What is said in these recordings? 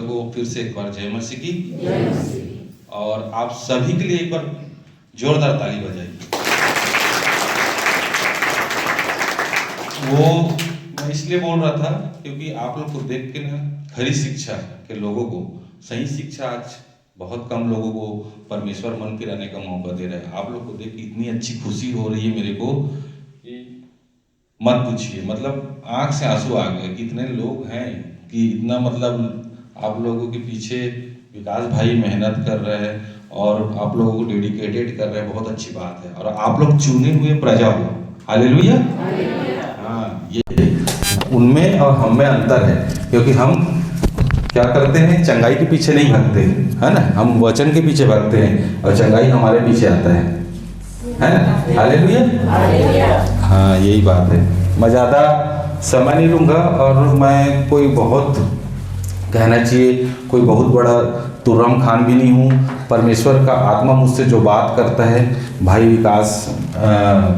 सभी को फिर से एक बार जय मसीह की। और आप सभी के लिए एक बार जोरदार ताली बजाइए। वो मैं इसलिए बोल रहा था क्योंकि आप लोग को देख के ना खरी शिक्षा के लोगों को, सही शिक्षा आज बहुत कम लोगों को परमेश्वर मन फिराने का मौका दे रहा है। आप लोग को देख के इतनी अच्छी खुशी हो रही है मेरे को कि मत पूछिए, मतलब आंख से आंसू आ गए। कितने लोग हैं कि इतना मतलब आप लोगों के पीछे विकास भाई मेहनत कर रहे हैं और आप लोगों को डेडिकेटेड कर रहे हैं, बहुत अच्छी बात है। और आप लोग चुने हुए प्रजा हो, हालेलुया। हाँ, ये उनमें और हम में अंतर है, क्योंकि हम क्या करते हैं, चंगाई के पीछे नहीं भागते, है ना, हम वचन के पीछे भागते हैं और चंगाई हमारे पीछे आता है ना, हालेलुया। हाँ, यही बात है। मैं ज़्यादा समय नहीं लूँगा और मैं कोई बहुत कहना चाहिए कोई बहुत बड़ा तुर्रम खान भी नहीं हूँ। परमेश्वर का आत्मा मुझसे जो बात करता है, भाई विकास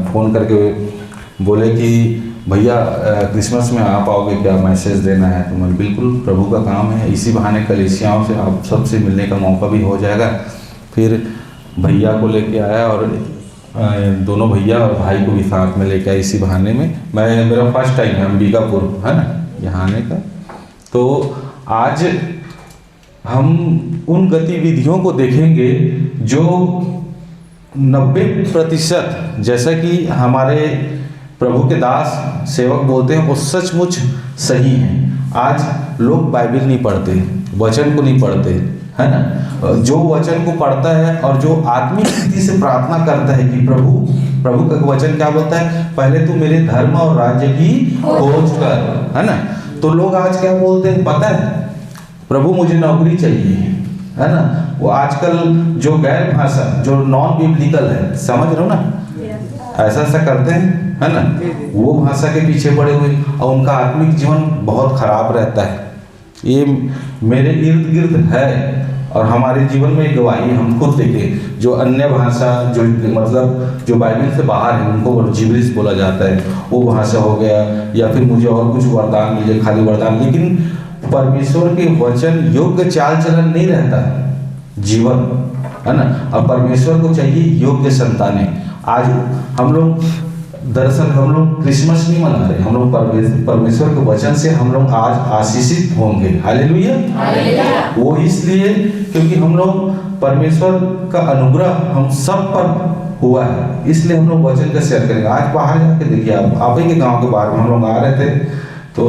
फ़ोन करके बोले कि भैया क्रिसमस में आ पाओगे क्या, मैसेज देना है, तो मैं बिल्कुल प्रभु का काम है। इसी बहाने कलीसियाओं से आप सबसे मिलने का मौका भी हो जाएगा। फिर भैया को लेके आया और दोनों भैया और भाई को भी साथ में लेके आया इसी बहाने में। मेरा फर्स्ट टाइम है अंबिकापुर, है ना, यहाँ आने का। तो आज हम उन गतिविधियों को देखेंगे जो 90% जैसा कि हमारे प्रभु के दास सेवक बोलते हैं वो सचमुच सही हैं। आज लोग बाइबल नहीं पढ़ते, वचन को नहीं पढ़ते, है ना। जो वचन को पढ़ता है और जो आत्मिक स्थिति से प्रार्थना करता है कि प्रभु का वचन क्या बोलता है, पहले तू मेरे धर्म और राज्य की खोज कर, है ना। तो लोग आज क्या बोलते हैं पता है, प्रभु मुझे नौकरी चाहिए, है ना। वो आजकल जो गैर भाषा, जो नॉन बिब्लिकल है, समझ रहे हो ना, ऐसा करते हैं, है ना, वो भाषा के पीछे पड़े हुए और उनका आत्मिक जीवन बहुत खराब रहता है। ये मेरे इर्द गिर्द है और हमारे जीवन में गवाही हम खुद देखें। जो अन्य भाषा, जो मतलब जो बाइबल से बाहर है, उनको जिब्रिश बोला जाता है, वो भाषा हो गया, या फिर मुझे और कुछ वरदान मिले, खाली वरदान। लेकिन परमेश्वर के वचन योग्य चाल चलन नहीं रहता जीवन, है ना। और परमेश्वर को चाहिए योग्य संतानें। आज हम लोग दरअसल हम लोग क्रिसमस नहीं मना रहे, हम लोग परमेश्वर के वचन से हम लोग आज आशीषित होंगे, हालेलुया। वो इसलिए क्योंकि हम लोग परमेश्वर का अनुग्रह हम सब पर हुआ है, इसलिए हम लोग वचन का शेयर करेंगे। आज बाहर जाके देखिए, आप ही के गांव के बाहर में हम लोग आ रहे थे तो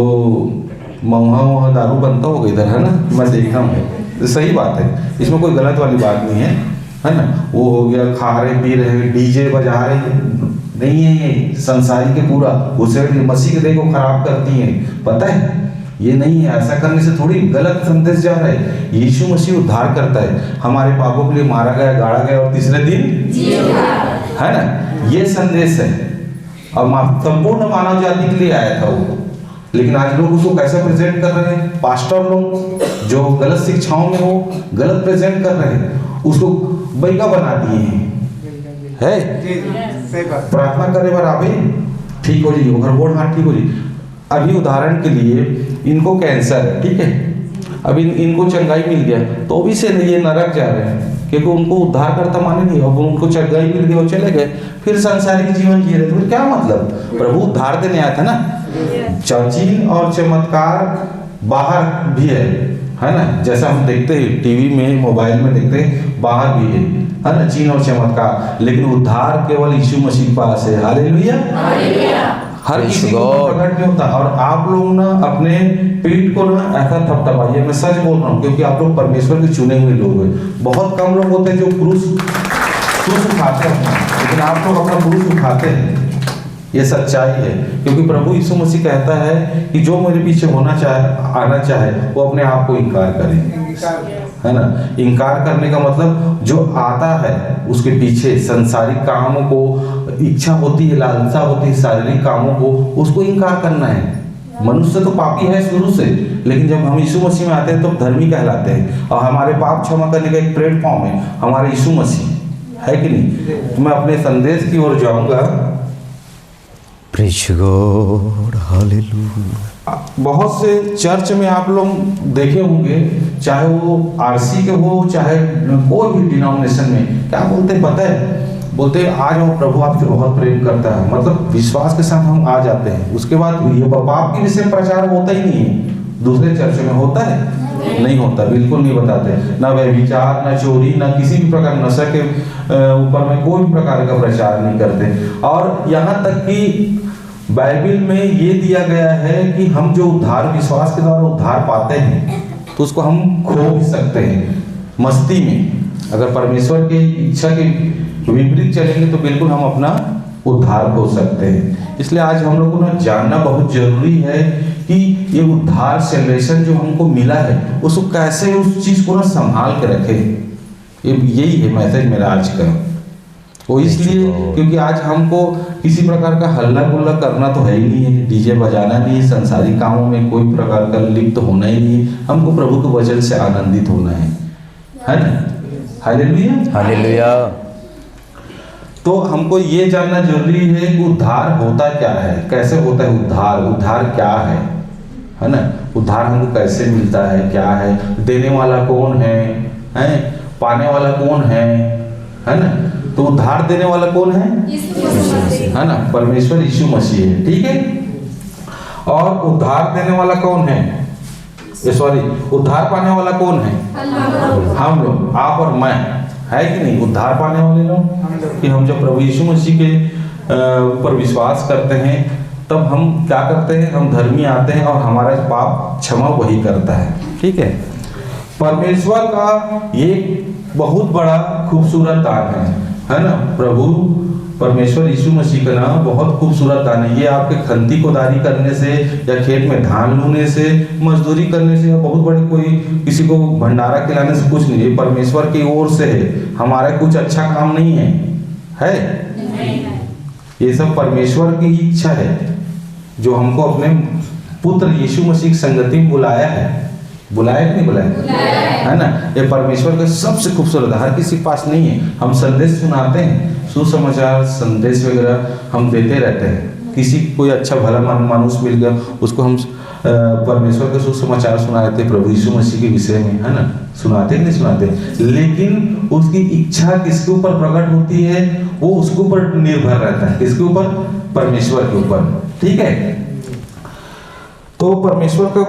महुआ दारू बनता होगा इधर, है ना, मैं देखा हूँ। तो सही बात है, इसमें कोई गलत वाली बात नहीं है ना। वो हो गया, खा रहे पी रहे, डीजे बजा रहे, नहीं है ये संसारी के पूरा उसे मसीह के देह को खराब करती है, पता है, ये नहीं है। ऐसा करने से थोड़ी गलत संदेश जा रहा है। यीशु मसीह उद्धार करता है, हमारे पापों के लिए मारा गया, गाड़ा गया और तीसरे दिन, है ना, ये संदेश है। और संपूर्ण मानव जाति के लिए आया था वो। लेकिन आज लोग उसको कैसे प्रेजेंट कर रहे हैं, पास्टर लोग जो गलत शिक्षाओं में वो गलत प्रेजेंट कर रहे हैं, उसको बैका बना दिए हैं, है। प्रार्थना करे बराबर ठीक हो जाइए, अगर गोड़ हाथ ठीक हो जाइए। अभी उदाहरण के लिए इनको कैंसर है, ठीक है, अभी इनको चंगाई मिल गया तो भी से ये नरक जा रहे हैं, क्योंकि उनको उद्धार करता माने नहीं। अब उनको चंगाई मिल गई और चले गए, फिर संसारिक जीवन जी रहे, तो क्या मतलब। प्रभु उद्धार देने आया था ना। चिन्ह और चमत्कार बाहर भी है ना, जैसा हम देखते हैं टीवी में, मोबाइल में देखते हैं, बाहर भी है ना, चिन्ह और चमत्कार। लेकिन उद्धार केवल यीशु मसीह के पास है, हालेलुया। हर किसी को प्रकट नहीं होता। और आप लोग ना अपने पीठ को ना ऐसा थपथपाइए, मैं सच बोल रहा हूँ, क्योंकि आप लोग परमेश्वर के चुने हुए लोग हैं। बहुत कम लोग होते हैं जो क्रूस उठाते हैं, लेकिन आप लोग अपना क्रूस उठाते हैं, ये सच्चाई है। क्योंकि प्रभु यीशु मसीह कहता है कि जो मेरे पीछे आना चाहे वो अपने आप को इनकार करे, है ना। इनकार करने का मतलब जो आता है उसके पीछे संसारिक कामों को इच्छा होती है, लालसा होती है, शारीरिक कामों को, उसको इनकार करना है। मनुष्य तो पापी है शुरू से, लेकिन जब हम यीशु मसीह में आते हैं तो धर्मी कहलाते हैं। और हमारे पाप क्षमा करने का एक प्लेटफॉर्म है हमारे यीशु मसीह, है कि नहीं। तो मैं अपने संदेश की ओर जाऊंगा। Praise God, hallelujah. बहुत से चर्च में आप लोग देखे होंगे, चाहे वो आरसी के हो चाहे कोई भी डिनोमिनेशन में, क्या बोलते हैं पता है? बोलते हैं आज वो प्रभु आपसे बहुत प्रेम करता है, मतलब विश्वास के साथ हम आ जाते हैं। उसके बाद ये पाप के विषय प्रचार होता ही नहीं है। दूसरे चर्च में होता है? नहीं होता, बिल्कुल नहीं बताते। ना व्यभिचार, ना चोरी, ना किसी भी प्रकार नशा के ऊपर में कोई भी प्रकार का प्रचार नहीं करते। और यहाँ तक कि बाइबल में ये दिया गया है कि हम जो उद्धार विश्वास के द्वारा उद्धार पाते हैं तो उसको हम खो भी सकते हैं मस्ती में। अगर परमेश्वर की इच्छा के विपरीत चलेंगे तो बिल्कुल हम अपना उद्धार खो सकते हैं। इसलिए आज हम लोगों को जानना बहुत जरूरी है कि ये उद्धार सैल्वेशन जो हमको मिला है उसको कैसे उस चीज को ना संभाल के रखें। यही है मैसेज मेरा आज का। वो इसलिए क्योंकि आज हमको किसी प्रकार का हल्ला गुल्ला करना तो है ही नहीं है, डीजे बजाना नहीं है, संसारिक कामों में कोई प्रकार का लिप्त होना ही नहीं है। हमको प्रभु के वचन से आनंदित होना है ना? Hallelujah, hallelujah. तो हमको ये जानना जरूरी है कि उद्धार होता क्या है, कैसे होता है उद्धार, उद्धार क्या है ना? उद्धार हमको कैसे मिलता है, क्या है, देने वाला कौन है, पाने वाला कौन है ना? तो उद्धार देने वाला कौन है ना? परमेश्वर यीशु मसीह है, ठीक है। और उद्धार देने वाला कौन है? सॉरी, उद्धार पाने वाला कौन है? हम लोग, आप और मैं, है कि नहीं? उद्धार पाने वाले लोग कि हम जब प्रभु यीशु मसीह के ऊपर विश्वास करते हैं तब हम क्या करते हैं? हम धर्मी आते हैं और हमारा पाप क्षमा वही करता है, ठीक है। परमेश्वर का ये बहुत बड़ा खूबसूरत दान है ना? प्रभु परमेश्वर यीशु मसीह का नाम बहुत खूबसूरत दान है। ये आपके खंती कोदारी करने से या खेत में धान लूने से, मजदूरी करने से या बहुत बड़े कोई किसी को भंडारा खिलाने से कुछ नहीं, ये परमेश्वर की ओर से है। हमारा कुछ अच्छा काम नहीं है, ये सब परमेश्वर की इच्छा है जो हमको अपने पुत्र यीशु मसीह की संगति में बुलाया है। बुलाया कि नहीं बुलाया? है ना? ये परमेश्वर का सबसे खूबसूरत, हर किसी के पास नहीं है। हम संदेश सुनाते हैं, सुसमाचार संदेश वगैरह हम देते रहते हैं। किसी कोई अच्छा भला मानुष मिल गया, उसको हम परमेश्वर का सुसमाचार सुनाते हैं प्रभु यीशु मसीह के विषय में, है ना? सुनाते कि नहीं सुनाते? लेकिन उसकी इच्छा किसके ऊपर प्रकट होती है? वो उसके ऊपर निर्भर रहता है। किसके ऊपर? परमेश्वर के ऊपर, ठीक है। तो परमेश्वर का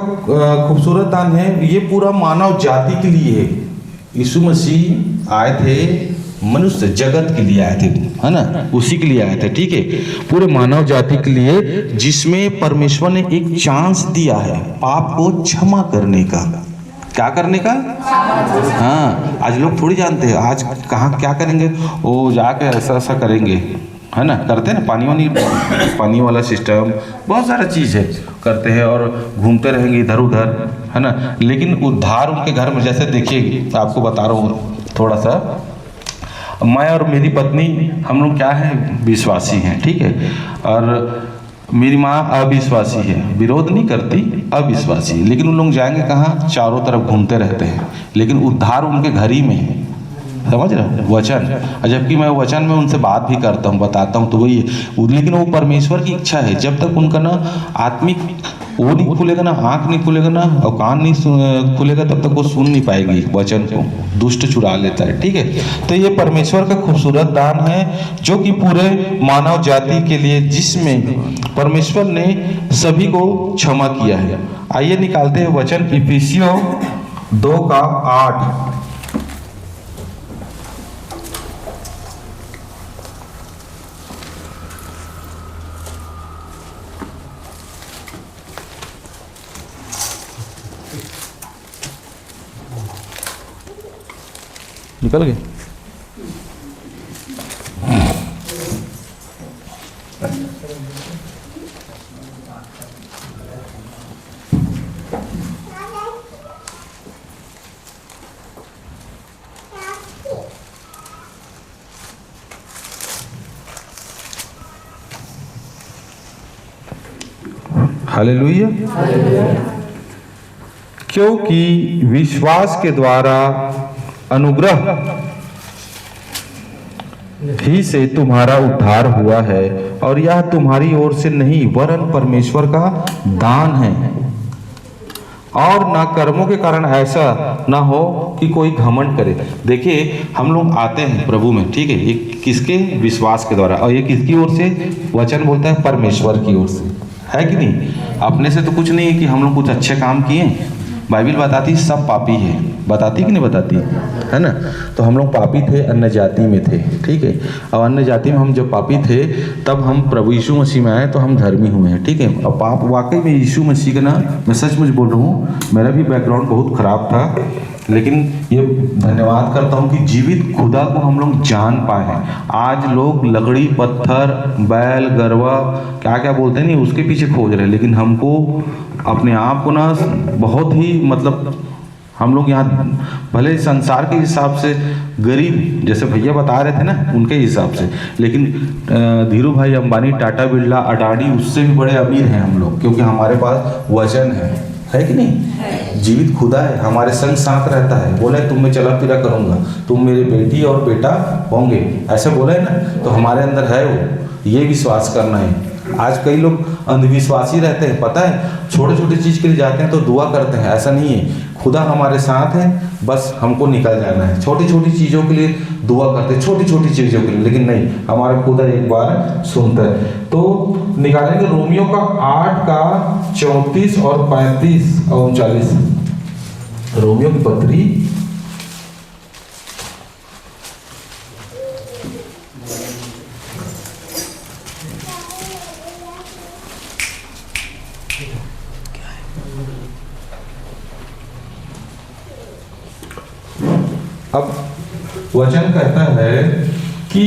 खूबसूरत दान है, ये पूरा मानव जाति के लिए है। यीशु मसीह आए थे, मनुष्य जगत के लिए आए थे, है ना? उसी के लिए आए थे, ठीक है, पूरे मानव जाति के लिए, जिसमें परमेश्वर ने एक चांस दिया है पाप को क्षमा करने का। क्या करने का? हाँ, आज लोग थोड़ी जानते हैं आज कहाँ क्या करेंगे, वो जाके ऐसा ऐसा करेंगे, है ना? करते हैं ना, पानी वाला सिस्टम, बहुत सारा चीज़ है करते हैं और घूमते रहेंगे इधर उधर, है ना? लेकिन उद्धार उनके घर में, जैसे देखिए आपको बता रहा हूँ थोड़ा सा, मैं और मेरी पत्नी हम लोग क्या है, विश्वासी हैं, ठीक है। और मेरी माँ अविश्वासी है, विरोध नहीं करती, अविश्वासी, लेकिन उन लोग जाएंगे कहाँ? चारों तरफ घूमते रहते हैं, लेकिन उद्धार उनके घर ही में है, समझ रहे हो? वचन, जबकि मैं वचन में उनसे बात भी करता हूँ, बताता हूँ, तो वही है। लेकिन वो परमेश्वर की इच्छा है, जब तक उनका ना आत्मिक वो नहीं खुलेगा ना, आँख नहीं खुलेगा ना, और कान नहीं खुलेगा, तब तक वो सुन नहीं पाएगी वचन को। दुष्ट चुरा लेता है, ठीक है। तो ये परमेश्वर का खूबसूरत दान है जो कि पूरे मानव जाति के लिए, जिसमें परमेश्वर ने सभी को क्षमा किया है। आइए निकालते हैं वचन, इफिसियों 2:8। निकल गए? हालेलुया। क्योंकि विश्वास के द्वारा अनुग्रह ही से तुम्हारा उद्धार हुआ है, और यह तुम्हारी ओर से नहीं वरन परमेश्वर का दान है, और ना कर्मों के कारण ऐसा ना हो कि कोई घमंड करे। देखिए हम लोग आते हैं प्रभु में, ठीक है, ये किसके विश्वास के द्वारा, और ये किसकी ओर से वचन बोलता है, परमेश्वर की ओर से, है कि नहीं। अपने से तो कुछ नहीं है कि हम लोग कुछ अच्छे काम किए। बाइबिल बताती सब पापी है, बताती कि नहीं बताती, है ना। तो हम लोग पापी थे, अन्य जाति में थे, ठीक है, और अन्य जाति में हम जब पापी थे तब हम प्रभु यीशु मसीह में आए तो हम धर्मी हुए हैं, ठीक है। और पाप वाकई में यीशु मसीह का ना, मैं सचमुच बोल रहा हूँ, मेरा भी बैकग्राउंड बहुत खराब था, लेकिन ये धन्यवाद करता हूँ कि जीवित खुदा को हम लोग जान पाए हैं। आज लोग लकड़ी, पत्थर, बैल, गरवा, क्या क्या बोलते हैं नहीं, उसके पीछे खोज रहे हैं, लेकिन हमको अपने आप को ना बहुत ही मतलब हम लोग यहाँ भले संसार के हिसाब से गरीब, जैसे भैया बता रहे थे ना उनके हिसाब से, लेकिन धीरू भाई अंबानी, टाटा बिरला, अडानी उससे भी बड़े अमीर हैं हम लोग, क्योंकि हमारे पास वचन है कि नहीं। जीवित खुदा है, हमारे संग साथ रहता है, बोला है तुम में चला फिरा करूँगा, तुम मेरे बेटी और बेटा होंगे, ऐसे बोला है ना। तो हमारे अंदर है वो, ये विश्वास करना है। आज कई लोग अंधविश्वासी रहते हैं, पता है, छोटे छोटे चीज़ के लिए जाते हैं तो दुआ करते हैं, ऐसा नहीं है। खुदा हमारे साथ है, बस हमको निकल जाना है। छोटी छोटी चीज़ों के लिए दुआ करते हैं, छोटी छोटी चीज़ों के लिए, लेकिन नहीं, हमारा खुदा एक बार सुनता है। तो निकालेंगे रोमियो का 8 का 34 और 35 और 39, रोमियो की पत्री अब वचन कहता है कि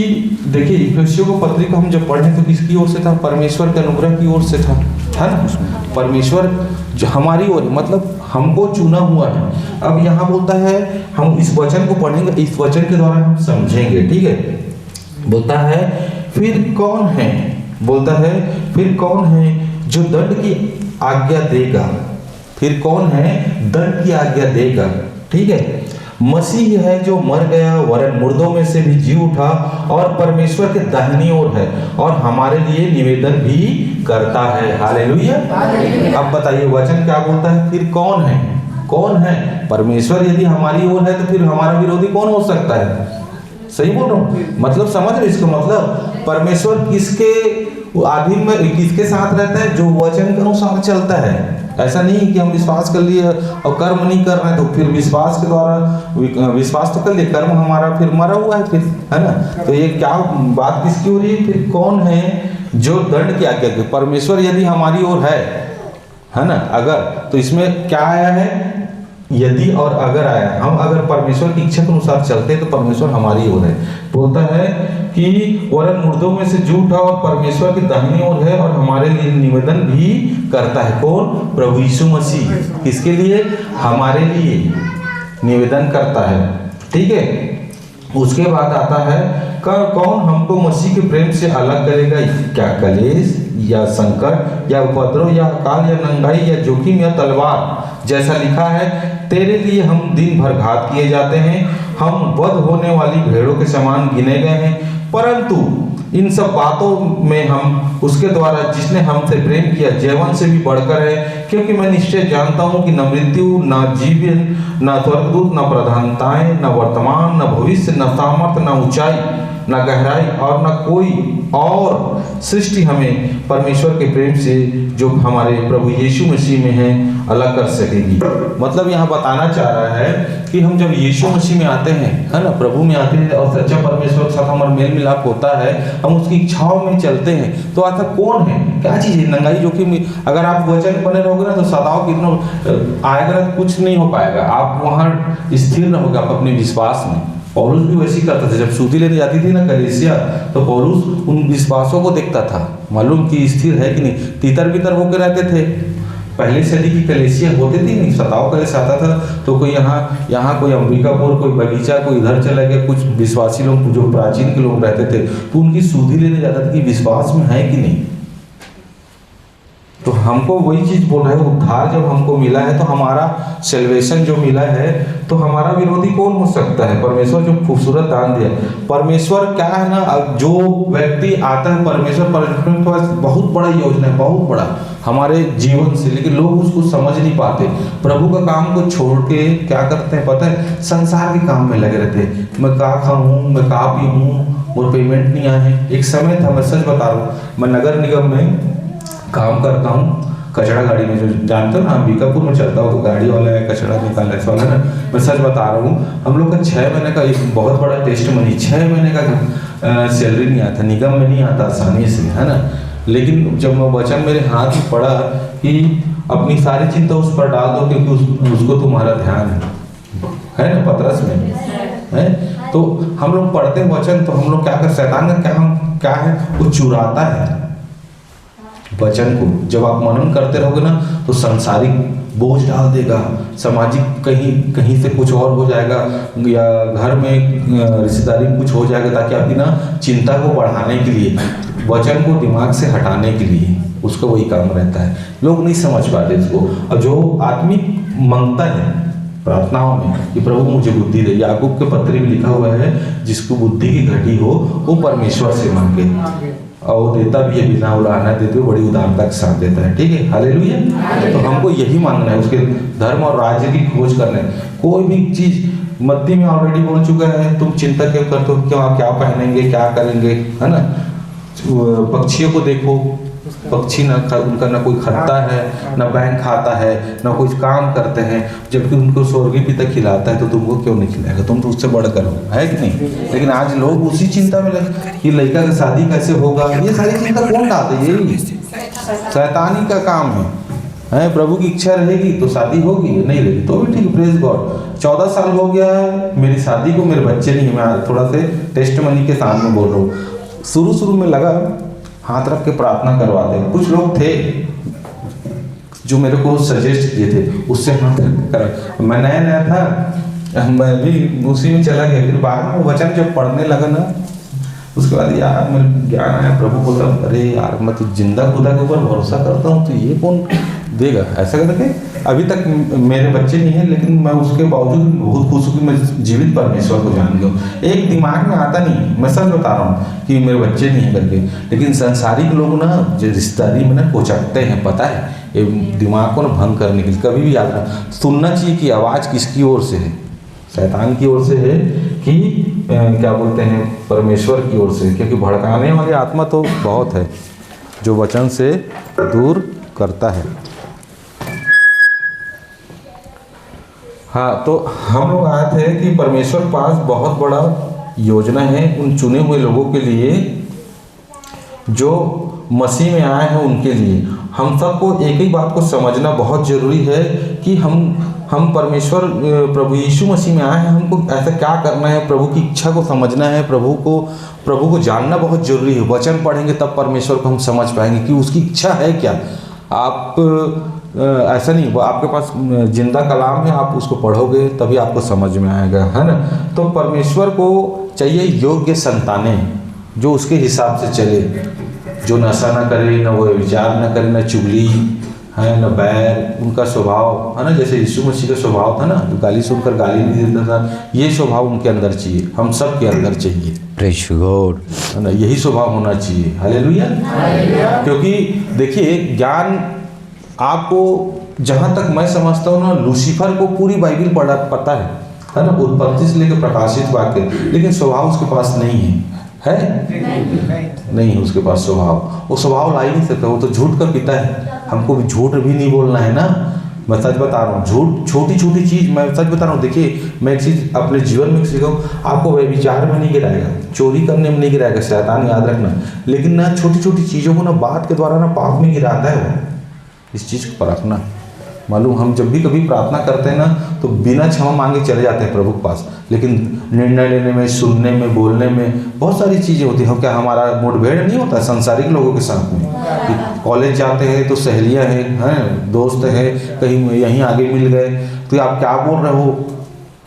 देखिए इफिसियों को पत्री को हम जब पढ़े तो किसकी ओर से था, परमेश्वर के अनुग्रह की ओर से था, है ना। परमेश्वर जो हमारी ओर, मतलब हमको चुना हुआ है। अब यहाँ बोलता है, हम इस वचन को पढ़ेंगे, इस वचन के द्वारा हम समझेंगे, ठीक है। बोलता है फिर कौन है, बोलता है फिर कौन है जो दंड की आज्ञा देगा, फिर कौन है दंड की आज्ञा देगा, ठीक है। मसीह है जो मर गया वरन मुर्दों में से भी जी उठा और परमेश्वर के दाहिनी ओर है और हमारे लिए निवेदन भी करता है। हालेलुया। अब बताइए वचन क्या बोलता है, फिर कौन है, कौन है। परमेश्वर यदि हमारी ओर है तो फिर हमारा विरोधी कौन हो सकता है। सही बोल रहा हूँ, मतलब समझ रहे इसका मतलब, परमेश्वर किसके अधीन में, किसके साथ रहता है, जो वचन के अनुसार चलता है। ऐसा नहीं कि हम विश्वास कर लिए और कर्म नहीं कर रहे हैं, तो फिर विश्वास के द्वारा, विश्वास तो कर लिए, कर्म हमारा फिर मरा हुआ है फिर, है ना। तो ये क्या बात किसकी हो रही है, फिर कौन है जो दंड की आज्ञा दे। परमेश्वर यदि हमारी ओर है ना, अगर, तो इसमें क्या आया है, यदि और अगर आया। हम अगर परमेश्वर की इच्छा के अनुसार चलते हैं तो परमेश्वर हमारी ओर है। बोलता है कि वरन मुर्दों में से जी उठा और परमेश्वर की दाहिनी ओर है और हमारे लिए निवेदन भी करता है। कौन, प्रभु यीशु मसीह। किसके लिए, हमारे लिए निवेदन करता है, ठीक है। उसके बाद आता है कौन हमको मसीह के प्रेम से अलग करेगा, क्या कलेश या संकट या उपद्रव या अकाल या नंगाई या जोखिम या तलवार। जैसा लिखा है, तेरे लिए हम दिन भर घात किए जाते हैं, हम वध होने वाली भेड़ों के समान गिने गए हैं। परंतु इन सब बातों में हम उसके द्वारा जिसने हमसे प्रेम किया जीवन से भी बढ़कर है, क्योंकि मैं निश्चय जानता हूं कि न मृत्यु न जीवन न स्वर्गदूत न प्रधानताएं न वर्तमान न भविष्य न सामर्थ न ऊंचाई न गहराई और न कोई और सृष्टि हमें परमेश्वर के प्रेम से जो हमारे प्रभु यीशु मसीह में है अलग कर सकेगी। मतलब यहाँ बताना चाह रहा है कि हम जब यीशु मसीह में आते हैं, है ना, प्रभु में आते हैं और सच्चा परमेश्वर के साथ हमारा मेल मिलाप होता है, हम उसकी इच्छाओं में चलते हैं, तो आता कौन है, क्या चीज़ है, नंगाई जोखिम। अगर आप वचन बने रहोगे ना तो सदाओं कितना आएगा, कुछ नहीं हो पाएगा, आप वहाँ स्थिर रहोगे आप अपने विश्वास में। पौलुस भी वैसे ही करता था, जब सूती लेने जाती थी ना कलीसिया, तो पौलुस उन विश्वासों को देखता था, मालूम कि स्थिर है कि नहीं, तीतर बितर होकर रहते थे। पहले सदी की कलीसिया होती थी नहीं, सताव कलेसिया आता था तो कोई यहाँ कोई अंबिकापुर, कोई बगीचा, कोई इधर चला गया, कुछ विश्वासी लोग जो प्राचीन के लोग रहते थे तो उनकी सूदी लेने जाता था कि विश्वास में है कि नहीं। तो हमको वही चीज बोल रहे हैं, उद्धार जब हमको मिला है तो हमारा सेल्वेशन जो मिला है, तो हमारा विरोधी कौन हो सकता है? परमेश्वर जो खूबसूरत दान दिया। परमेश्वर क्या है ना, अब जो व्यक्ति आता है परमेश्वर के पास बहुत बड़ा योजना है, बहुत बड़ा हमारे जीवन से, लेकिन लोग उसको समझ नहीं पाते। प्रभु का काम को छोड़ के क्या करते हैं पता है? संसार के काम में लगे रहते हैं। मैं कहा खाऊं, मैं कहा पीऊं, और पेमेंट नहीं आए। एक समय था, मैं सच बता रहा हूँ, मैं नगर निगम में काम करता हूँ, कचरा गाड़ी में, जो जानते हो ना, अंबिकापुर में चलता हूँ, तो गाड़ी वाला है, कचरा निकालने वाला ना। मैं सच बता रहा हूँ, हम लोग का 6 महीने का एक बहुत बड़ा टेस्ट मनी, 6 महीने का सैलरी नहीं आता, निगम में नहीं आता आसानी से, है ना। लेकिन जब मैं वचन मेरे हाथ में पड़ा कि अपनी सारी चिंता उस पर डाल दो क्योंकि उसको तुम्हारा ध्यान है ना, पतरस में है। तो हम लोग पढ़ते वचन, तो हम लोग क्या कर, शैतान का क्या है, वो चुराता है वचन को। जब आप मनन करते रहोगे ना, तो सांसारिक बोझ डाल देगा, सामाजिक कहीं से कुछ और हो जाएगा, या घर में रिश्तेदारी में कुछ हो जाएगा, ताकि आपकी ना चिंता को बढ़ाने के लिए, वचन को दिमाग से हटाने के लिए उसका वही काम रहता है। लोग नहीं समझ पाते इसको। और जो आत्मिक मांगता है प्रार्थनाओं में कि प्रभु मुझे बुद्धि दे, याकूब के पत्री में लिखा हुआ है, जिसको बुद्धि की घटी हो वो परमेश्वर से मांगे, और वो देता भी है, बिना उलाहना देते हुए बड़ी उदारता के साथ देता है। ठीक है, हालेलुया। तो हमको यही मांगना है, उसके धर्म और राज्य की खोज करना है। कोई भी चीज मत्ती में ऑलरेडी बोल चुका है, तुम चिंता क्यों करते हो, क्यों क्या पहनेंगे, क्या करेंगे, है ना। पक्षियों को देखो, पक्षी उनका ना कोई खाता है, ना बैंक खाता है, ना कुछ काम करते हैं, जबकि उनको स्वर्गीय पिता खिलाता है, तो तुमको क्यों नहीं खिलाएगा? तुम तो उससे बढ़कर हो, है कि नहीं? लेकिन आज लोग उसी चिंता में लगे कि लड़का की शादी कैसे होगा। ये सारी चिंता कौन डालते है? यही शैतानी का काम है। प्रभु की इच्छा रहेगी तो शादी होगी, नहीं रहेगी तो भी ठीक, प्रेज गॉड। 14 साल हो गया है मेरी शादी को, मेरे बच्चे नहीं है। मैं थोड़ा से टेस्ट मनी के सामने बोल रहा हूँ। शुरू में लगा हाथ रख के प्रार्थना करवाते, कुछ लोग थे जो मेरे को सजेस्ट किए थे, उससे हाथ रख कर, मैं नया था, मैं भी उसी में चला गया। फिर बाद में वचन जब पढ़ने लगा ना, उसके बाद यार मेरे ज्ञान आया, प्रभु बोला अरे यार मैं तो जिंदा खुदा के ऊपर भरोसा करता हूँ, तो ये कौन देगा? ऐसा करके अभी तक मेरे बच्चे नहीं हैं, लेकिन मैं उसके बावजूद बहुत खुश हूँ कि मैं जीवित परमेश्वर को जान गया। एक दिमाग में आता नहीं, मैं सच बता रहा हूँ कि मेरे बच्चे नहीं हैं करके, लेकिन संसारिक लोग ना जो रिश्तेदारी में ना कोचकते हैं, पता है, ये दिमाग को ना भंग करने के लिए। कभी भी याद रखना, सुनना चाहिए कि आवाज़ किसकी ओर से है, शैतान की ओर से है कि क्या बोलते हैं, परमेश्वर की ओर से। क्योंकि भड़काने वाली आत्मा तो बहुत है जो वचन से दूर करता है। हाँ, तो हम लोग आए थे कि परमेश्वर के पास बहुत बड़ा योजना है उन चुने हुए लोगों के लिए जो मसीह में आए हैं, उनके लिए। हम सबको एक ही बात को समझना बहुत ज़रूरी है कि हम परमेश्वर प्रभु यीशु मसीह में आए हैं, हमको ऐसा क्या करना है, प्रभु की इच्छा को समझना है, प्रभु को जानना बहुत ज़रूरी है। वचन पढ़ेंगे तब परमेश्वर को हम समझ पाएंगे कि उसकी इच्छा है क्या। आप ऐसा नहीं, वो आपके पास जिंदा कलाम है, आप उसको पढ़ोगे तभी आपको समझ में आएगा, है ना। तो परमेश्वर को चाहिए योग्य संतानें जो उसके हिसाब से चले, जो नशा ना करे, ना वो विचार ना करे, ना चुगली है, ना बैर, उनका स्वभाव है ना, जैसे यीशु मसीह का स्वभाव था ना, तो गाली सुनकर गाली नहीं देता था, ये स्वभाव उनके अंदर चाहिए, हम सब के अंदर चाहिए। प्रेज़ गॉड, है ना, यही स्वभाव होना चाहिए। हालेलुया। क्योंकि देखिए, ज्ञान आपको, जहाँ तक मैं समझता हूँ ना, लूसीफर को पूरी बाइबिल पता है ना, उत्पत्ति से लेकर प्रकाशित वाक्य, लेकिन स्वभाव उसके पास नहीं है नहीं है उसके पास स्वभाव, वो स्वभाव ला ही नहीं सकता, वो तो झूठ का पिता है। हमको भी झूठ भी नहीं बोलना है ना, मैं सच बता रहा हूँ। झूठ छोटी छोटी चीज़, मैं सच बता रहा हूँ। देखिए, मैं एक चीज़ अपने जीवन में सीखा हूँ, आपको व्यभिचार में नहीं गिराएगा, चोरी करने में नहीं गिराएगा शैतान, याद रखना। लेकिन ना छोटी छोटी चीज़ों को ना बात के द्वारा ना पाप में गिराता है वो, इस चीज़ को परखना। मालूम, हम जब भी कभी प्रार्थना करते हैं ना, तो बिना क्षमा मांगे चले जाते हैं प्रभु के पास, लेकिन निर्णय लेने में, सुनने में, बोलने में बहुत सारी चीज़ें होती हैं। क्या हमारा मुठभेड़ नहीं होता संसारिक लोगों के साथ में? कॉलेज जाते हैं तो सहेलियाँ हैं, दोस्त हैं, कहीं यहीं आगे मिल गए, तो आप क्या बोल रहे हो,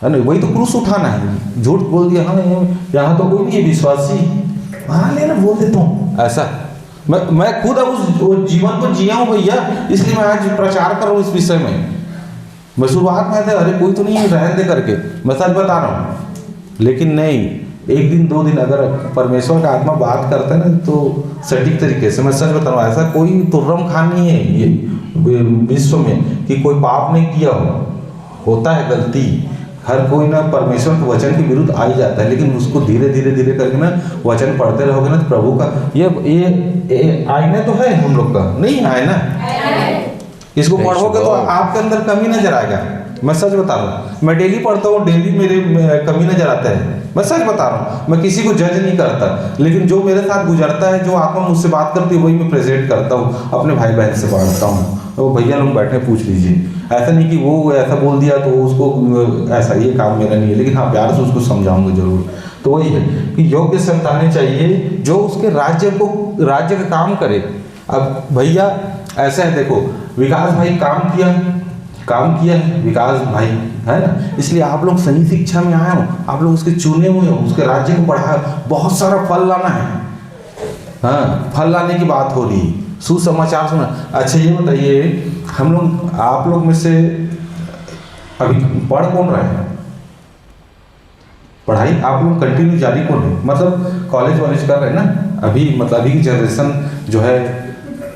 है ना, वही तो क्रूस उठाना है। झूठ बोल दिया, हाँ यहाँ तो कोई नहीं है विश्वासी, हाँ लेना बोल देता हूँ, ऐसा मैं खुद अब उस जीवन को जिया हूँ भैया, इसलिए मैं आज प्रचार कर रहा हूँ इस विषय में। मैं शुरुआत में था अरे कोई तो नहीं है, रहने दे करके, मैं सच बता रहा हूँ। लेकिन नहीं, एक दिन 2 दिन अगर परमेश्वर का आत्मा बात करते हैं ना तो सटीक तरीके से, मैं सच बता रहा हूँ, ऐसा कोई तुर्रम खान नहीं है ये विश्व में कि कोई पाप नहीं किया होता है गलती, हर कोई ना परमेश्वर के वचन के विरुद्ध आ ही जाता है, लेकिन उसको धीरे धीरे धीरे करके ना वचन पढ़ते रहोगे ना तो प्रभु का ये आईना तो है हम लोग का, नहीं आईना, इसको पढ़ोगे तो आपके अंदर कमी नजर आएगा। मैं सच बता रहा हूँ, मैं डेली पढ़ता हूँ, डेली मेरे कमी नजर आता है, मैं सच बता रहा हूँ। मैं किसी को जज नहीं करता, लेकिन जो मेरे साथ गुजरता है, जो आत्मा मुझसे बात करती है, वही मैं प्रेजेंट करता हूँ, अपने भाई बहन से बांटता हूँ। वो भैया लोग बैठे पूछ लीजिए, ऐसा नहीं कि वो ऐसा बोल दिया तो उसको ऐसा, ये काम मेरा नहीं है, लेकिन हाँ प्यार से उसको समझाऊंगा जरूर। तो वही है कि योग्य संतानें चाहिए जो उसके राज्य का काम करे। अब भैया ऐसा है, देखो विकास भाई काम किया है विकास भाई, है ना, इसलिए आप लोग सही शिक्षा में आए हो, आप लोग उसके चुने हुए हो, उसके राज्य को पढ़ा, बहुत सारा फल लाना है। हाँ, फल लाने की बात हो रही, सुसमाचार सुना। अच्छा ये बताइए, हम लोग आप लोग में से अभी पढ़ कौन रहे हैं? पढ़ाई आप लोग कंटिन्यू जारी कौन है? मतलब कॉलेज वॉलेज कर रहे हैं ना अभी, मतलब अभी की जनरेशन जो है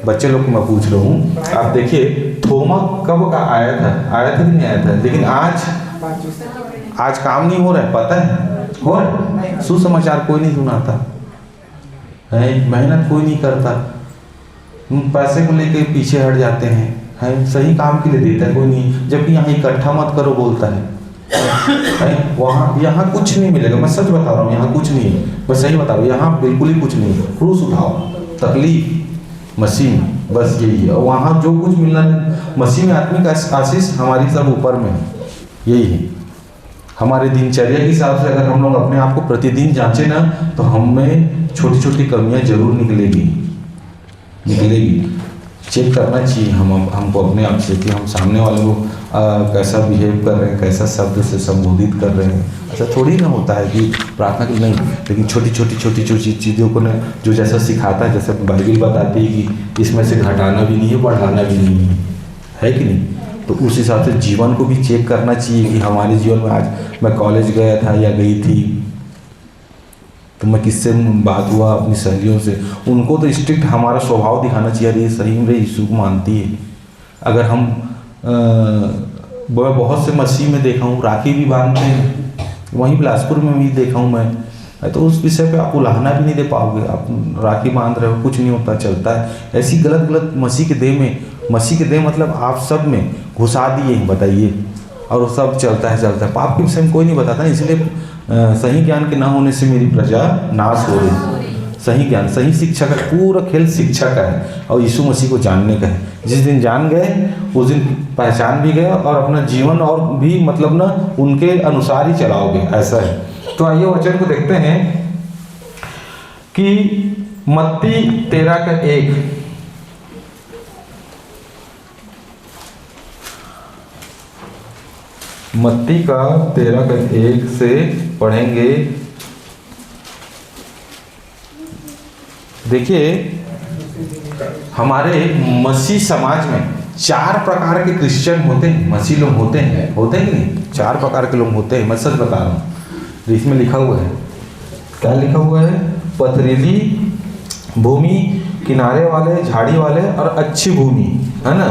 बच्चे लोग को मैं पूछ रहा हूँ। आप देखिए थोमा कब का आया था कि नहीं आया था, लेकिन आज काम नहीं हो रहा है, पता है हो रहा है, सुसमाचार कोई नहीं सुनाता है, मेहनत कोई नहीं करता, पैसे को लेके पीछे हट जाते हैं, है सही काम के लिए देता है कोई नहीं, जबकि यहाँ इकट्ठा मत करो बोलता है वहाँ यहाँ कुछ नहीं मिलेगा। मैं सच बता रहा हूँ, यहाँ कुछ नहीं है, मैं सही बता रहा हूँ, यहाँ बिल्कुल ही कुछ नहीं है। क्रूस उठाओ, तकलीफ मसीह में, बस यही है। और वहाँ जो कुछ मिलना मसीह में आत्मिक आशीष हमारी सब ऊपर में है, यही है। हमारे दिनचर्या के हिसाब से अगर हम लोग अपने आप को प्रतिदिन जांचे ना तो हमें छोटी छोटी कमियां जरूर निकलेगी। चेक करना चाहिए हमको अपने आप से कि हम सामने वाले को कैसा बिहेव कर रहे हैं, कैसा शब्द से संबोधित कर रहे हैं। ऐसा थोड़ी ना होता है कि प्रार्थना की नहीं, लेकिन छोटी छोटी चीज़ों को ना जो जैसा सिखाता है, जैसे बाइबल बताती है कि इसमें से घटाना भी नहीं है, बढ़ाना भी नहीं है कि नहीं, तो उस हिसाब से जीवन को भी चेक करना चाहिए कि हमारे जीवन में आज मैं कॉलेज गया था या गई थी तो मैं किससे बात हुआ, अपनी सहेलियों से, उनको तो स्ट्रिक्ट हमारा स्वभाव दिखाना चाहिए, अरे सही में यीशु को मानती है। अगर हम बहुत से मसीह में देखा हूँ राखी भी बांधते हैं, वहीं बिलासपुर में भी देखा हूँ मैं, तो उस विषय पे आप उलाहना भी नहीं दे पाओगे, आप राखी बांध रहे हो, कुछ नहीं होता, चलता है। ऐसी गलत मसीह के देह मतलब आप सब में घुसा दिए, बताइए, और वो सब चलता है। पाप के विषय में कोई नहीं बताता, इसलिए सही ज्ञान के ना होने से मेरी प्रजा नाश हो रही। सही ज्ञान, सही शिक्षा का पूरा खेल शिक्षा का है और यीशु मसीह को जानने का है। जिस दिन जान गए उस दिन पहचान भी गए और अपना जीवन और भी मतलब ना उनके अनुसार ही चलाओगे, ऐसा है। तो आइए वचन को देखते हैं कि मत्ती 13:1 मत्ती का 13:1 से पढ़ेंगे। देखिए हमारे मसीह समाज में 4 प्रकार के क्रिश्चियन होते हैं, मसीह लोग होते हैं कि नहीं? 4 प्रकार के लोग होते हैं, मैं सच बता रहा हूँ। इसमें लिखा हुआ है, क्या लिखा हुआ है? पथरीली भूमि, किनारे वाले, झाड़ी वाले और अच्छी भूमि, है ना।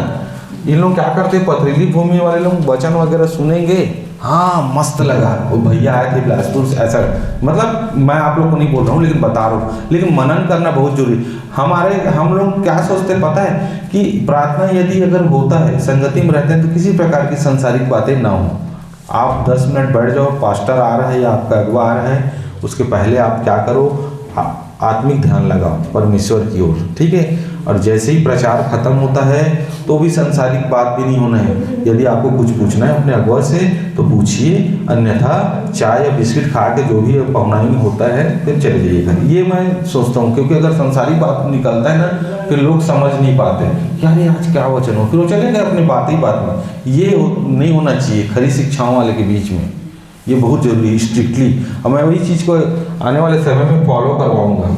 इन लोग क्या करते हैं? पथरीली भूमि वाले लोग वचन वगैरह सुनेंगे, हाँ मस्त लगा, वो भैया आए थे बिलासपुर से, ऐसा मतलब मैं आप लोग को नहीं बोल रहा हूँ लेकिन बता रहा हूँ, लेकिन मनन करना बहुत जरूरी। हम लोग क्या सोचते पता है कि प्रार्थना यदि अगर होता है, संगति में रहते हैं तो किसी प्रकार की सांसारिक बातें ना हो। आप 10 मिनट बैठ जाओ, पास्टर आ रहा है या आपका अगुआ आ रहा है, उसके पहले आप क्या करो, आत्मिक ध्यान लगाओ परमेश्वर की ओर, ठीक है। और जैसे ही प्रचार खत्म होता है तो भी सांसारिक बात भी नहीं होना है। यदि आपको कुछ पूछना है अपने अगुआ से तो पूछिए, अन्यथा चाय या बिस्किट खा के जो भी पहुनाई में होता है फिर चले जाइए घर। ये मैं सोचता हूँ, क्योंकि अगर सांसारिक बात निकलता है ना फिर लोग समझ नहीं पाते, यार ये आज क्या वचन हो, फिर वो चले गए अपनी बात में। ये नहीं होना चाहिए खरी शिक्षाओं वाले के बीच में, ये बहुत जरूरी है स्ट्रिक्टली। और मैं वही चीज़ को आने वाले समय में फॉलो करवाऊँगा।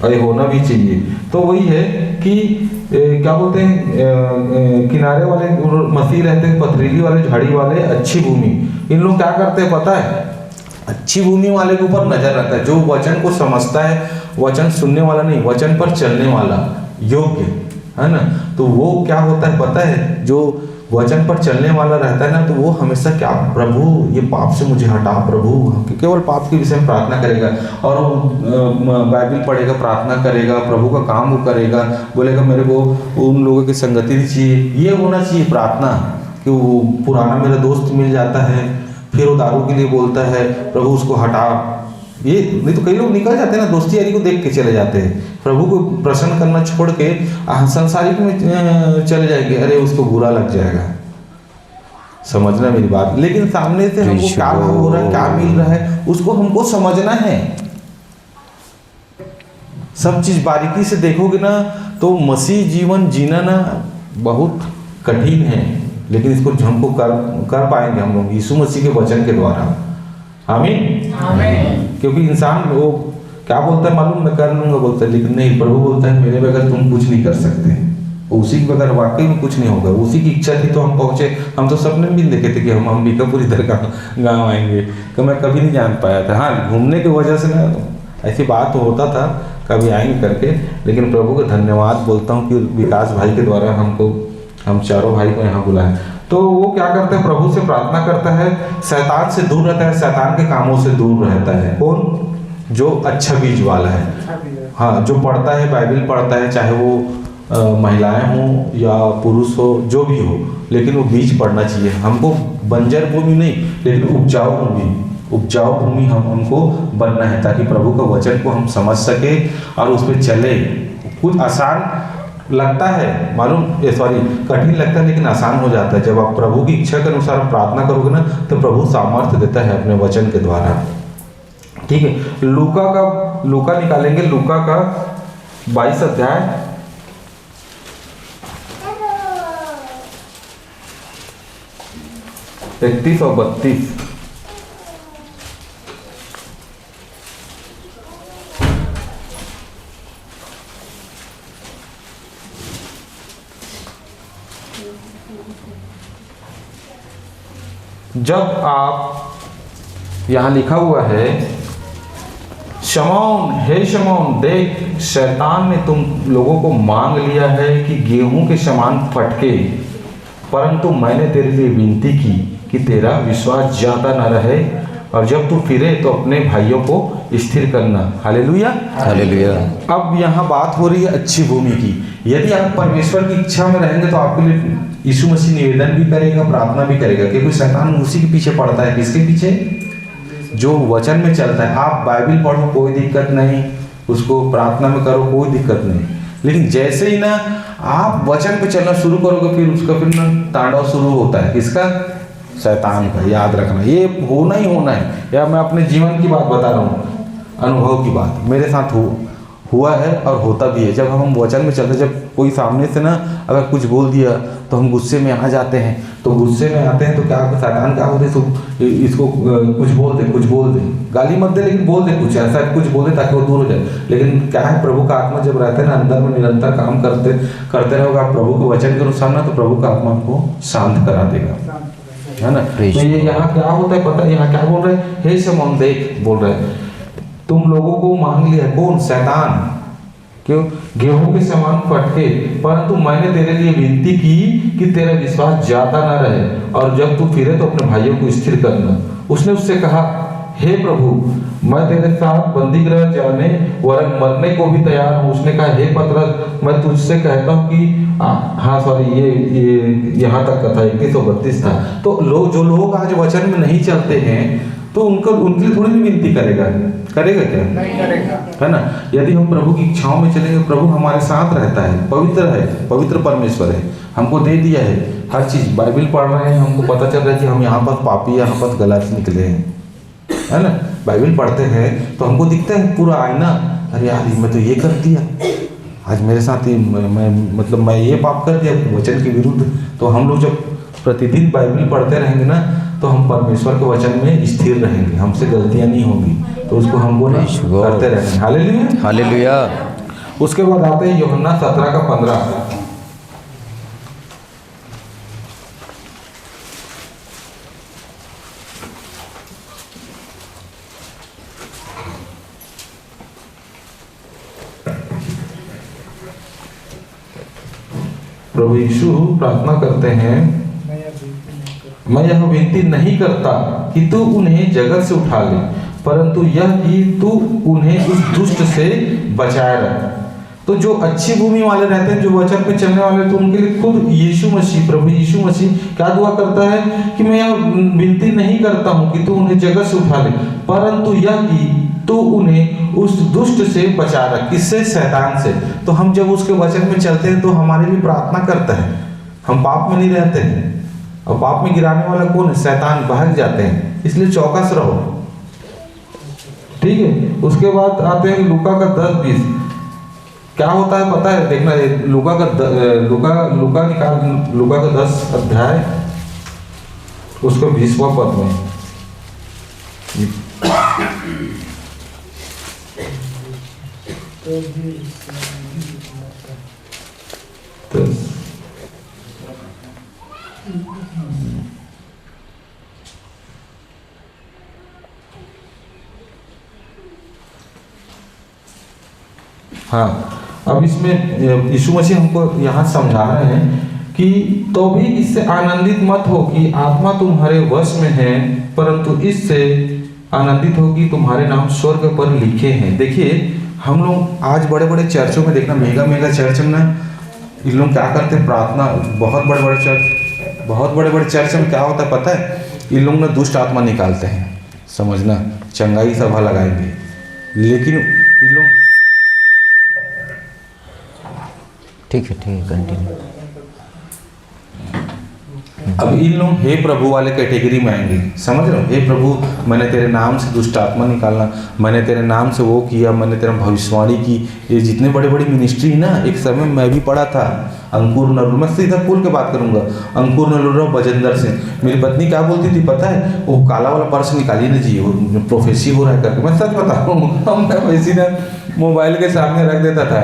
और ये होना भी चाहिए। तो वही है कि क्या बोलते हैं, किनारे वाले मसीह रहते हैं, पथरीली वाले, झाड़ी वाले, अच्छी भूमि। इन लोग क्या करते हैं पता है, अच्छी भूमि वाले के ऊपर नजर रखता है, जो वचन को समझता है, वचन सुनने वाला नहीं, वचन पर चलने वाला, योग्य, है ना। तो वो क्या होता है पता है, जो वचन पर चलने वाला रहता है ना, तो वो हमेशा क्या, प्रभु ये पाप से मुझे हटा प्रभु, केवल पाप के विषय में प्रार्थना करेगा, और बाइबल पढ़ेगा, प्रार्थना करेगा, प्रभु का काम वो करेगा, बोलेगा मेरे को उन लोगों की संगति नहीं चाहिए। ये होना चाहिए प्रार्थना, कि वो पुराना मेरा दोस्त मिल जाता है, फिर वो दारू के लिए बोलता है, प्रभु उसको हटा। ये नहीं तो कई लोग निकल जाते हैं ना, दोस्ती यारी को देख के चले जाते हैं, प्रभु को प्रसन्न करना छोड़ के संसारिक में चले जाएंगे, अरे उसको बुरा लग जाएगा। समझना मेरी बात। लेकिन सामने से हमको क्या हो रहा है, क्या मिल रहा है, उसको हमको समझना है। सब चीज बारीकी से देखोगे ना, तो मसीह जीवन जीना ना बहुत कठिन है, लेकिन इसको हमको कर पाएंगे हम लोग यीशु मसीह के वचन के द्वारा। आमीन आमीन। क्योंकि इंसान वो क्या बोलता है मालूम, मैं कर लूंगा बोलता है, लेकिन नहीं, प्रभु बोलता है मेरे बगैर तुम कुछ नहीं कर सकते। उसी के बगैर वाकई में कुछ नहीं होगा। उसी की इच्छा थी तो हम पहुंचे। हम तो सपने में भी देखे थे कि हम अंबिकापुर इधर गाँव आएंगे, तो मैं कभी नहीं जान पाया था। हाँ, घूमने की वजह से ना ऐसी बात तो होता था, कभी आएंगे करके, लेकिन प्रभु को धन्यवाद बोलता हूँ कि विकास भाई के द्वारा हम चारों भाई को यहाँ बुलाया। तो वो क्या करता है, प्रभु से प्रार्थना करता है, शैतान से दूर रहता है, शैतान के कामों से दूर रहता है। कौन? जो अच्छा बीज वाला है। हाँ, जो पढ़ता है, बाइबल पढ़ता है, चाहे वो महिलाएं हों या पुरुष हो, जो भी हो, लेकिन वो बीज पढ़ना चाहिए। हमको बंजर भूमि नहीं, लेकिन उपजाऊ भूमि हमको बनना है, ताकि प्रभु का वचन को हम समझ सके और उस पर चले। कुछ आसान लगता है मालूम, कठिन लगता है, लेकिन आसान हो जाता है जब आप प्रभु की इच्छा के अनुसार प्रार्थना करोगे ना, तो प्रभु सामर्थ्य देता है अपने वचन के द्वारा। ठीक है, लूका निकालेंगे, लूका का 22 अध्याय 31 और 32। जब आप यहाँ लिखा हुआ है, शमौन, हे शमौन, देख शैतान ने तुम लोगों को मांग लिया है कि गेहूं के समान फटके, परंतु मैंने तेरे लिए विनती की कि तेरा विश्वास ज्यादा न रहे, और जब तू फिरे तो अपने भाइयों को स्थिर करना। Hallelujah hallelujah. अब यहाँ बात हो रही है अच्छी भूमि की। यदि आप परमेश्वर की इच्छा में रहेंगे तो आपके लिए यीशु मसीह निवेदन भी करेगा, प्रार्थना भी करेगा, क्योंकि शैतान उसी के पीछे पड़ता है। किसके पीछे? जो वचन में चलता है। आप बाइबल पढ़ो कोई दिक्कत नहीं, उसको प्रार्थना में करो कोई दिक्कत नहीं, लेकिन जैसे ही ना आप वचन पे चलना शुरू करोगे, फिर उसका फिर ना तांडव शुरू होता है। किसका? शैतान का। याद रखना, ये होना ही होना है। या मैं अपने जीवन की बात बता रहा हूँ, अनुभव की बात मेरे साथ हुआ है और होता भी है। जब हम वचन में चलते, जब कोई सामने से ना अगर कुछ बोल दिया तो हम गुस्से में आ जाते हैं। तो गुस्से में आते हैं तो क्या शैतान क्या होते, तो इसको कुछ बोल दे, गाली मत दे, लेकिन बोल दे कुछ ऐसा, कुछ बोल दे ताकि वो दूर हो जाए। लेकिन क्या है, प्रभु का आत्मा जब रहता है ना अंदर में, निरंतर काम करते रहोगे आप प्रभु के वचन के अनुसार ना, तो प्रभु का आत्मा को शांत करा देगा, है ना। तो ये यहाँ क्या होता है पता है, यहाँ क्या बोल रहे हैं, हे शमौन देख, बोल रहे हैं तुम लोगों को मांग लिया। कौन? शैतान। क्यों? गेहूं के समान फटके, परंतु मैंने तेरे लिए विनती की कि तेरा विश्वास ज्यादा न रहे, और जब तू फिरे तो अपने भाइयों को स्थिर करना। उसने उससे कहा, हे प्रभु, मैं तेरे साथ बंदी गृह जाने वरन मरने को भी तैयार हूँ। उसने कहा, हे पतरस, मैं तुझसे कहता हूँ कि हाँ सॉरी, ये यहाँ तक का था, 31 और 32 था। तो जो लोग आज वचन में नहीं चलते हैं, तो उनके लिए थोड़ी भी विनती करेगा क्या? नहीं करेगा, है ना। यदि हम प्रभु की इच्छाओं में चलेंगे, प्रभु हमारे साथ रहता है, पवित्र परमेश्वर है, हमको दे दिया है हर चीज। बाइबल पढ़ रहे हैं, हमको पता चल रहा है कि हम यहाँ पर पापी, यहाँ पर गलत निकले हैं, है ना। बाइबल पढ़ते हैं तो हमको दिखता है पूरा आईना, अरे यार मैं तो ये कर दिया, आज मेरे साथ ही मैं ये पाप कर दिया वचन के विरुद्ध। तो हम लोग जब प्रतिदिन बाइबल पढ़ते रहेंगे ना, तो हम परमेश्वर के वचन में स्थिर रहेंगे, हमसे गलतियां नहीं होंगी, तो उसको हमको ना करते रहेंगे। Hallelujah hallelujah. उसके बाद आते हैं यूहन्ना 17 का 15। प्रभु यीशु प्रार्थना करते हैं, मैं यह विनती नहीं करता कि तू उन्हें जगत से उठा ले, परंतु यह कि तू उन्हें उस दुष्ट से बचाए रख। तो जो अच्छी भूमि वाले रहते हैं, जो वचन पे चलने वाले, तो उनके लिए खुद यीशु मसीह, प्रभु यीशु मसीह क्या दुआ करता है कि मैं यह विनती नहीं करता हूँ कि तू उन्हें जगत से उठा ले, परंतु यह कि तू उन्हें उस दुष्ट से बचा रख। किससे? शैतान से। तो हम जब उसके वचन में चलते हैं तो हमारे लिए प्रार्थना करता है, हम पाप में नहीं रहते हैं। और पाप में गिराने वाला कौन है? शैतान। भाग जाते हैं, इसलिए चौकस रहो, ठीक है। उसके बाद आते हैं लूका का 10-20। क्या होता है पता है? देखना, लूका का 10 अध्याय उसका 20वां पद में, हाँ, अब इसमें यीशु मसीह हमको यहाँ समझा रहे हैं कि तो भी इससे आनंदित मत हो कि आत्मा तुम्हारे वश में है, परंतु इससे आनंदित हो कि तुम्हारे नाम स्वर्ग पर लिखे हैं। देखिए, हम लोग आज बड़े बड़े चर्चों में देखना, मेगा चर्च में ना, इन लोग क्या करते हैं? प्रार्थना, बहुत बड़े बड़े चर्च में क्या होता है पता है? इन लोग ना दुष्ट आत्मा निकालते हैं, समझना, चंगाई सभा लगाएंगे, लेकिन इन लोग, ठीक है कंटिन्यू। अब इन लोग हे प्रभु वाले कैटेगरी में आएंगे, समझ रहे हो? हे प्रभु, मैंने तेरे नाम से दुष्ट आत्मा निकालना, मैंने तेरे नाम से वो किया, मैंने तेरा भविष्यवाणी की। ये जितने बड़ी बड़ी मिनिस्ट्री ना, एक समय मैं भी पढ़ा था। अंकुर नरूर, मैं सीधा खोल के बात करूंगा, अंकुर नरूर बजेंद्र सिंह। मेरी पत्नी क्या बोलती थी पता है? वो काला वाला पर्स निकालिए ना जी, वो प्रोफेसी हो रहा है करके। मैं सच बता रहा हूँ, मैं वैसी ना मोबाइल के सामने रख देता था,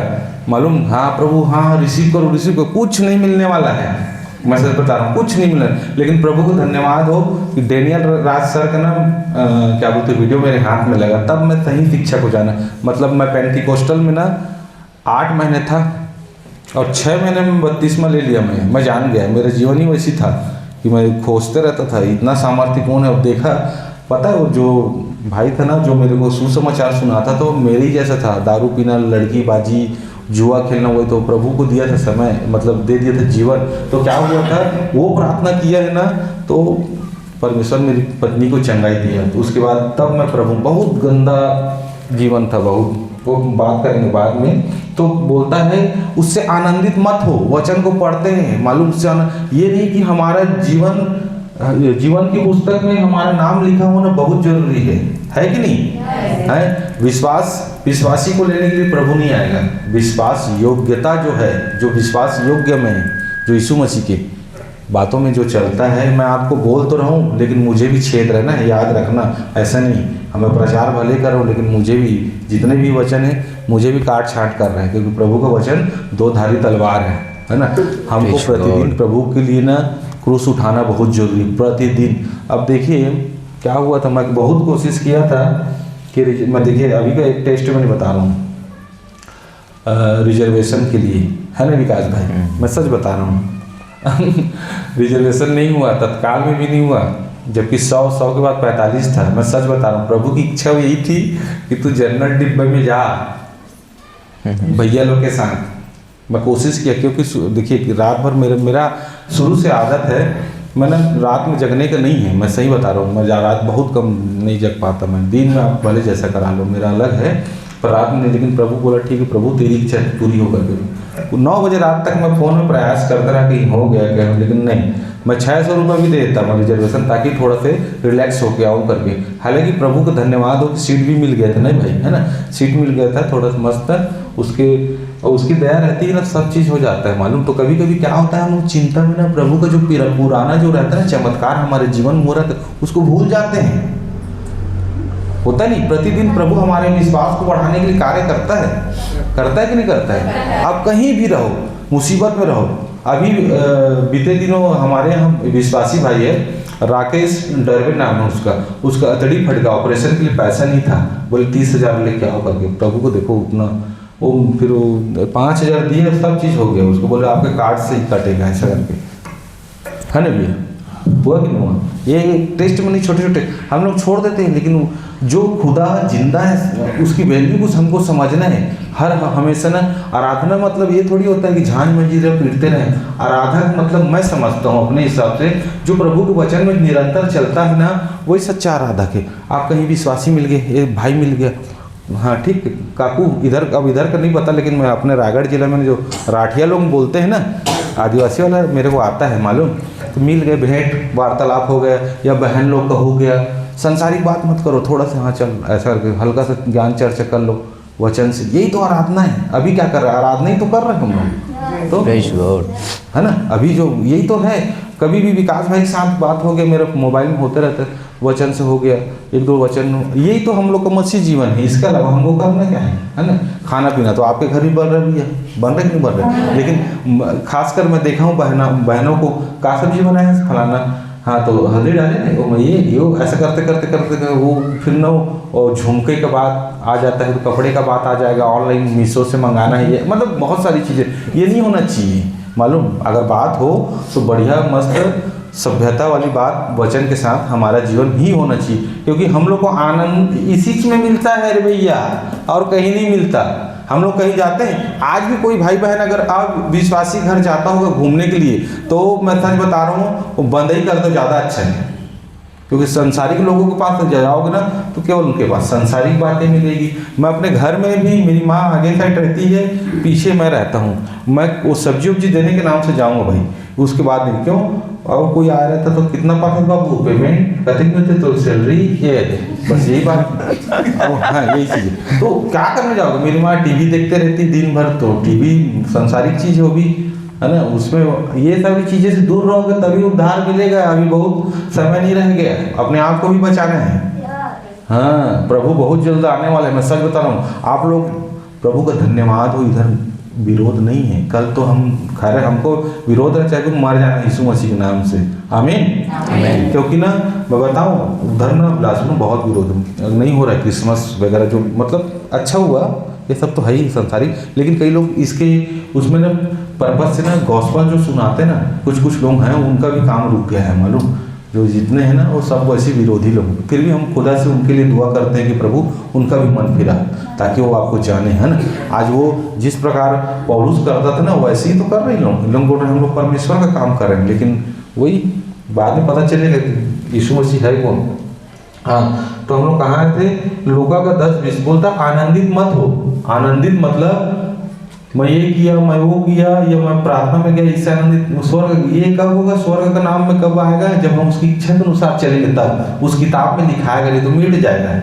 मालूम, हाँ प्रभु, हाँ रिसीव करो, कुछ नहीं मिलने वाला है। मैं सच बता रहा हूँ, कुछ नहीं मिला। लेकिन प्रभु को धन्यवाद हो कि डेनियल राज सर का ना क्या बोलते, वीडियो मेरे हाथ में लगा, तब मैं सही शिक्षा को जाना। मतलब मैं पेंटिकोस्टल में ना 8 महीने था और 6 महीने में बपतिस्मा ले लिया। मैं जान गया, मेरा जीवन ही वैसी था कि मैं खोजते रहता था इतना सामर्थ्य कौन है। और देखा, पता है वो जो भाई था ना, जो मेरे को सुसमाचार सुनाता था, वो मेरे ही जैसा था। दारू पीना, लड़की बाजी, जुआ खेलना, वही तो प्रभु को दिया था समय, मतलब दे दिया था जीवन। तो क्या हुआ था, वो प्रार्थना किया है ना, तो परमेश्वर मेरी पत्नी को चंगाई दिया। तो उसके बाद तब मैं प्रभु, बहुत गंदा जीवन था, बहुत, वो बात करेंगे बाद में। तो बोलता है उससे आनंदित मत हो। वचन को पढ़ते हैं, मालूम से ये नहीं कि हमारा जीवन की पुस्तक में हमारा नाम लिखा होना बहुत जरूरी है कि नहीं है? विश्वासी को लेने के लिए प्रभु नहीं आएगा। विश्वास योग्यता जो है, जो विश्वास योग्य में है, जो यीशु मसीह के बातों में जो चलता है, मैं आपको बोल तो रहा हूँ, लेकिन मुझे भी छेद रहना है, याद रखना। ऐसा नहीं हमें प्रचार भले कर रहा हूँ, लेकिन मुझे भी जितने भी वचन है, मुझे भी काट छांट कर रहे हैं, क्योंकि प्रभु का वचन 2 धारी तलवार है ना। हमको प्रतिदिन प्रभु के लिए ना क्रूस उठाना बहुत जरूरी, प्रतिदिन। अब देखिए क्या हुआ था, मैं बहुत कोशिश किया था कि मैं, देखिए अभी का एक टेस्ट में बता रहा हूँ, रिजर्वेशन के लिए, है ना विकास भाई, मैं सच बता रहा हूँ रिजर्वेशन नहीं हुआ, तत्काल में भी नहीं हुआ, जबकि 100 के बाद 45 था। मैं सच बता रहा हूँ, प्रभु की इच्छा यही थी कि तू जनरल डिब्बे में जा भैया लोग के साथ। मैं कोशिश किया, क्योंकि देखिए रात भर मेरा शुरू से आदत है, मैंने रात में जगने का नहीं है, मैं सही बता रहा हूँ। मैं रात बहुत कम नहीं जग पाता, मैं दिन में आप भले जैसा करा लो, मेरा अलग है, पर रात में नहीं। लेकिन प्रभु बोला ठीक है प्रभु, तेरी इच्छा पूरी होकर के 9 बजे रात तक मैं फ़ोन में प्रयास करता रहा कि हो गया क्या, लेकिन नहीं। मैं 600 रुपये भी दे देता मैं रिजर्वेशन, ताकि थोड़ा से रिलैक्स होके आऊँ करके। हालांकि प्रभु को धन्यवाद हो कि सीट भी मिल गया था, नहीं भाई, है ना, सीट मिल गया था, थोड़ा सा मस्त उसकी दया रहती है ना, सब चीज़ हो जाता है मालूम। तो कभी कभी क्या होता है, हम लोग चिंता में ना प्रभु का जो पुराना जो रहता है ना चमत्कार हमारे जीवन में हो रहा था, उसको भूल जाते हैं। होता नहीं? प्रतिदिन प्रभु हमारे विश्वास को बढ़ाने के लिए कार्य करता है कि नहीं करता है? आप कहीं भी रहो, मुसीबत में रहो। अभी बीते दिनों हमारे यहाँ विश्वासी भाई है, राकेश डरवे नाम है उसका अतड़ी फट गया, ऑपरेशन के लिए पैसा नहीं था, बोले 30,000 लेके आओ करके। प्रभु को देखो उतना, वो फिर वो 5,000 दिए, सब चीज़ हो गया। उसको बोले आपके कार्ड से ही कटेगा ऐसा करके, है ना भैया? हुआ कि नहीं हुआ? ये टेस्ट में नहीं, छोटे छोटे हम लोग छोड़ देते हैं, लेकिन जो खुदा जिंदा है उसकी वैल्यू कुछ हमको समझना है। हर हमेशा ना आराधना मतलब ये थोड़ी होता है कि झांझ मंजीरे पीटते रहें। आराधक मतलब मैं समझता हूँ अपने हिसाब से, जो प्रभु के वचन में निरंतर चलता है ना, वही सच्चा आराधक है। आप कहीं विश्वासी मिल गए, एक भाई मिल गया, हाँ ठीक काकू, अब इधर का नहीं पता, लेकिन मैं अपने रायगढ़ जिले में जो राठिया लोग बोलते हैं ना, आदिवासी वाला मेरे को आता है मालूम, तो मिल गए, भेंट वार्तालाप हो गया, या बहन लोग का हो गया। संसारिक बात मत करो, थोड़ा सा हाँ चल ऐसा करके हल्का सा ज्ञान चर्चा कर लो वचन से। यही तो आराधना है। अभी क्या कर रहे हैं? आराधना ही तो कर रहे हैं हम लोग, तो है ना? अभी जो यही तो है। कभी भी विकास भाई के साथ बात हो गया, मेरे मोबाइल में होते रहते, वचन से हो गया, 1-2 वचन। यही तो हम लोग का मसीह जीवन है। इसके अलावा हमको करना क्या है ना? खाना पीना तो आपके घर भी बन रहा भैया, बन रहे कि नहीं बन रहे? लेकिन खासकर मैं देखा हूँ बहनों को, का सब्जी बनाया है फलाना, हाँ तो हल्दी डाले ना, वो ये ऐसा करते करते वो फिर ना वो झुमके का बात आ जाता है, तो कपड़े का बात आ जाएगा, ऑनलाइन मीशो से मंगाना है, ये मतलब बहुत सारी चीज़ें। ये नहीं होना चाहिए मालूम। अगर बात हो तो बढ़िया मस्त सभ्यता वाली बात वचन के साथ हमारा जीवन ही होना चाहिए, क्योंकि हम लोग को आनंद इसी में मिलता है रे भैया, और कहीं नहीं मिलता। हम लोग कहीं जाते हैं, आज भी कोई भाई बहन अगर आप विश्वासी घर जाता होगा घूमने के लिए, तो मैं सच बता रहा हूँ, वो बंद ही कर दो, ज़्यादा अच्छा है। क्योंकि संसारिक लोगों के पास जाओगे ना, तो केवल उनके पास संसारिक बातें मिलेगी। मैं अपने घर में भी, मेरी माँ आगे साइड रहती है, पीछे मैं रहता हूँ। मैं वो सब्जी उब्जी देने के नाम से जाऊँगा भाई, उसके बाद नहीं। क्यों? और कोई आ रहा था तो कितना पाते बाबू, पेमेंट कटिंग में थे तो सैलरी ये है, बस यही बात। हाँ यही चीज़। तो क्या करने जाओगे? मेरी माँ टीवी देखते रहती दिन भर, तो टीवी संसारिक चीज़ होगी, है ना? उसमें ये सभी चीज़ें से दूर रहोगे तभी उद्धार मिलेगा। अभी बहुत समय नहीं रह गया, अपने आप को भी बचाना है। हाँ, प्रभु बहुत जल्द आने वाला है। मैं सच बता रहा हूँ, आप लोग प्रभु का धन्यवाद हो, इधर विरोध नहीं है। कल तो हम खैर हमको विरोध है, चाहे मर जाना यीशु मसीह के नाम से, आमीन। क्योंकि ना मैं बताऊँ, उधर ना बिलासपुर में बहुत विरोध नहीं हो रहा है, क्रिसमस वगैरह जो मतलब अच्छा हुआ, ये सब तो है ही संसारिक। लेकिन कई लोग इसके उसमें ना पर्पस से ना गॉस्पेल जो सुनाते ना, कुछ लोग हैं, उनका भी काम रुक गया है मालूम। जो जितने हैं ना वो सब वैसे विरोधी लोग, फिर भी हम खुदा से उनके लिए दुआ करते हैं कि प्रभु उनका भी मन फिरा, ताकि वो आपको जाने, है ना? आज वो जिस प्रकार पौलुस करता था ना, वैसे ही तो कर रहे हैं लोग। हम लोग परमेश्वर का काम कर रहे हैं, लेकिन वही बाद में पता चलेगा यीशु मसीह है कौन। हाँ, तो हम लोग कहाँ थे? लूका का 10:20 बोलता, आनंदित मत हो। आनंदित मतलब मैं ये किया, मैं वो किया, या मैं प्रार्थना में गया, इससे आनंदित। स्वर्ग ये कब होगा? स्वर्ग का नाम में कब आएगा? जब हम उसकी इच्छा के अनुसार चलेंगे, तब उस किताब में लिखाएगा, नहीं तो मिट जाएगा।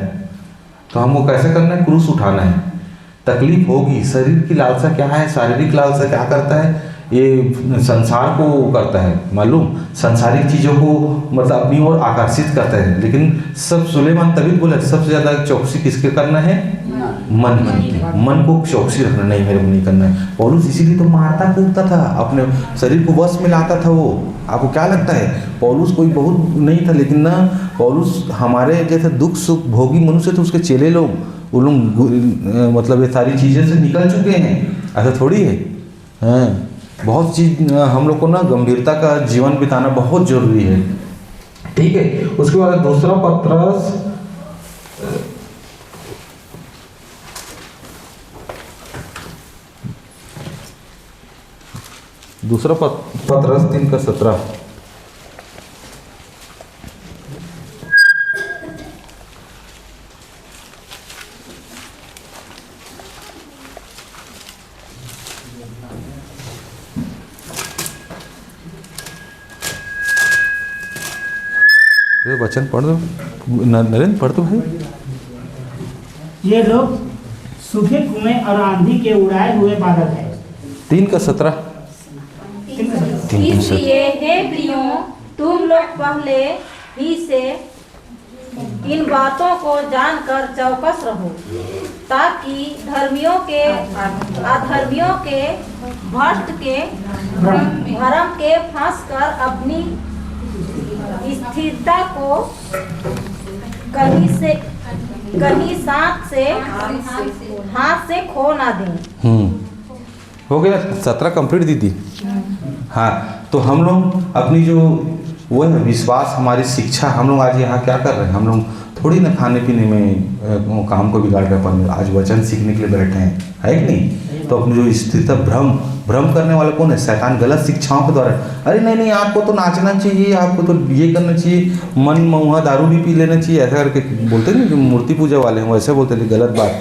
तो हमको कैसे करना है? क्रूस उठाना है। तकलीफ होगी। शरीर की लालसा क्या है? शारीरिक लालसा क्या करता है? ये संसार को करता है मालूम, संसारिक चीज़ों को मतलब अपनी ओर आकर्षित करता है। लेकिन सब सुलेमान तभी बोला, सबसे ज़्यादा चौकसी किसके करना है? मन को चौकसी रखना, नहीं मेरे को नहीं करना है। पौलुस इसीलिए तो मारता कूदता था, अपने शरीर को वश में लाता था वो। आपको क्या लगता है पौलुस कोई बहुत नहीं था? लेकिन ना, पौलुस हमारे जैसे दुख सुख भोगी मनुष्य थे, उसके चेले लोग, वो लोग मतलब ये सारी चीज़ें से निकल चुके हैं। ऐसा थोड़ी है। हाँ, बहुत चीज़ हम लोग को ना गंभीरता का जीवन बिताना बहुत जरूरी है, ठीक है। उसके बाद दूसरा पत्रस 3:17। वचन पढ़ दो नरेंद्र, पढ़ दो भाई। ये लोग सूखे कुएं और आंधी के उड़ाए हुए बादल है। 3:17। इसलिए हे प्रियो, तुम लोग पहले ही से इन बातों को जानकर चौकस रहो, ताकि धर्मियों के अधर्मियों के भ्रष्ट के भरम के फंसकर अपनी स्थिरता को कहीं हाथ से खो ना दें। हो गया 17 कंप्लीट दीदी। हाँ, तो हम लोग अपनी जो वो है विश्वास, हमारी शिक्षा, हम लोग आज यहाँ क्या कर रहे हैं? हम लोग थोड़ी ना खाने पीने में काम को बिगाड़ रहे हैं, आज वचन सीखने के लिए बैठे हैं, है कि नहीं? तो अपनी जो स्थिरता, भ्रम करने वाला कौन है? शैतान गलत शिक्षाओं के द्वारा। अरे नहीं, आपको तो नाचना चाहिए, आपको तो ये करना चाहिए, मन महुआ दारू भी पी लेना चाहिए, ऐसा करके बोलते नहीं, जो मूर्ति पूजा वाले हैं वैसे बोलते थे, गलत बात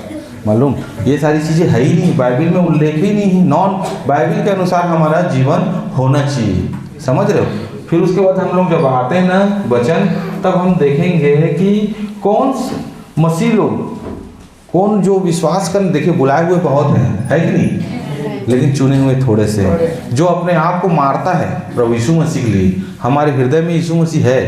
मालूम। ये सारी चीज़ें है ही नहीं, बाइबिल में उल्लेख ही नहीं है। नॉन बाइबिल के अनुसार हमारा जीवन होना चाहिए, समझ रहे हो? फिर उसके बाद हम लोग जब आते हैं ना वचन, तब हम देखेंगे कि कौन मसीह लोग, कौन जो विश्वास करने, देखिए बुलाए हुए बहुत हैं, है कि नहीं, लेकिन चुने हुए थोड़े से। जो अपने आप को मारता है प्रभु यीशु मसीह के लिए, हमारे हृदय में यीशु मसीह है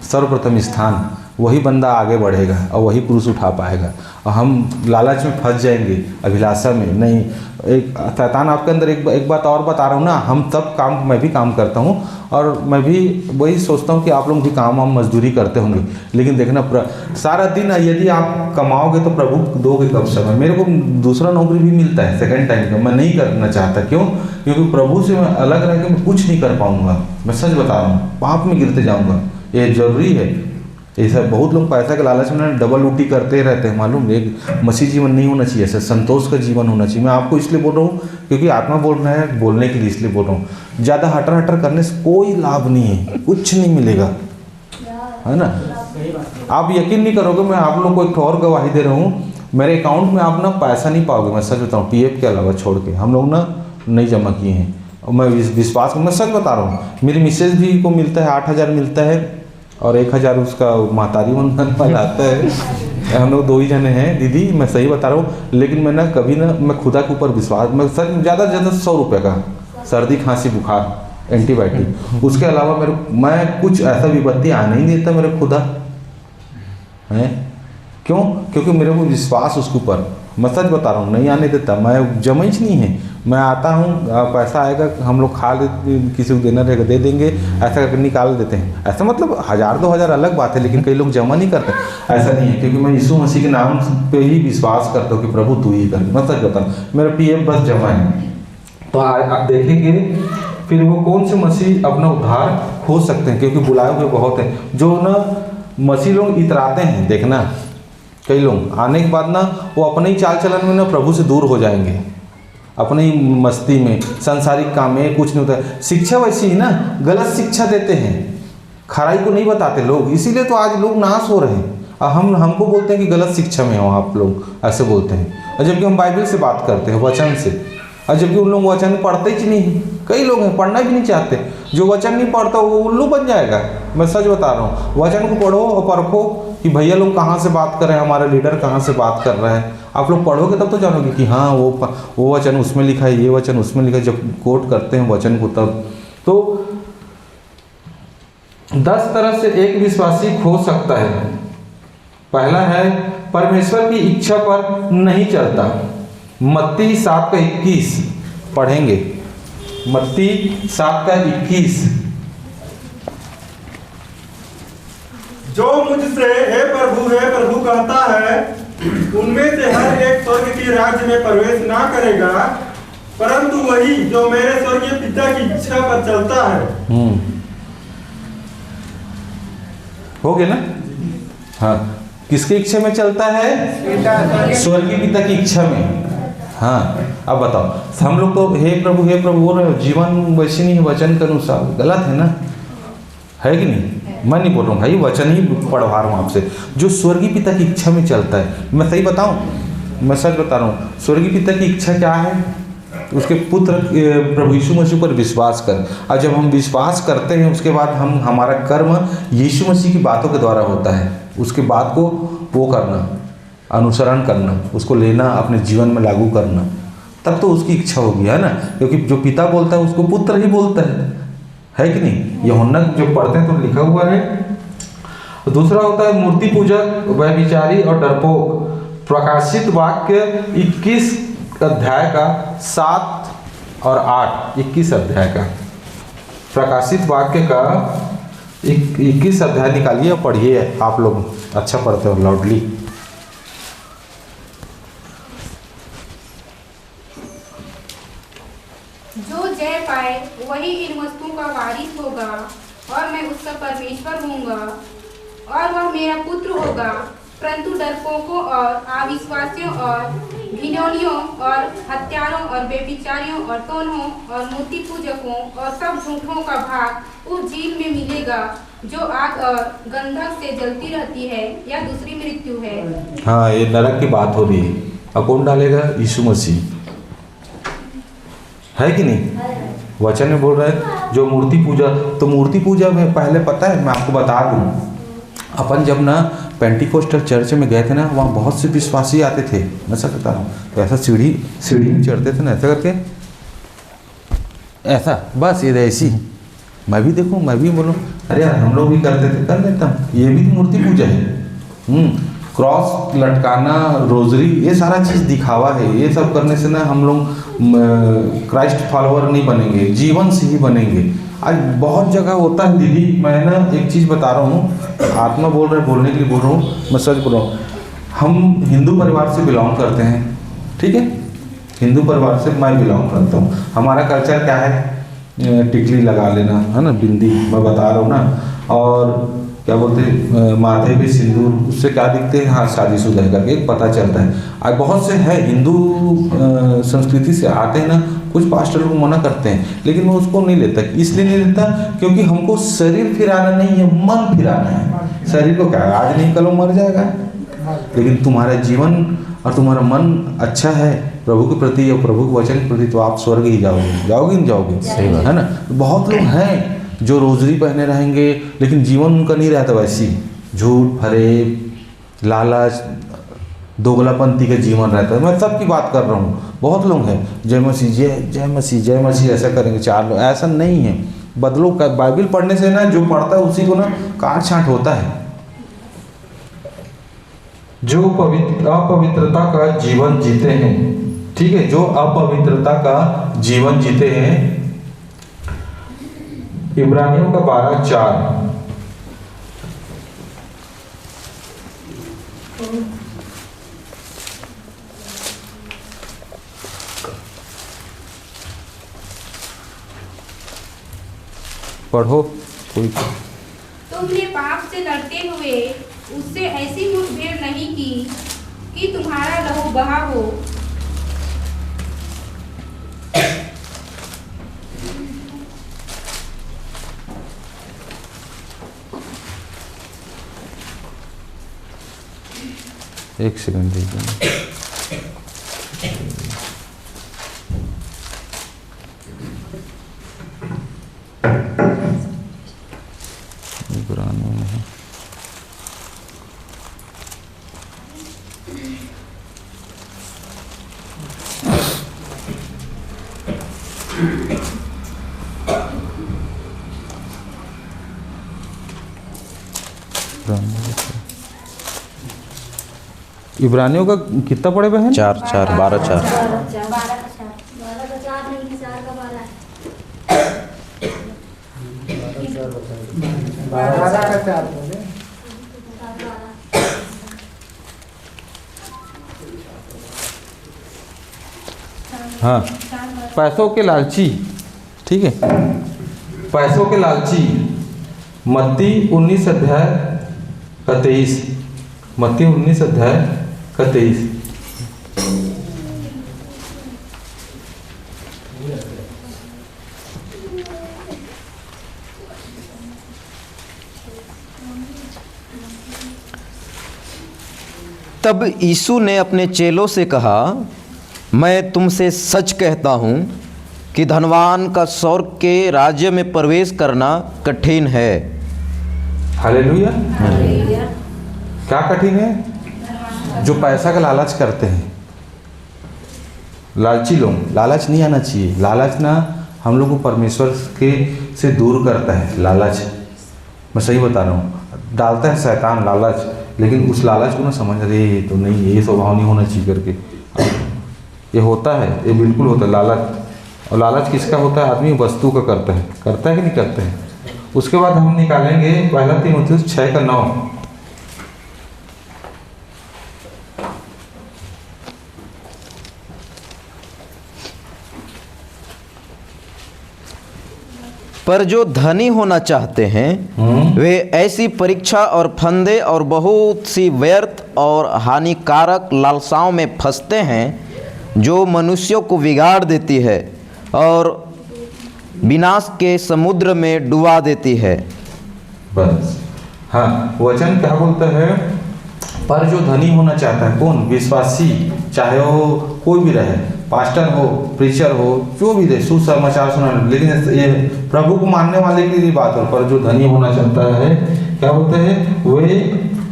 सर्वप्रथम स्थान, वही बंदा आगे बढ़ेगा और वही क्रूस उठा पाएगा। और हम लालच में फंस जाएंगे, अभिलाषा में नहीं। एक शैतान आपके अंदर एक बात और बता रहा हूँ ना, हम सब काम, मैं भी काम करता हूँ और मैं भी वही सोचता हूँ कि आप लोग भी काम मजदूरी करते होंगे, लेकिन देखना सारा दिन यदि आप कमाओगे तो प्रभु दोगे कब समय? मेरे को दूसरा नौकरी भी मिलता है सेकंड टाइम का, मैं नहीं करना चाहता। क्यों? क्योंकि प्रभु से मैं अलग रह के मैं कुछ नहीं कर पाऊँगा, मैं सच बता रहा हूँ, पाप में गिरते जाऊँगा। ये जरूरी है। ऐसा बहुत लोग पैसा के लालच में डबल ड्यूटी करते रहते हैं, मालूम। एक मसीह जीवन नहीं होना चाहिए, ऐसा संतोष का जीवन होना चाहिए। मैं आपको इसलिए बोल रहा हूँ क्योंकि आत्मा बोल रहा है, बोलने के लिए इसलिए बोल रहा हूँ। ज़्यादा हटर करने से कोई लाभ नहीं है, कुछ नहीं मिलेगा, है ना। आप यकीन नहीं करोगे, मैं आप लोग को एक और गवाही दे रहा हूँ, मेरे अकाउंट में आप ना पैसा नहीं पाओगे, मैं सच बताऊँ, PF के अलावा छोड़ के हम लोग ना नहीं जमा किए हैं। और मैं विश्वास, मैं सच बता रहा हूँ, मेरी मिसेज भी को मिलता है 8,000 मिलता है और 1,000 उसका महतारी बंधन वाला आता है। हम लोग 2 ही जने हैं दीदी, मैं सही बता रहा हूँ। लेकिन मैं ना कभी ना, मैं खुदा के ऊपर विश्वास, मैं सच ज़्यादा से ज़्यादा 100 रुपये का सर्दी खांसी बुखार एंटीबायोटिक, उसके अलावा मैं कुछ ऐसा विपत्ति आने ही नहीं देता मेरे खुदा है। क्यों? क्योंकि मेरे को विश्वास उसके ऊपर, मैं सच बता रहा हूँ, नहीं आने देता। मैं जमैच नहीं है, मैं आता हूँ, पैसा आएगा, हम लोग खा ले, किसी को देना रहेगा दे देंगे, ऐसा करके निकाल देते हैं। ऐसा मतलब 1,000-2,000 अलग बात है, लेकिन कई लोग जमा नहीं करते। ऐसा नहीं है, क्योंकि मैं यीशु मसीह के नाम पे ही विश्वास करता हूँ कि प्रभु तू ही कर। मैं सच बता रहा हूँ, मेरा PF बस जमा है। तो आप देखेंगे फिर वो कौन से मसीह अपना उद्धार हो सकते हैं, क्योंकि बुलाए हुए बहुत हैं। जो ना मसीह लोग इतराते हैं, देखना कई लोग आने के बाद ना वो अपने ही चाल चलन में ना प्रभु से दूर हो जाएंगे, अपनी मस्ती में, सांसारिक काम में कुछ नहीं होता। शिक्षा वैसी ही ना, गलत शिक्षा देते हैं, खराई को नहीं बताते लोग, इसीलिए तो आज लोग नाश हो रहे हैं। और हमको बोलते हैं कि गलत शिक्षा में हो आप लोग, ऐसे बोलते हैं। और जबकि हम बाइबल से बात करते हैं, वचन से, और जबकि उन लोग वचन पढ़ते ही नहीं। कई लोग हैं पढ़ना भी नहीं चाहते, जो वचन नहीं पढ़ता वो उल्लू बन जाएगा। मैं सच बता रहा हूँ, वचन को पढ़ो और परखो कि भैया लोग कहाँ से बात कर रहे हैं, हमारा लीडर कहाँ से बात कर रहा है। आप लोग पढ़ोगे तब तो जानोगे कि हाँ वो वचन उसमें लिखा है, ये वचन उसमें लिखा है। जब कोट करते हैं वचन को तब तो 10 तरह से एक विश्वासी खो सकता है। पहला है परमेश्वर की इच्छा पर नहीं चलता। मत्ती 7:21 पढ़ेंगे, मत्ती 7:21। जो मुझसे हे प्रभु कहता है, उनमें से हर एक स्वर्ग के राज्य में प्रवेश ना करेगा, परंतु वही जो मेरे स्वर्गीय पिता की इच्छा पर चलता है। हो गया ना? हाँ, किसकी इच्छा में चलता है? स्वर्गीय पिता की इच्छा में। हाँ, अब बताओ, हम लोग तो हे प्रभु बोल रहे हो, जीवन वैसे नहीं है वचन के अनुसार, गलत है ना, है कि नहीं? मैं नहीं बोल रहा हूँ भाई, वचन ही पढ़वा रहा हूँ आपसे। जो स्वर्गीय पिता की इच्छा में चलता है, मैं सही बताऊँ, मैं सच बता रहा हूँ, स्वर्गीय पिता की इच्छा क्या है? उसके पुत्र प्रभु यीशु मसीह पर विश्वास कर। और जब हम विश्वास करते हैं उसके बाद हमारा कर्म यीशु मसीह की बातों के द्वारा होता है। उसके बात को वो करना, अनुसरण करना, उसको लेना, अपने जीवन में लागू करना, तब तो उसकी इच्छा होगी, है ना। क्योंकि जो पिता बोलता है उसको पुत्र ही बोलता है कि नहीं? यूहन्ना जो पढ़ते हैं तो लिखा हुआ है दूसरा होता है मूर्ति पूजक, व्यभिचारी और डरपोक। प्रकाशित वाक्य 21 अध्याय का 7 और 8, 21 अध्याय का प्रकाशित वाक्य का 21 अध्याय निकालिए और पढ़िए। आप लोग अच्छा पढ़ते हो लाउडली। जो जय पाए वही इन वस्तुओं का वारिस होगा और मैं उसका परमेश्वर होऊंगा और वह मेरा पुत्र होगा। परंतु डरपोकों और अविश्वासियों और घिनौनियों और हत्यारों और बेविचारियों और टोन्हों और मूर्ति पूजकों और सब झूठों का भाग उस झील में मिलेगा जो आग और गंधक से जलती रहती है, या दूसरी मृत्यु है। हाँ, ये नरक की बात हो रही है। अब कौन डालेगा? यीशु मसीह, है कि नहीं? वचन में बोल रहा है जो मूर्ति पूजा। तो मूर्ति पूजा में पहले पता है, मैं आपको बता दूं, अपन जब ना पेंटिकोस्टल चर्च में गए थे ना, वहाँ बहुत से विश्वासी आते थे। मैं सच बता रहा हूँ, तो ऐसा सीढ़ी में चढ़ते थे ना, ऐसा करके, ऐसा बस ये ऐसी। मैं भी देखूँ, मैं भी बोलूँ अरे यार हम लोग भी करते थे, कर लेता हूँ। ये भी तो मूर्ति पूजा है। क्रॉस लटकाना, रोजरी, ये सारा चीज़ दिखावा है। ये सब करने से ना हम लोग क्राइस्ट फॉलोअर नहीं बनेंगे, जीवन से ही बनेंगे। आज बहुत जगह होता है दीदी, मैं ना एक चीज़ बता रहा हूँ, आत्मा बोल रहे, बोलने के लिए बोल रहा हूँ, मैं सच बोल रहा हूँ। हम हिंदू परिवार से बिलोंग करते हैं, ठीक है? हिंदू परिवार से मैं बिलोंग करता हूँ। हमारा कल्चर क्या है? टिकली लगा लेना, है ना, बिंदी, मैं बता रहा हूँ ना। और क्या बोलते हैं, माथे पे सिंदूर, उससे क्या दिखते हैं? हाँ, शादीशुदा करके पता चलता है। आज बहुत से है हिंदू संस्कृति से आते हैं ना, कुछ पास्टर लोग मना करते हैं, लेकिन मैं उसको नहीं लेता। इसलिए नहीं लेता क्योंकि हमको शरीर फिराना नहीं है, मन फिराना है। शरीर को क्या, आज नहीं कल मर जाएगा, लेकिन तुम्हारा जीवन और तुम्हारा मन अच्छा है प्रभु के प्रति और प्रभु के वचन के प्रति, तो आप स्वर्ग ही जाओगे। जाओगे नहीं जाओगे? सही बात है ना। बहुत लोग हैं जो रोजरी पहने रहेंगे, लेकिन जीवन उनका नहीं रहता वैसी। झूठ, फरेब, लालच, दोगलापंथी का जीवन रहता है। मैं सबकी बात कर रहा हूँ। बहुत लोग हैं जय मसीह, जय मसीह, जय मसीह ऐसा करेंगे, 4 लोग, ऐसा नहीं है। बदलो का बाइबल पढ़ने से ना, जो पढ़ता है उसी को ना काट छांट होता है। जो अपवित्रता का जीवन जीते हैं, ठीक है, जो अपवित्रता का जीवन जीते हैं, इब्रानियों का 12:4। पढ़ो कोई। तुमने पाप से लड़ते हुए उससे ऐसी मुठभेड़ नहीं की कि तुम्हारा लहू बहा हो। एक सेकंड दीजिए। इब्रानियों का कितना पढ़े हुए हैं? 4:4, 12:4। 12:4 हाँ, पैसों के लालची, ठीक है, पैसों के लालची। मत्ती 19 अध्याय का 23, मत्ती 19 अध्याय का 23। तब यीशु ने अपने चेलों से कहा, मैं तुमसे सच कहता हूँ कि धनवान का स्वर्ग के राज्य में प्रवेश करना कठिन है। हालेलुया। क्या कठिन है? जो पैसा का लालच करते हैं, लालची लोग। लालच नहीं आना चाहिए। लालच ना हम लोग को परमेश्वर के से दूर करता है। लालच, मैं सही बता रहा हूँ। डालता है शैतान लालच, लेकिन उस लालच को ना समझ रहे ये तो नहीं, ये स्वभाव नहीं होना चाहिए करके। ये होता है, ये बिल्कुल होता है लालच। और लालच किसका होता है? आदमी वस्तु का करता है कि नहीं करता है। उसके बाद हम निकालेंगे पहला तीमुथियुस 6:9। पर जो धनी होना चाहते हैं वे ऐसी परीक्षा और फंदे और बहुत सी व्यर्थ और हानिकारक लालसाओं में फंसते हैं जो मनुष्यों को बिगाड़ देती है और विनाश के समुद्र में डुबा देती है। बस हाँ, वचन क्या बोलता है? पर जो धनी होना चाहता है, कौन? विश्वासी, चाहे वो कोई भी रहे, पास्टर हो, प्रीचर हो, जो भी रहे, सुसमाचार सुनाने, लेकिन ये प्रभु को मानने वाले की बात हो। पर जो धनी होना चाहता है, क्या बोलते हैं? वे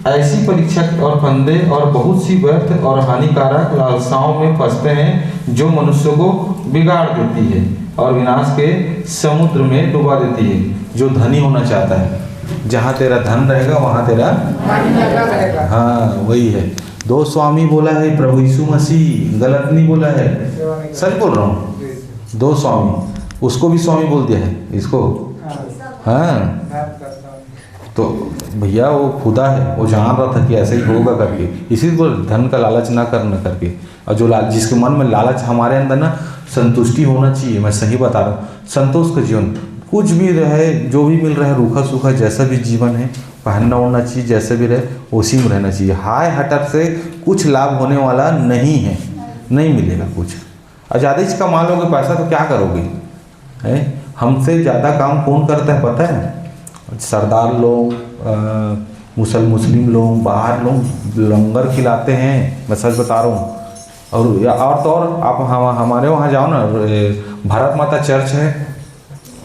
ऐसी परीक्षा और फंदे और बहुत सी व्यर्थ और हानिकारक लालसाओं में फंसते हैं जो मनुष्य को बिगाड़ देती है और विनाश के समुद्र में डुबा देती है। जो धनी होना चाहता है, जहाँ तेरा धन रहेगा वहाँ तेरा हाँ, वही है। 2 स्वामी बोला है प्रभु यीशु मसीह, गलत नहीं बोला है, सच बोल रहा हूँ। 2 स्वामी, उसको भी स्वामी बोल दिया है, इसको हाँ। तो भैया वो खुदा है, वो जान रहा था कि ऐसे ही होगा करके, इसी को धन का लालच ना करना करके। और जो जिसके मन में लालच, हमारे अंदर ना संतुष्टि होना चाहिए। मैं सही बता रहा हूँ, संतोष का जीवन, कुछ भी रहे, जो भी मिल रहा है, रूखा सूखा जैसा भी जीवन है, पहनना होना चाहिए, जैसे भी रहे उसी में रहना चाहिए। हाय हटर से कुछ लाभ होने वाला नहीं है, नहीं मिलेगा कुछ। और ज़्यादा ही कमा लोगे पैसा तो क्या करोगे? है, हमसे ज़्यादा काम कौन करता है पता है? सरदार लोग, मुस्लिम लोग, बाहर लोग लंगर खिलाते हैं, मैं सच बता रहा हूँ। और तो और आप हमारे वहाँ जाओ ना, भारत माता चर्च है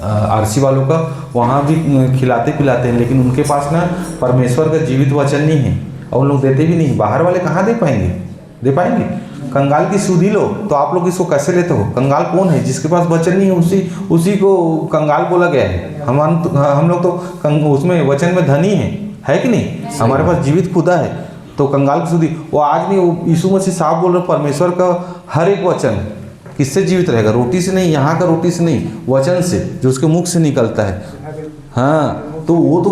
आरसी वालों का, वहाँ भी खिलाते पिलाते हैं, लेकिन उनके पास ना परमेश्वर का जीवित वचन नहीं है और उन लोग देते भी नहीं। बाहर वाले कहाँ दे पाएंगे? दे पाएंगे? कंगाल की सुधी लो तो आप लोग इसको कैसे लेते हो? कंगाल कौन है? जिसके पास वचन नहीं है, उसी को कंगाल बोला गया है। हम लोग तो उसमें वचन में धनी है कि नहीं? हमारे पास जीवित खुदा है, तो कंगाल की सुधी वो आज नहीं। यीशु मसीह साहब बोल रहे, परमेश्वर का हर एक वचन किससे जीवित रहेगा? रोटी से नहीं, यहाँ का रोटी से नहीं, वचन से जो उसके मुख से निकलता है। हाँ, तो वो तो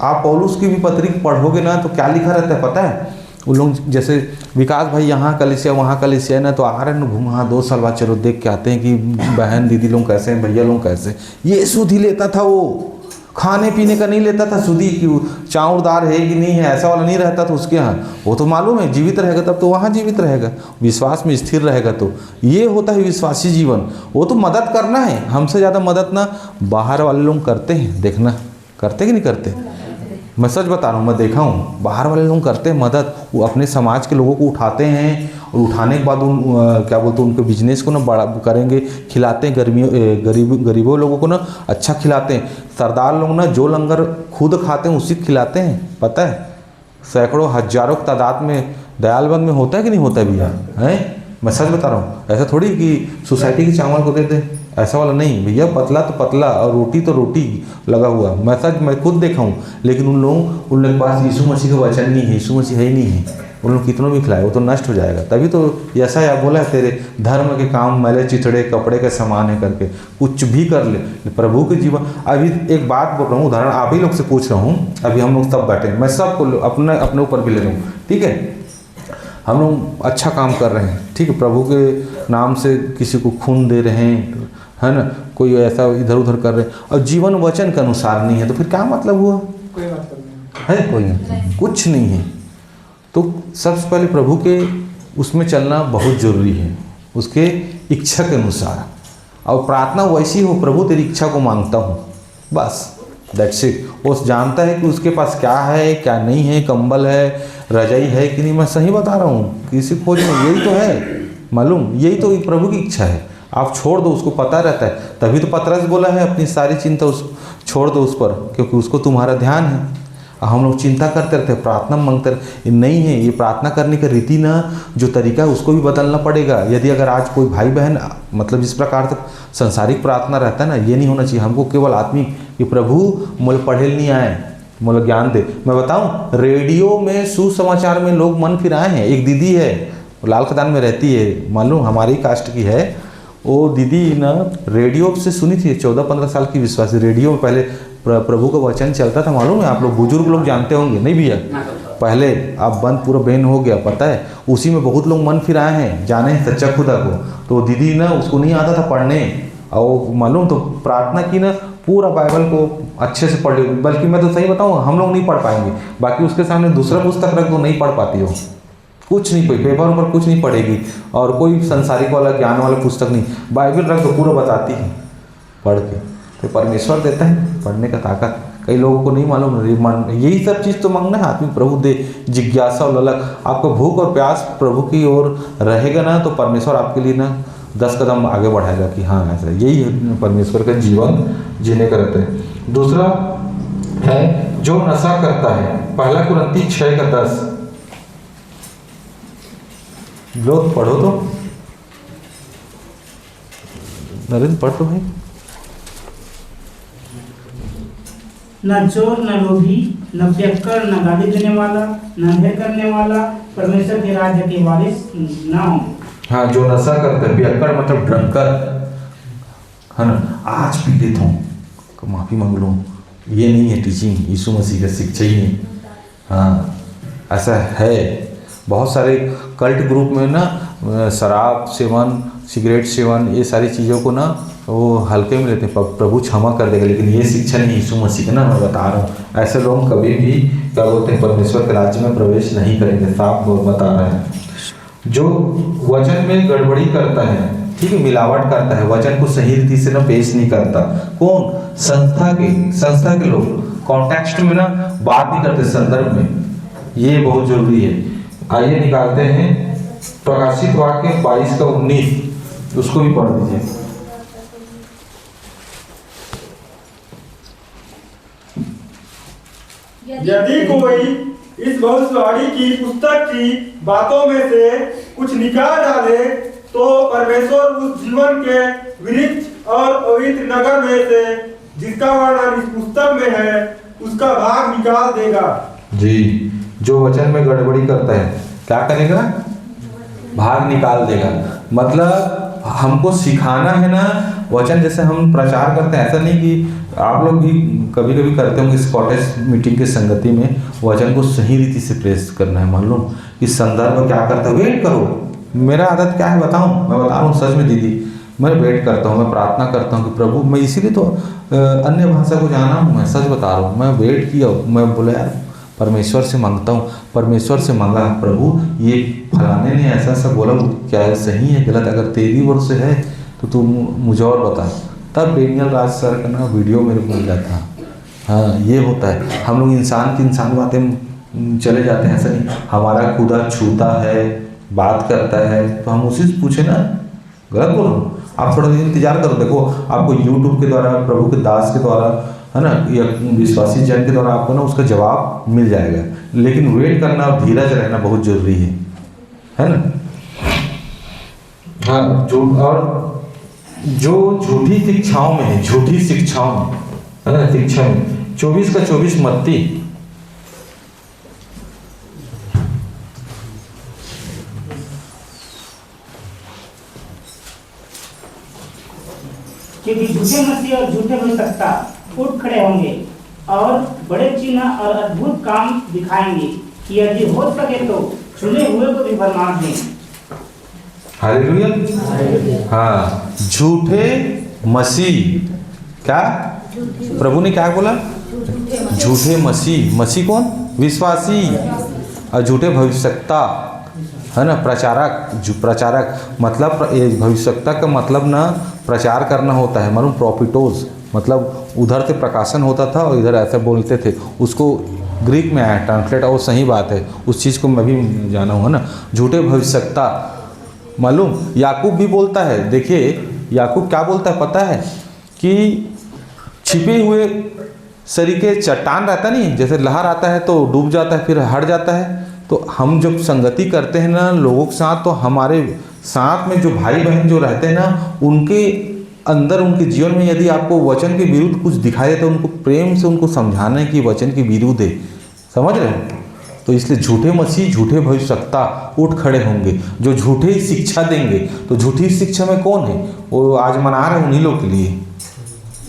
आप पौलुस की भी पत्री पढ़ोगे ना तो क्या लिखा रहता है पता है? उन लोग जैसे विकास भाई यहाँ कलिसिया वहाँ कलिसिया ना, तो आ रहे ना घुमा 2 साल बाद, चलो देख के आते हैं कि बहन दीदी लोग कैसे हैं, भैया लोग कैसे हैं। ये सुधी लेता था, वो खाने पीने का नहीं लेता था सुधी कि चाउरदार है कि नहीं है, ऐसा वाला नहीं रहता था उसके यहाँ। वो तो मालूम है जीवित रहेगा तब तो वहाँ जीवित रहेगा, विश्वास में स्थिर रहेगा। तो ये होता है विश्वासी जीवन। वो तो मदद करना है, हमसे ज़्यादा मदद ना बाहर वाले लोग करते हैं। देखना करते कि नहीं करते? मैं सच बता रहा हूँ, मैं देखा हूँ बाहर वाले लोग करते हैं मदद। वो अपने समाज के लोगों को उठाते हैं और उठाने के बाद क्या बोलते हैं, उनके बिजनेस को ना बड़ा करेंगे, खिलाते हैं गरीबों लोगों को ना अच्छा खिलाते हैं। सरदार लोग ना जो लंगर खुद खाते हैं उसी खिलाते हैं, पता है? सैकड़ों हजारों तादाद में दयालबंद में होता है कि नहीं होता है भैया? हैं, मैं सच बता रहा हूँ। ऐसा थोड़ी कि सोसाइटी के चावल को देते, ऐसा वाला नहीं भैया। पतला तो पतला और रोटी तो रोटी लगा हुआ। मैं खुद देखा हूँ। लेकिन उन लोगों के पास यीशु मसीह का वचन नहीं है, यीशु मसीह है ही नहीं है। उन लोग कितनों भी खिलाए वो तो नष्ट हो जाएगा। तभी तो ऐसा या बोला है, तेरे धर्म के काम मैले चिथड़े कपड़े के समान है करके। कुछ भी कर ले प्रभु के जीवन। अभी एक बात बोल रहा हूँ, उदाहरण आप ही लोग से पूछ रहा हूँ। अभी हम लोग सब बैठे, मैं सबको अपने ऊपर भी ले रहा हूँ, ठीक है? हम लोग अच्छा काम कर रहे हैं, ठीक है? प्रभु के नाम से किसी को खून दे रहे हैं, है ना? कोई ऐसा इधर उधर कर रहे हैं और जीवन वचन के अनुसार नहीं है, तो फिर क्या मतलब हुआ? कोई मतलब नहीं है, कोई नहीं, कुछ नहीं है। तो सबसे पहले प्रभु के उसमें चलना बहुत ज़रूरी है, उसके इच्छा के अनुसार। और प्रार्थना वैसी हो, प्रभु तेरी इच्छा को मांगता हूँ, बस दैट्स इट। वो जानता है कि उसके पास क्या है क्या नहीं है, कंबल है, रजाई है कि नहीं। मैं सही बता रहा हूँ, किसी खोज में यही तो है मालूम, यही तो प्रभु की इच्छा है। आप छोड़ दो, उसको पता रहता है। तभी तो पतरस बोला है अपनी सारी चिंता छोड़ दो उस पर, क्योंकि उसको तुम्हारा ध्यान है। हम लोग चिंता करते रहते हैं, प्रार्थना मांगते रहते नहीं है। ये प्रार्थना करने का रीति ना, जो तरीका है उसको भी बदलना पड़ेगा। यदि अगर आज कोई भाई बहन मतलब जिस प्रकार से सांसारिक प्रार्थना रहता है ना, ये नहीं होना चाहिए। हमको केवल आत्मिक, कि प्रभु मोल पढ़े नहीं आए, मतलब ज्ञान दे। मैं बताऊं, रेडियो में सुसमाचार में लोग मन फिराए हैं। एक दीदी है, लाल खदान में रहती है, मालूम हमारी कास्ट की है। वो दीदी ना रेडियो से सुनी थी, 14-15 साल की विश्वासी। रेडियो में पहले प्रभु का वचन चलता था, मालूम है? आप लोग बुजुर्ग लोग जानते होंगे, नहीं भैया? पहले अब बंद पूरा बैन हो गया, पता है? उसी में बहुत लोग मन फिराए हैं, जाने हैं सच्चा खुदा को। तो दीदी ना, उसको नहीं आता था पढ़ने, और मालूम तो प्रार्थना की ना, पूरा बाइबल को अच्छे से पढ़ ली। बल्कि मैं तो सही बताऊँ, हम लोग नहीं पढ़ पाएंगे, बाकी उसके सामने दूसरा पुस्तक रख दो, नहीं पढ़ पाती हो, कुछ नहीं, कोई पेपर पर कुछ नहीं पढ़ेगी, और कोई संसारिक वाला ज्ञान वाला पुस्तक नहीं। बाइबल रख दो, पूरा बताती है पढ़ के। तो परमेश्वर देता है पढ़ने का ताकत, कई लोगों को नहीं मालूम। यही सब चीज़ तो मांगना है आदमी, प्रभु दे जिज्ञासा और ललक। आपको भूख और प्यास प्रभु की ओर रहेगा ना, तो परमेश्वर आपके लिए ना 10 कदम आगे बढ़ाएगा कि हाँ ऐसा। यही परमेश्वर का जीवन जीने का रहता है। दूसरा है जो नशा करता है, 1 कुरिन्थी 6:10। लोग पढ़ो तो, नरेंद्र पढ़ तो भाई। न चोर, न लोभी, न पियक्कड़, न गाली देने वाला, न अंधेर करने वाला परमेश्वर के राज्य के वारिस न हो। हाँ, जो नशा करता है, पियक्कड़ मतलब ड्रंकर, है ना? आज पी लेता हूँ, माफ़ी मांग लूँ, ये नहीं है टीचिंग, यीशु मसीह का शिक्षा ही नहीं। हाँ, ऐसा है। बहुत सारे कल्ट ग्रुप में ना शराब सेवन, सिगरेट सेवन, ये सारी चीज़ों को ना वो हल्के में लेते हैं। प्रभु क्षमा कर देगा, लेकिन ये शिक्षा नहीं यीशु मसीह का ना, मैं बता रहा हूँ। ऐसे लोग कभी भी क्या बोलते हैं, परमेश्वर के राज्य में प्रवेश नहीं करेंगे, साफ बता रहे हैं। जो वचन में गड़बड़ी करता है, ठीक है, मिलावट करता है, वचन को सही रीति से ना पेश नहीं करता। कौन? संस्था के लोग कॉन्टेक्स्ट में ना बात नहीं करते, संदर्भ में। ये बहुत जरूरी है। आइए निकालते हैं प्रकाशित वाक्य 22:19, उसको भी पढ़ दीजिए। यदि कोई इस भविष्यवाणी की पुस्तक की बातों में से कुछ निकाल डाले, तो परमेश्वर उस जीवन के वृक्ष और पवित्र नगर में से जिसका वर्णन इस पुस्तक में है, उसका भाग निकाल देगा। जी, जो वचन में गड़बड़ी करता है क्या करेगा? भाग निकाल देगा। मतलब हमको सिखाना है ना, वचन जैसे हम प्रचार करते हैं, ऐसा नहीं कि आप लोग भी कभी कभी करते होंगे स्कॉटिश मीटिंग की संगति में, वचन को सही रीति से प्रेस करना है। मान लो कि संदर्भ क्या करता है, वेट करो। मेरा आदत क्या है बताऊं? मैं बता रहा हूँ सच में दीदी, मैं वेट करता हूँ, मैं प्रार्थना करता हूँ कि प्रभु, मैं इसीलिए तो अन्य भाषा को जाना हूँ, मैं सच बता रहा हूँ। मैं वेट किया, मैं बोला यार परमेश्वर से मांगता हूँ, परमेश्वर से मांगा, प्रभु ये फलाने ने ऐसा ऐसा बोला, क्या है, सही है गलत? अगर तेरी ओर से है तो तू मुझे और बता। तब डेनियल राज सर का ना वीडियो मेरे को मिल जाता। हाँ, ये होता है। हम लोग इंसान की इंसान बातें चले जाते हैं, ऐसा नहीं। हमारा खुदा छूता है, बात करता है, तो हम उसी से पूछे ना, गलत बोल रहा हूँ? आप थोड़ा इंतजार करो, देखो आपको यूट्यूब के द्वारा, प्रभु के दास के द्वारा, है ना, या विश्वासी जन के द्वारा आपको ना उसका जवाब मिल जाएगा। लेकिन वेट करना और धीरज रहना बहुत जरूरी है ना? हाँ, जो झूठी शिक्षाओं में है, झूठी शिक्षाओं में, है ना, शिक्षा में 24:24 मत्ती। क्योंकि झूठे मसीह और झूठे भविष्यवक्ता उठ खड़े होंगे और बड़े चिन्ह और अद्भुत काम दिखाएंगे कि यदि हो सके तो चुने हुए को भी भरमा दें। हालेलुया। हाँ, झूठे मसीह, क्या प्रभु ने क्या बोला? झूठे मसीह। मसीह कौन? विश्वासी। और झूठे भविष्यवक्ता, है ना, प्रचारक मतलब भविष्यवक्ता का मतलब ना प्रचार करना होता है, मालूम? प्रॉफिटोस मतलब उधर से प्रकाशन होता था और इधर ऐसे बोलते थे, उसको ग्रीक में आया ट्रांसलेट, और सही बात है, उस चीज़ को मैं भी जाना हूँ ना। झूठे भविष्यवक्ता, मालूम याकूब भी बोलता है। देखिए याकूब क्या बोलता है पता है? कि छिपे हुए सरीके चट्टान रहता नहीं, जैसे लहर आता है तो डूब जाता है, फिर हट जाता है। तो हम जब संगति करते हैं ना लोगों के साथ, तो हमारे साथ में जो भाई बहन जो रहते हैं ना, उनके अंदर उनके जीवन में यदि आपको वचन के विरुद्ध कुछ दिखाई दे तो उनको प्रेम से उनको समझाना है कि वचन के विरुद्ध है, समझ रहे हो। तो इसलिए झूठे मसीह, झूठे भविष्यवक्ता उठ खड़े होंगे जो झूठे ही शिक्षा देंगे। तो झूठी शिक्षा में कौन है? वो आज मना रहे हैं उन्हीं लोग के लिए,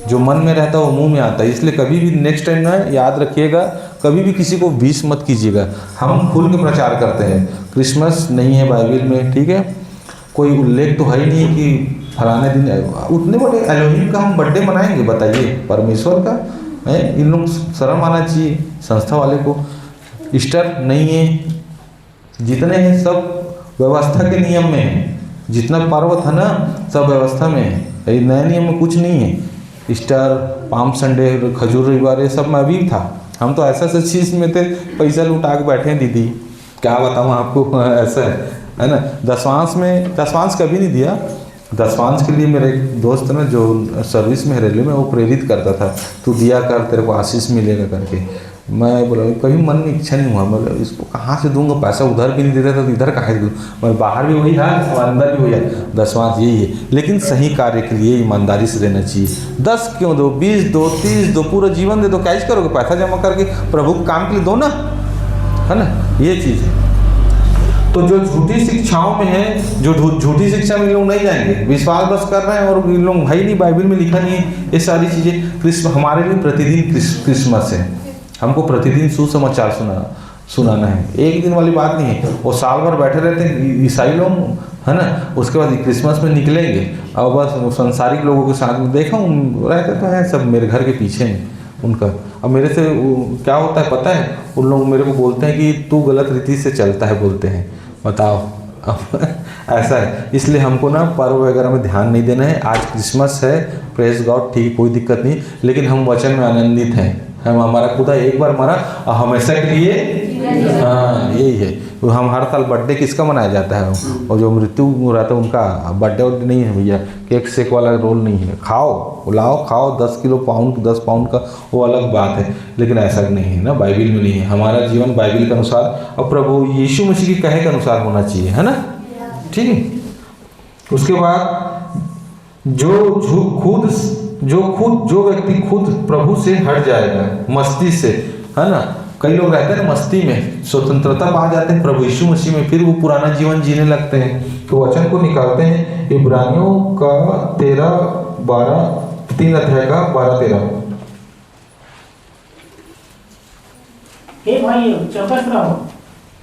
जो मन में रहता है वो मुंह में आता है। इसलिए कभी भी नेक्स्ट टाइम ना याद रखिएगा, कभी भी किसी को विष मत कीजिएगा। हम खुल के प्रचार करते हैं, क्रिसमस नहीं है बाइबल में, ठीक है, कोई उल्लेख तो है ही नहीं कि फलाने दिन उतने बड़े एलोहिम का हम बर्थडे मनाएंगे, बताइए, परमेश्वर का है। इन लोग शर्म आना चाहिए संस्था वाले को। ईस्टर नहीं है, जितने हैं सब व्यवस्था के नियम में है, जितना पर्व था ना सब व्यवस्था में है, नए नियम में कुछ नहीं है। ईस्टर, पाम संडे, खजूर रविवार, ये सब में भी था। हम तो ऐसा चीज़ में थे, पैसा लुटा के बैठे हैं दीदी, क्या बताऊँ आपको, ऐसा है ना। दसवांश कभी नहीं दिया। दसवांश के लिए मेरे एक दोस्त ना जो सर्विस में रेलवे में, वो प्रेरित करता था, तू दिया कर तेरे को आशीष मिलेगा करके। मैं बोला कभी मन में इच्छा नहीं हुआ, मतलब इसको कहाँ से दूंगा पैसा, उधर भी नहीं देता तो इधर कहाँ से दूँ। मैं बाहर भी वही हाल और अंदर भी वही हाल, दसवांश यही है। लेकिन सही कार्य के लिए ईमानदारी से रहना चाहिए। 10 क्यों दो, 20 दो, 30 दो, पूरा जीवन दे दो, कैश करोगे, पैसा जमा करके प्रभु के काम के लिए दो ना, है ना, ये चीज़ है। तो जो झूठी शिक्षाओं में है, जो झूठी शिक्षा में लोग नहीं जाएंगे, विश्वास बस कर रहे हैं और इन लोग भाई नहीं, बाइबल में लिखा नहीं है ये सारी चीज़ें। हमारे लिए प्रतिदिन क्रिसमस है, हमको प्रतिदिन सुसमाचार सुनाना है, एक दिन वाली बात नहीं है। वो साल भर बैठे रहते हैं ईसाई लोग, है ना, उसके बाद क्रिसमस में निकलेंगे और बस सांसारिक लोगों के साथ में देखा रहते तो है सब मेरे घर के पीछे में उनका। अब मेरे से क्या होता है पता है, उन लोग मेरे को बोलते हैं कि तू गलत रीति से चलता है, बोलते हैं, बताओ। ऐसा है, इसलिए हमको ना पर्व वगैरह में ध्यान नहीं देना है। आज क्रिसमस है, प्रेज गॉड, ठीक, कोई दिक्कत नहीं, लेकिन हम वचन में आनंदित हैं। हम, हमारा खुदा एक बार मरा और हमेशा के लिए, हाँ यही है। हम हर साल बर्थडे किसका मनाया जाता है, और जो मृत्यु रहता है उनका बर्थडे वर्डे नहीं है भैया, केक शेक वाला रोल नहीं है। खाओ, लाओ, खाओ, 10 पाउंड का वो अलग बात है, लेकिन ऐसा नहीं है ना, बाइबल में नहीं है। हमारा जीवन बाइबल के अनुसार और प्रभु यीशु मसीह के कहे के अनुसार होना चाहिए, है ना, ठीक है। उसके बाद जो व्यक्ति खुद प्रभु से हट जाएगा, मस्ती से, है ना, कई लोग रहते हैं ना मस्ती में, स्वतंत्रता पा जाते हैं प्रभु यीशु मसीह में, फिर वो पुराना जीवन जीने लगते हैं। तो वचन को निकालते हैं इब्रानियों का 3 अध्याय का 12-13। हे भाइयों, चौकस रहो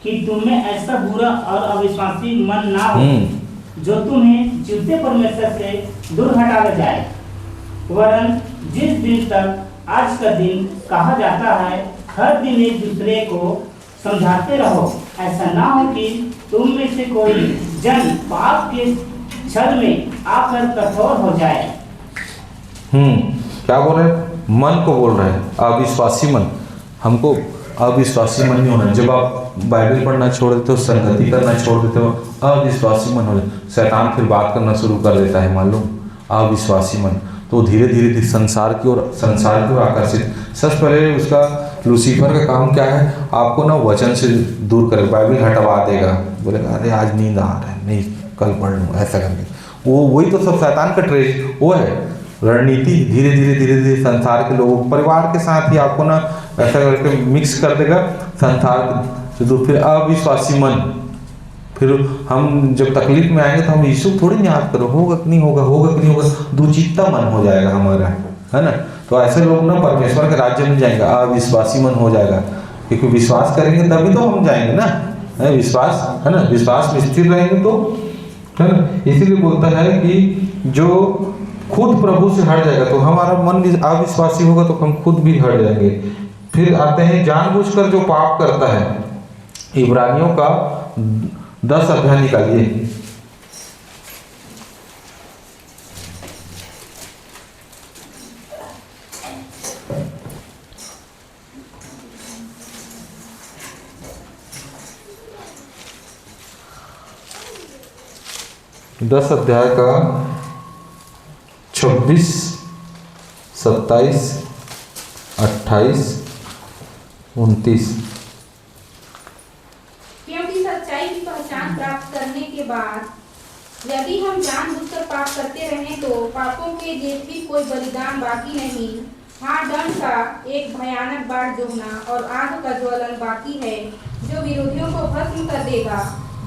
कि तुम में ऐसा बुरा और अविश्वासी मन ना हो जो तुम्हें जीवते परमेश्वर से दूर हटा जाए। वरन जिस दिन तक आज का दिन कहा जाता है, हर दिन एक दूसरे को समझाते रहो, ऐसा ना हो कि तुम में से कोई जन पाप के छल में आकर कठोर हो जाए। क्या बोल रहे हैं? मन को बोल रहे हैं, अविश्वासी मन। हमको अविश्वासी मन नहीं होना। जब आप बाइबल पढ़ना छोड़ देते हो, संगति करना छोड़ देते हो, अविश्वासी मन हो जाए, शैतान फिर बात करना शुरू कर देता है, मालूम, अविश्वासी मन। तो धीरे धीरे संसार की ओर आकर्षित। सबसे पहले उसका लूसीफर का काम क्या है, आपको ना वचन से दूर करे, बाइबल हटवा देगा, बोलेगा अरे आज नींद आ रहा है, नहीं कल पढ़ लूँ, ऐसा करके। वही तो सब शैतान का ट्रेड वो है, रणनीति। धीरे धीरे संसार के लोगों, परिवार के साथ ही आपको ना ऐसा करके मिक्स कर देगा संसार से दूर। फिर अविश्वासी मन, फिर हम जब तकलीफ में आएंगे तो हम यीशु थोड़ी नहीं याद करो, होगा कि नहीं होगा, होगा कि नहीं होगा, दुचित्ता मन हो जाएगा हमारा, है ना। तो ऐसे लोग ना परमेश्वर के राज्य में जाएंगे, अविश्वासी मन हो जाएगा, क्योंकि विश्वास करेंगे तभी तो हम जाएंगे ना, है विश्वास, है ना, विश्वास में स्थिर रहेंगे तो, है ना। इसीलिए बोलता है कि जो खुद प्रभु से हट जाएगा, तो हमारा मन भी अविश्वासी होगा तो हम खुद भी हट जाएंगे। फिर आते हैं जानबूझकर जो पाप करता है, इब्रानियों का 10 अध्याय निकालिए। दस अध्याय का 26, 27, 28, 29। क्योंकि सच्चाई की पहचान प्राप्त करने के बाद यदि हम जानबूझकर पाप करते रहें तो पापों के लिए फिर कोई बलिदान बाकी नहीं। हाँ, दंड का एक भयानक बाढ़ जोहना और आग का ज्वलन बाकी है, जो विरोधियों को भस्म कर देगा।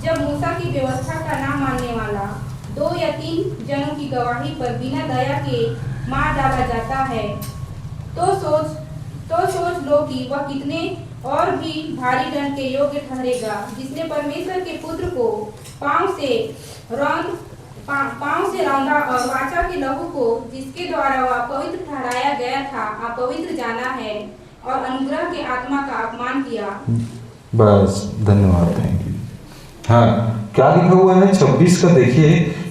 जब मूसा की व्यवस्था का ना मानने वाला 2 या 3 जनों की गवाही पर बिना दया के मार डाला जाता है, तो सोच लो कि वह कितने और भी भारी दंड के योग्य ठहरेगा, जिसने परमेश्वर के पुत्र को पांव से रौंदा और वाचा के लहू को, जिसके द्वारा वह पवित्र ठहराया गया था, अपवित्र जाना है और अनुग्रह के आत्मा का अपमान किया। बस, धन्यवाद, थैंक यू। हाँ, क्या लिखा हुआ है 26 का देखिए।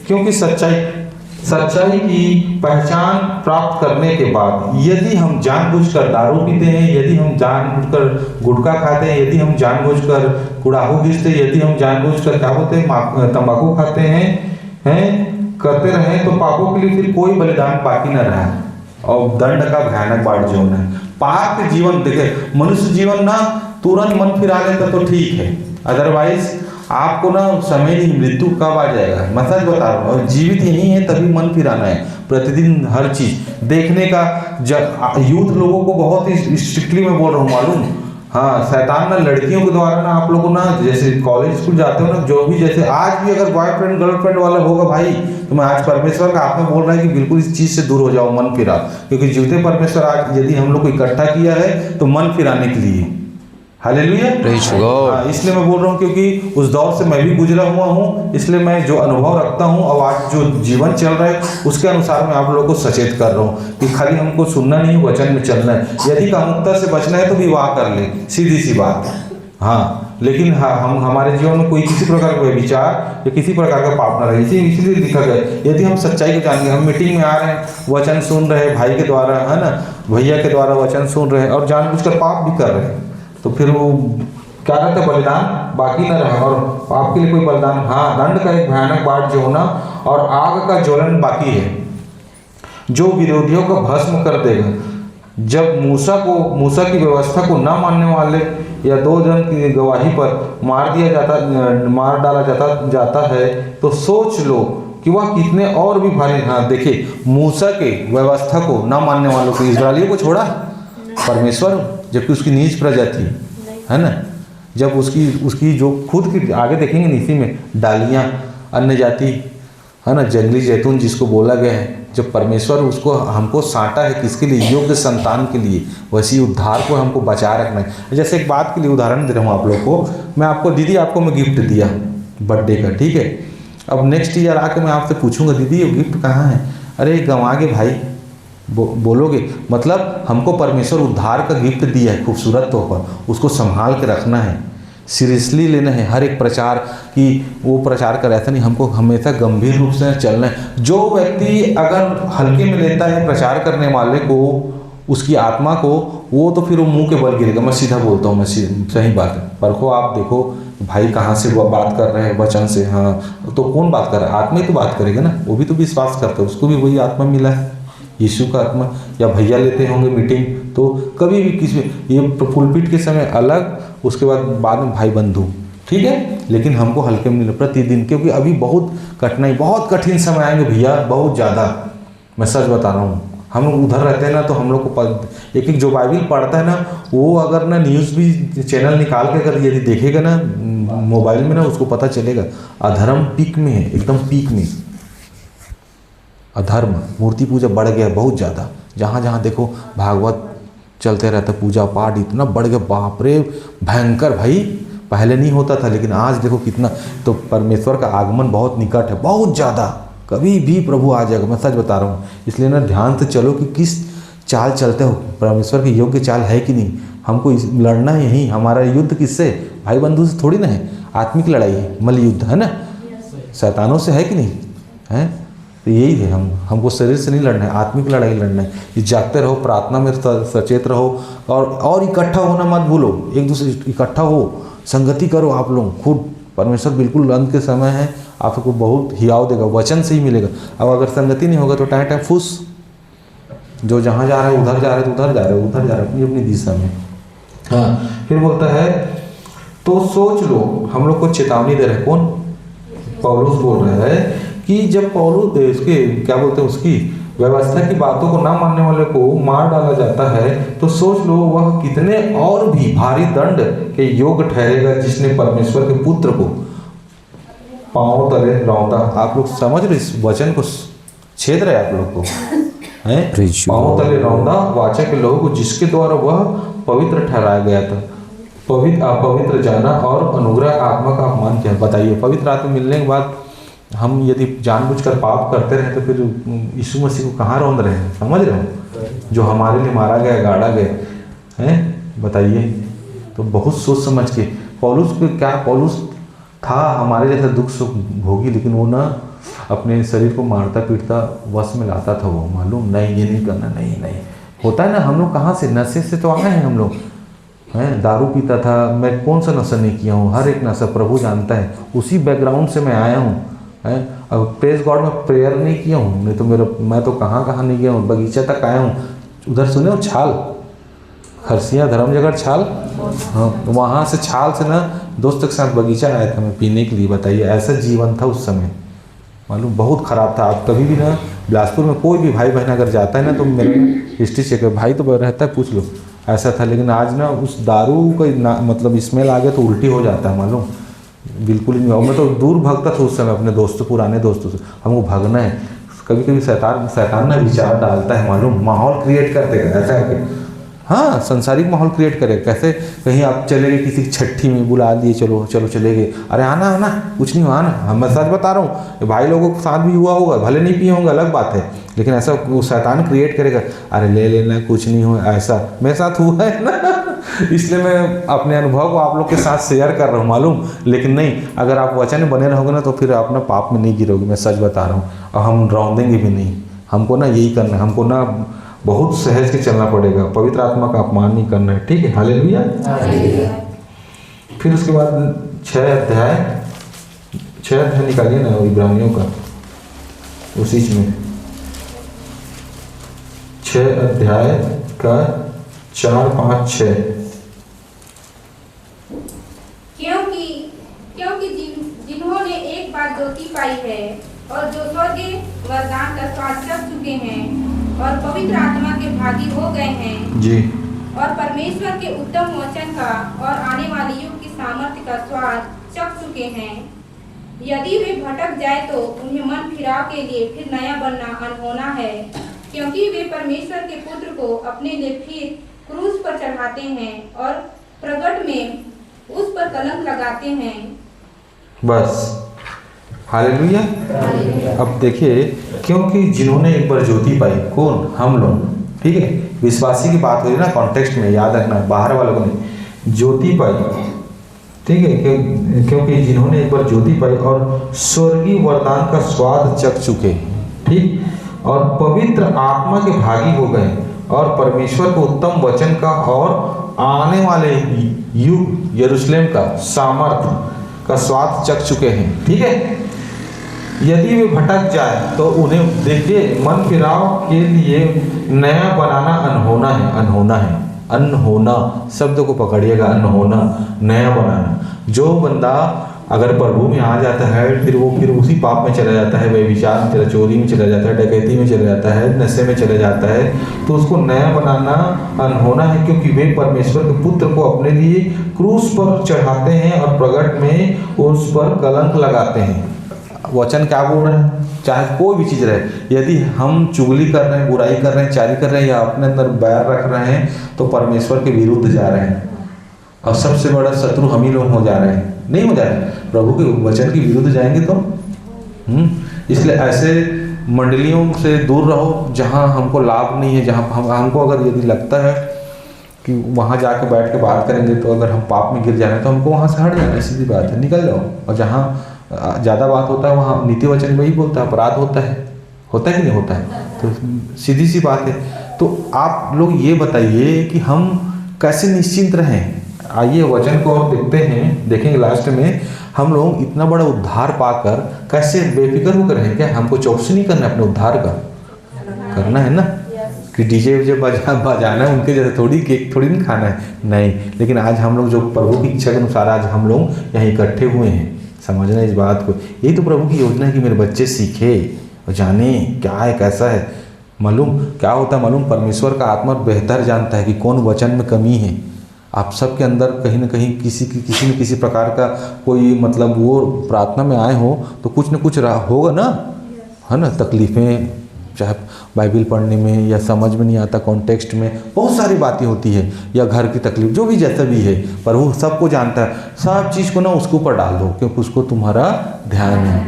क्योंकि सच्चाई की पहचान प्राप्त करने के बाद यदि हम जानबूझकर दारू पीते हैं, यदि हम जानबूझकर गुटखा खाते हैं, यदि हम जानबूझकर कुड़ाहू घिसते हैं, यदि हम जानबूझकर क्या बोलते हैं तंबाकू खाते हैं करते रहे, तो पापों के लिए फिर कोई बलिदान बाकी न रहा और दंड का भयानक बाढ़ जीवन है। पाप के जीवन देखे, मनुष्य जीवन ना तुरंत मन फिरा लेता तो ठीक है, अदरवाइज आपको ना समय नहीं, मृत्यु कब आ जाएगा। मैं सच बता रहा हूँ, और जीवित यही है तभी मन फिराना है, प्रतिदिन हर चीज देखने का। यूथ लोगों को बहुत ही स्ट्रिक्टली मैं बोल रहा हूँ, मालूम। हाँ, शैतान ना लड़कियों के द्वारा ना आप लोगों ना, जैसे कॉलेज स्कूल जाते हो ना, जो भी जैसे आज भी अगर बॉयफ्रेंड गर्लफ्रेंड वाला होगा भाई, तो मैं आज परमेश्वर का आत्मा बोल रहा है कि बिल्कुल इस चीज से दूर हो जाओ, मन फिरा। क्योंकि जीवते परमेश्वर आज यदि हम लोग को इकट्ठा किया है तो मन फिराने के लिए। Hallelujah, praise God. इसलिए मैं बोल रहा हूँ क्योंकि उस दौर से मैं भी गुजरा हुआ हूँ, इसलिए मैं जो अनुभव रखता हूँ और आज जो जीवन चल रहा है उसके अनुसार मैं आप लोगों को सचेत कर रहा हूँ कि खाली हमको सुनना नहीं, वचन में चलना है। यदि कामुकता से बचना है तो विवाह कर ले, सीधी सी बात। हाँ, लेकिन हाँ, हम हमारे जीवन में कोई किसी प्रकार का विचार या किसी प्रकार का पाप न रहे, इसीलिए लिखा गया। यदि हम सच्चाई को जानेंगे, हम मीटिंग में आ रहे हैं, वचन सुन रहे हैं भाई के द्वारा, है ना, भैया के द्वारा वचन सुन रहे हैं और जानबूझकर पाप भी कर रहे हैं, तो फिर वो क्या रहता है, बलिदान बाकी न रहे और पाप के लिए कोई बलिदान। हाँ, दंड का एक भयानक बाढ़ जो होना और आग का ज्वलन बाकी है, जो विरोधियों को भस्म कर देगा। जब मूसा की व्यवस्था को न मानने वाले या 2 जन की गवाही पर मार डाला जाता है, तो सोच लो कि वह कितने और भी भारी। हाँ देखिए, मूसा के व्यवस्था को न मानने वालों को, इस्राएलियों को छोड़ा परमेश्वर, जबकि उसकी नीच प्रजा थी, है ना। जब उसकी जो खुद की आगे देखेंगे नीति में डालियाँ, अन्य जाति, है ना, जंगली जैतून जिसको बोला गया है, जब परमेश्वर उसको हमको साँटा है किसके लिए, योग्य संतान के लिए, वैसी उद्धार को हमको बचा रखना है। जैसे एक बात के लिए उदाहरण दे रहा हूँ आप लोग को, मैं आपको दीदी आपको मैं गिफ्ट दिया बर्थडे का, ठीक है। अब नेक्स्ट ईयर आके मैं आपसे पूछूंगा दीदी ये गिफ्ट कहाँ है, अरे गंवा गए भाई बोलोगे, मतलब हमको परमेश्वर उद्धार का गिफ्ट दिया है खूबसूरत तौर पर, उसको संभाल के रखना है, सीरियसली लेना है। हर एक प्रचार की वो प्रचार कर ऐसा नहीं, हमको हमेशा गंभीर रूप से चलना है। जो व्यक्ति अगर हल्के में लेता है प्रचार करने वाले को, उसकी आत्मा को, वो तो फिर वो मुंह के बल गिरेगा। मैं सीधा बोलता हूँ, मैं सही बात है। परखो, आप देखो भाई कहाँ से वो बात कर रहे हैं, वचन से। हाँ, तो कौन बात कर रहा है, आत्मा ही तो बात करेगा ना, वो भी तो विश्वास करता है, उसको भी वही आत्मा मिला है, यीशु का आत्मा। या भैया लेते होंगे मीटिंग, तो कभी भी किसी ये पुलपिट के समय अलग, उसके बाद में भाई बंधु, ठीक है। लेकिन हमको हल्के में नहीं प्रतिदिन, क्योंकि अभी बहुत कठिनाई, बहुत कठिन समय आएंगे भैया, बहुत ज़्यादा। मैं सच बता रहा हूँ, हम लोग उधर रहते हैं ना, तो हम लोग को एक जो बाइबिल पढ़ता है ना, वो अगर ना न्यूज़ भी चैनल निकाल के अगर यदि देखेगा ना मोबाइल में ना, उसको पता चलेगा अधर्म पीक में है, एकदम पीक में। अधर्म, मूर्ति पूजा बढ़ गया बहुत ज़्यादा। जहाँ जहाँ देखो भागवत चलते रहता, पूजा पाठ इतना बढ़ गया, बाप रे भयंकर भाई। पहले नहीं होता था, लेकिन आज देखो कितना। तो परमेश्वर का आगमन बहुत निकट है, बहुत ज़्यादा, कभी भी प्रभु आ जाएगा, मैं सच बता रहा हूँ। इसलिए ना ध्यान से चलो कि किस चाल चलते हो, परमेश्वर की योग्य चाल है कि नहीं। हमको लड़ना है यही, हमारा युद्ध किससे, भाई बंधु से थोड़ी ना है, आत्मिक लड़ाई है, मल युद्ध है ना, शैतानों से है कि नहीं है। तो यही है, हमको शरीर से नहीं लड़ना है, आत्मिक लड़ाई लड़ना है। जागते रहो, प्रार्थना में सचेत रहो, और इकट्ठा होना मत भूलो, एक दूसरे इकट्ठा हो, संगति करो आप लोग खुद। परमेश्वर बिल्कुल अंत के समय है, आपको बहुत हियाव देगा, वचन से ही मिलेगा। अब अगर संगति नहीं होगा तो टाइम टाइम फुस, जो जहाँ जा रहा है उधर जा रहा है, तो उधर जा रहा है, उधर जा रहा है, अपनी अपनी दिशा में। हाँ, फिर बोलता है तो सोच लो, हम लोग को चेतावनी दे रहे हैं, कौन, पौलुस बोल रहा है कि जब पौलुस इसके क्या बोलते हैं उसकी व्यवस्था की बातों को ना मानने वाले को मार डाला जाता है, तो सोच लो वह कितने और भी भारी दंड के योग्य ठहरेगा जिसने परमेश्वर के पुत्र को पांव तले रौंदा। आप लोग समझ रहे इस वचन को, छेद रहे आप लोग को हैं? पांव तले रौंदा वाचा के लोगों को जिसके द्वारा वह पवित्र ठहराया गया था, अपवित्र जाना और अनुग्रह आत्मा का अपमान किया। बताइए, पवित्र आत्मा मिलने के बाद हम यदि जानबूझकर पाप करते रहे तो फिर यीशु मसीह को कहाँ रौंद रहे हैं? समझ रहे हो, जो हमारे लिए मारा गया, गाड़ा गया हैं। बताइए, तो बहुत सोच समझ के पौलुस को क्या, पौलुस था हमारे जैसा दुख सुख भोगी, लेकिन वो ना अपने शरीर को मारता पीटता वश में लाता था। वो मालूम नहीं, ये नहीं करना, नहीं नहीं होता है ना। हम लोग कहाँ से, नशे से तो आए हैं हम लोग हैं। दारू पीता था मैं, कौन सा नशा नहीं किया हूँ, हर एक नशा प्रभु जानता है। उसी बैकग्राउंड से मैं आया हूँ हैं। अब प्रेज गॉड में प्रेयर नहीं किया हूँ, नहीं तो मैं तो कहाँ कहाँ नहीं गया हूँ, बगीचा तक आया हूँ। उधर सुने हो छाल, खरसिया धर्म जगह छाल, हाँ, वहाँ से छाल से ना दोस्त के साथ बगीचा आया था मैं पीने के लिए। बताइए, ऐसा जीवन था उस समय, मालूम बहुत ख़राब था। आप कभी भी ना बिलासपुर में कोई भी भाई बहन अगर जाता है ना तो मेरे हिस्ट्री चेक है, भाई तो रहता है, पूछ लो, ऐसा था। लेकिन आज ना उस दारू का मतलब स्मेल आ गया तो उल्टी हो जाता है, मालूम बिल्कुल ही नहीं। और मैं तो दूर भागता था उस समय अपने दोस्तों, पुराने दोस्तों से। हमको भागना है। कभी कभी शैतान ना विचार डालता है, मालूम, माहौल क्रिएट कर देगा ऐसा करके। हाँ, संसारिक माहौल क्रिएट करेगा। कैसे, कहीं आप चले गए किसी छठी में, बुला लिए, चलो चलो चले गए, अरे आना आना, कुछ नहीं हुआ ना। मैं सच बता रहा हूँ, भाई लोगों के साथ भी हुआ होगा, भले नहीं पिए होंगे अलग बात है, लेकिन ऐसा वो शैतान क्रिएट करेगा, अरे ले लेना, कुछ नहीं हुआ। ऐसा मेरे साथ हुआ है ना, इसलिए मैं अपने अनुभव को आप लोग के साथ शेयर कर रहा हूँ, मालूम। लेकिन नहीं, अगर आप वचन में बने रहोगे ना तो फिर अपना पाप में नहीं गिरोगे, मैं सच बता रहा हूँ। और हम रौंदेंगे भी नहीं। हमको ना यही करना है, हमको ना बहुत सहज के चलना पड़ेगा, पवित्र आत्मा का अपमान नहीं करना है, ठीक है? हालेलुया। फिर उसके बाद 6 अध्याय निकालिए ना इब्रानियों का, उसी में 6 अध्याय का 4, 5, 6। क्योंकि जिन्होंने एक बार ज्योति पाई है और जो स्वर्गीय वरदान का स्वाद चख चुके हैं और पवित्र आत्मा के भागी हो गए हैं जी, और परमेश्वर के उत्तम वचन का और आने वाले युग की सामर्थ्य का स्वाद चख चुके हैं, यदि वे भटक जाए तो उन्हें मन फिराव के लिए फिर नया बनना अनहोना है, क्योंकि वे परमेश्वर के पुत्र को अपने लिए फिर क्रूस पर चढ़ाते हैं और प्रगट में उस पर कलंक लगाते हैं। बस हालेलुया। अब देखिए, क्योंकि जिन्होंने एक बार ज्योति पाई, कौन? हम लोग, ठीक है? विश्वासी की बात हो रही है ना, कॉन्टेक्स्ट में याद रखना, बाहर वालों को नहीं। ज्योति पाई, ठीक है? क्योंकि जिन्होंने एक बार ज्योति पाई और स्वर्गीय वरदान का स्वाद चख चुके, ठीक, और पवित्र आत्मा के भागी हो गए और परमेश्वर को उत्तम वचन का और आने वाले युग यरूशलेम का सामर्थ का स्वाद चख चुके हैं, ठीक है? यदि वे भटक जाए तो उन्हें, देखिए, मन फिराव के लिए नया बनाना अनहोना है। अनहोना है, अनहोना शब्द को पकड़िएगा, अनहोना, नया बनाना। जो बंदा अगर प्रभु में आ जाता है फिर वो फिर उसी पाप में चला जाता है, व्यभिचार में, चोरी में चला जाता है, डकैती में चला जाता है, नशे में चला जाता है, तो उसको नया बनाना अनहोना है, क्योंकि वे परमेश्वर के पुत्र को अपने लिए क्रूस पर चढ़ाते हैं और प्रगट में उस पर कलंक लगाते हैं। वचन क्या बोल रहे हैं? चाहे कोई भी चीज़ रहे, यदि हम चुगली कर रहे हैं, बुराई कर रहे हैं, चारी कर रहे हैं या अपने अंदर बैर रख रहे हैं, तो परमेश्वर के विरुद्ध जा रहे हैं और सबसे बड़ा शत्रु हम ही लोग हो जा रहे हैं। नहीं हो जा रहे, प्रभु के वचन के विरुद्ध जाएंगे तो इसलिए ऐसे मंडलियों से दूर रहो जहाँ हमको लाभ नहीं है, जहाँ हमको अगर यदि लगता है कि वहाँ जाके बैठ के बात करेंगे तो अगर हम पाप में गिर जाए तो हमको वहाँ से हट जाना है, सीधी बात है, निकल जाओ। और जहाँ ज़्यादा बात होता है वहाँ नीति वचन में ही बोलता है, अपराध होता है कि नहीं होता है? तो सीधी सी बात है। तो आप लोग ये बताइए कि हम कैसे निश्चिंत रहें? आइए वचन को और देखते हैं, देखेंगे लास्ट में हम लोग इतना बड़ा उद्धार पाकर कैसे बेफिक्र होकर रहें। क्या हमको चौकसी नहीं करना, अपने उद्धार का करना है ना, कि डीजे वीजे बजाना है उनके जैसे, थोड़ी केक थोड़ी नहीं खाना है, नहीं। लेकिन आज हम लोग जो प्रभु की इच्छा के अनुसार आज हम लोग यहाँ इकट्ठे हुए हैं, समझना इस बात को। यही तो प्रभु की योजना है कि मेरे बच्चे सीखे और जाने क्या है कैसा है। मालूम क्या होता है मालूम, परमेश्वर का आत्मा बेहतर जानता है कि कौन वचन में कमी है। आप सबके अंदर कहीं ना कहीं किसी न किसी प्रकार का कोई मतलब वो प्रार्थना में आए हो तो कुछ न कुछ होगा ना, है ना। तकलीफ़ें चाहे बाइबल पढ़ने में या समझ में नहीं आता कॉन्टेक्स्ट में, बहुत सारी बातें होती है, या घर की तकलीफ जो भी जैसा भी है, पर वो सबको जानता है। सब चीज़ को ना उसके ऊपर डाल दो क्योंकि उसको तुम्हारा ध्यान है।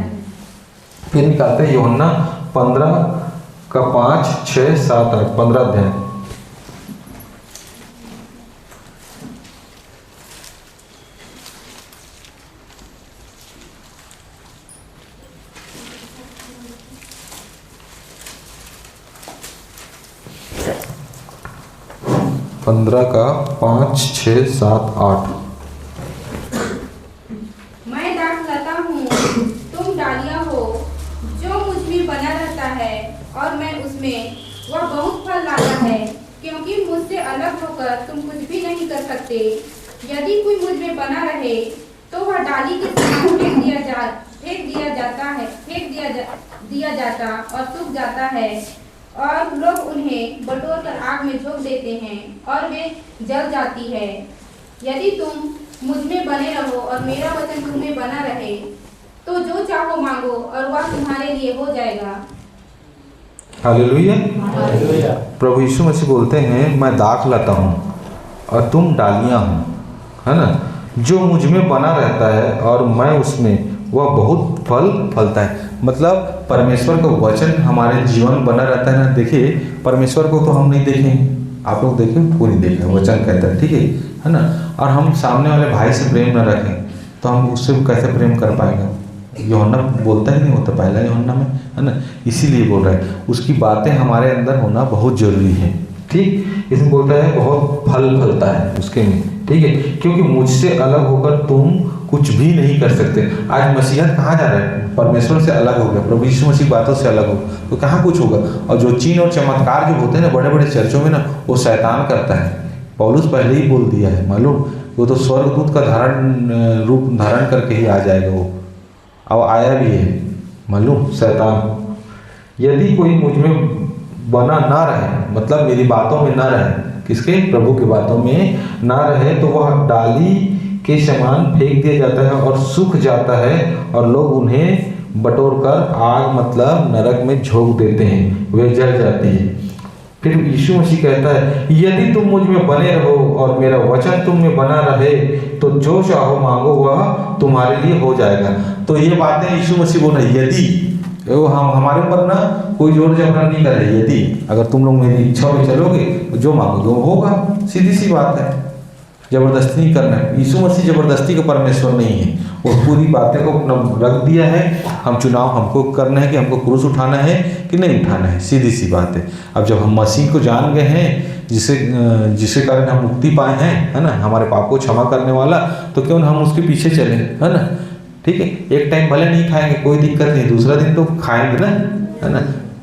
फिर निकालते हैं यूहन्ना 15:5, 6, 7, 8, 15 अध्याय। पंद्रह का 5, 6, 7, 8। मैं दाख लता हूँ, तुम डालियाँ हो। जो मुझ में बना रहता है और मैं उसमें, वह बहुत फल लाता है, क्योंकि मुझसे अलग होकर तुम कुछ भी नहीं कर सकते। यदि कोई मुझ में बना रहे तो वह डाली के समान फेंक दिया जाता और सूख जाता है, और लोग उन्हें बटोर कर आग में झोंक देते हैं और वे जल जाती है। यदि तुम मुझ में बने रहो और मेरा वचन तुम में बना रहे तो जो चाहो मांगो और वह तुम्हारे लिए हो जाएगा। हालेलुया। प्रभु यीशु मसीह बोलते हैं मैं दाख लाता हूँ और तुम डालियाँ हो, है ना। जो मुझ में बना रहता है और मैं उसमें, वह बहुत फल फलता है। मतलब परमेश्वर का वचन हमारे जीवन बना रहता है ना। देखिए परमेश्वर को तो हम नहीं देखें, आप लोग देखें पूरी देखें, वचन कहता है, ठीक है ना। और हम सामने वाले भाई से प्रेम न रखें तो हम उससे कैसे प्रेम कर पाएंगे। यूहन्ना बोलता ही नहीं होता पहला यूहन्ना में, है ना। इसीलिए बोल रहा है उसकी बातें हमारे अंदर होना बहुत जरूरी है, ठीक। इसमें बोलता है बहुत फल फलता है उसके में, ठीक है, क्योंकि मुझसे अलग होकर तुम कुछ भी नहीं कर सकते। आज मसीहत कहाँ जा रहा है, परमेश्वर से अलग हो गया, प्रभु यीशु मसीह बातों से अलग हो तो कहाँ कुछ होगा। और जो चिन्ह और चमत्कार जो होते हैं ना बड़े बड़े चर्चों में ना, वो शैतान करता है। पौलुस पहले ही बोल दिया है मालूम, वो तो स्वर्गदूत का रूप धारण करके ही आ जाएगा वो, अब आया भी है मालूम, शैतान। यदि कोई मुझ में बना ना रहे, मतलब मेरी बातों में ना रहे, किसके, प्रभु की बातों में ना रहे, तो वह डाली के समान फेंक दिया जाता है और सूख जाता है, और लोग उन्हें बटोर कर आग मतलब नरक में झोंक देते हैं, वे जल जाती है। फिर यीशु मसीह कहता है यदि तुम मुझ में बने रहो और मेरा वचन तुम में बना रहे तो जो चाहो मांगो वह तुम्हारे लिए हो जाएगा। तो ये बातें यीशु मसीह बोल रहे, यदि वो हम हमारे ऊपर ना कोई जोर जबरन नहीं कर रहे। यदि अगर तुम लोग मेरी इच्छा में चलोगे तो जो मांगोगे वो होगा, सीधी सी बात है। जबरदस्ती नहीं करना है। यीशु मसीह जबरदस्ती का परमेश्वर नहीं है, वो पूरी बातें को अपना रख दिया है। हम चुनाव हमको करना है कि हमको क्रूस उठाना है कि नहीं उठाना है, सीधी सी बात है। अब जब हम मसीह को जान गए हैं, जिसके कारण हम मुक्ति पाए हैं, है ना, हमारे पाप को क्षमा करने वाला, तो क्यों हम उसके पीछे चलें, है ना, ठीक है। एक टाइम भले नहीं खाएंगे कोई दिक्कत नहीं, दूसरा दिन तो खाएंगे ना, है ना,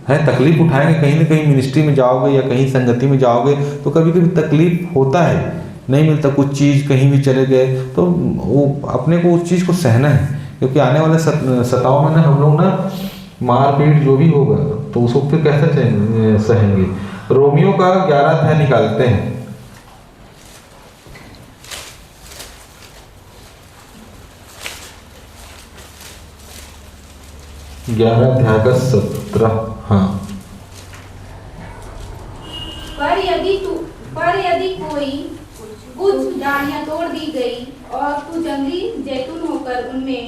है तकलीफ उठाएंगे। कहीं ना कहीं मिनिस्ट्री में जाओगे या कहीं संगति में जाओगे तो कभी कभी तकलीफ होता है, नहीं मिलता कुछ चीज़, कहीं भी चले गए तो वो अपने को उस चीज़ को सहना है, क्योंकि आने वाले सताओं में ना हम लोग ना मार पीट जो भी होगा तो उसको फिर कैसे सहेंगे। रोमियो का 11 अध्याय निकालते हैं। 11 अध्याय का 17। हाँ, पर यदि कोई कुछ डालियां तोड़ दी गई और तू जंगली जैतून होकर उनमें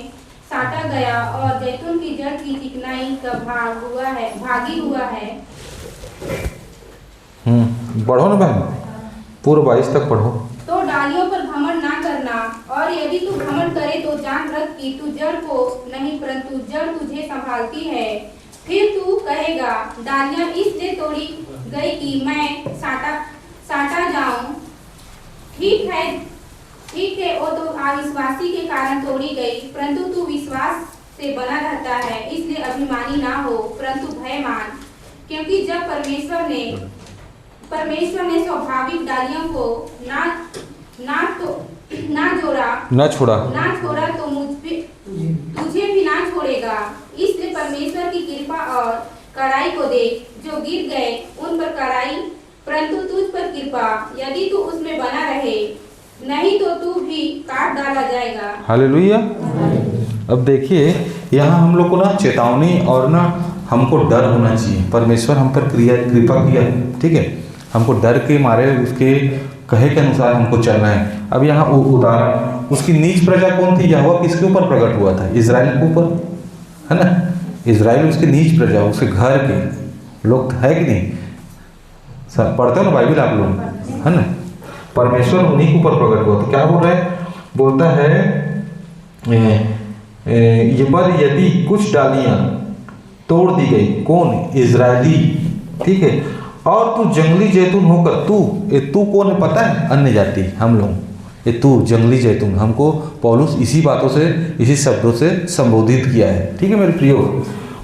साटा गया और जैतून की जड़ की चिकनाई का भागी हुआ है। पढ़ो ना बहन, पूरा 22 तक पढ़ो। तो डालियों पर घमंड ना करना, और यदि तू घमंड करे तो जान रख कि तू जड़ को नहीं परंतु जड़ तुझे संभालती है। फिर तू कहेगा डालियां इसलिए तोड़ी गई कि मैं साटा जाऊं। ठीक है, वो तो अविश्वासी के कारण तोड़ी गई, परंतु तू विश्वास से बना रहता है, इसलिए अभिमानी ना हो परंतु भय मान, क्योंकि जब परमेश्वर ने स्वाभाविक डालियों को ना छोड़ा तो देगा। इसलिए परमेश्वर की कृपा और कड़ाई को देख, जो गिर गए उन पर कड़ाई, परंतु तुझ पर कृपा, यदि तू उसमें बना रहे, नहीं तो तू भी काट डाला जाएगा। हालेलुया। अब देखिए यहाँ हम लोग को ना चेतावनी और ना हमको डर होना चाहिए। परमेश्वर हम पर कृपा किया, ठीक है, हमको डर के मारे उसके कहे के अनुसार हमको चलना है। अब यहाँ उदाहरण, उसकी नीच प्रजा कौन थी? यहोवा किसके ऊपर प्रकट हुआ था? इजराइल के ऊपर, है ना। इजराइल उसकी नीच प्रजा, उसके घर के लोग है कि नहीं? सब पढ़ते हो ना बाइबल आप लोग, है ना। परमेश्वर उन्हीं के ऊपर प्रकट हुआ। तो क्या बोल रहा है? बोलता है ये पर यदि कुछ डालियां तोड़ दी गई, कौन? इजरायली, ठीक है। और तू जंगली जैतून होकर, तू कौन है पता है? अन्य जाति, हम लोग। ये तू जंगली जैतून, हमको पौलुस इसी बातों से, इसी शब्दों से संबोधित किया है, ठीक है मेरे प्रियो।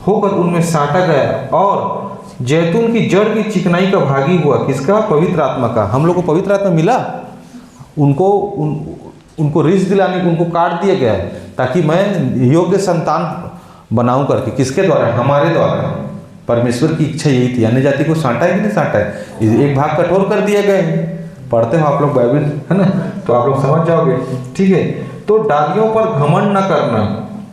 होकर उनमें साटा गया और जैतून की जड़ की चिकनाई का भागी हुआ। किसका? पवित्र आत्मा का। हम लोग को पवित्र आत्मा मिला, उनको रिस दिलाने को उनको काट दिया गया है, ताकि मैं योग्य संतान बनाऊं करके। किसके द्वारा? हमारे द्वारा। परमेश्वर की इच्छा यही थी। अन्य जाति को साटा है कि नहीं साटा है? एक भाग कठोर कर दिया गया है। पढ़ते हो आप लोग बाइबल, है ना, तो आप लोग समझ जाओगे, ठीक है। तो डालियों पर घमंड न करना,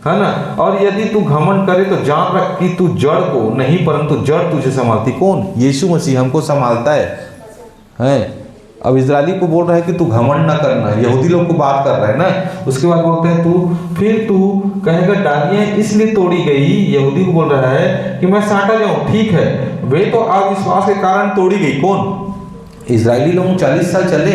है ना। और यदि तू घमंड करे तो जान रख कि तू जड़ को नहीं, परंतु जड़ तुझे संभालती। कौन? यीशु मसीह हमको संभालता है। अब इजरायली को बोल रहा है कि तू घमंड ना करना, यहूदी लोग को बात कर रहा है ना। उसके बाद बोलते हैं तू कहेगा डालियां इसलिए तोड़ी गई, यहूदी को बोल रहा है कि मैं साटा जाऊं, ठीक है। वे तो अविश्वास के कारण तोड़ी गई। कौन? इजरायली लोग 40 साल चले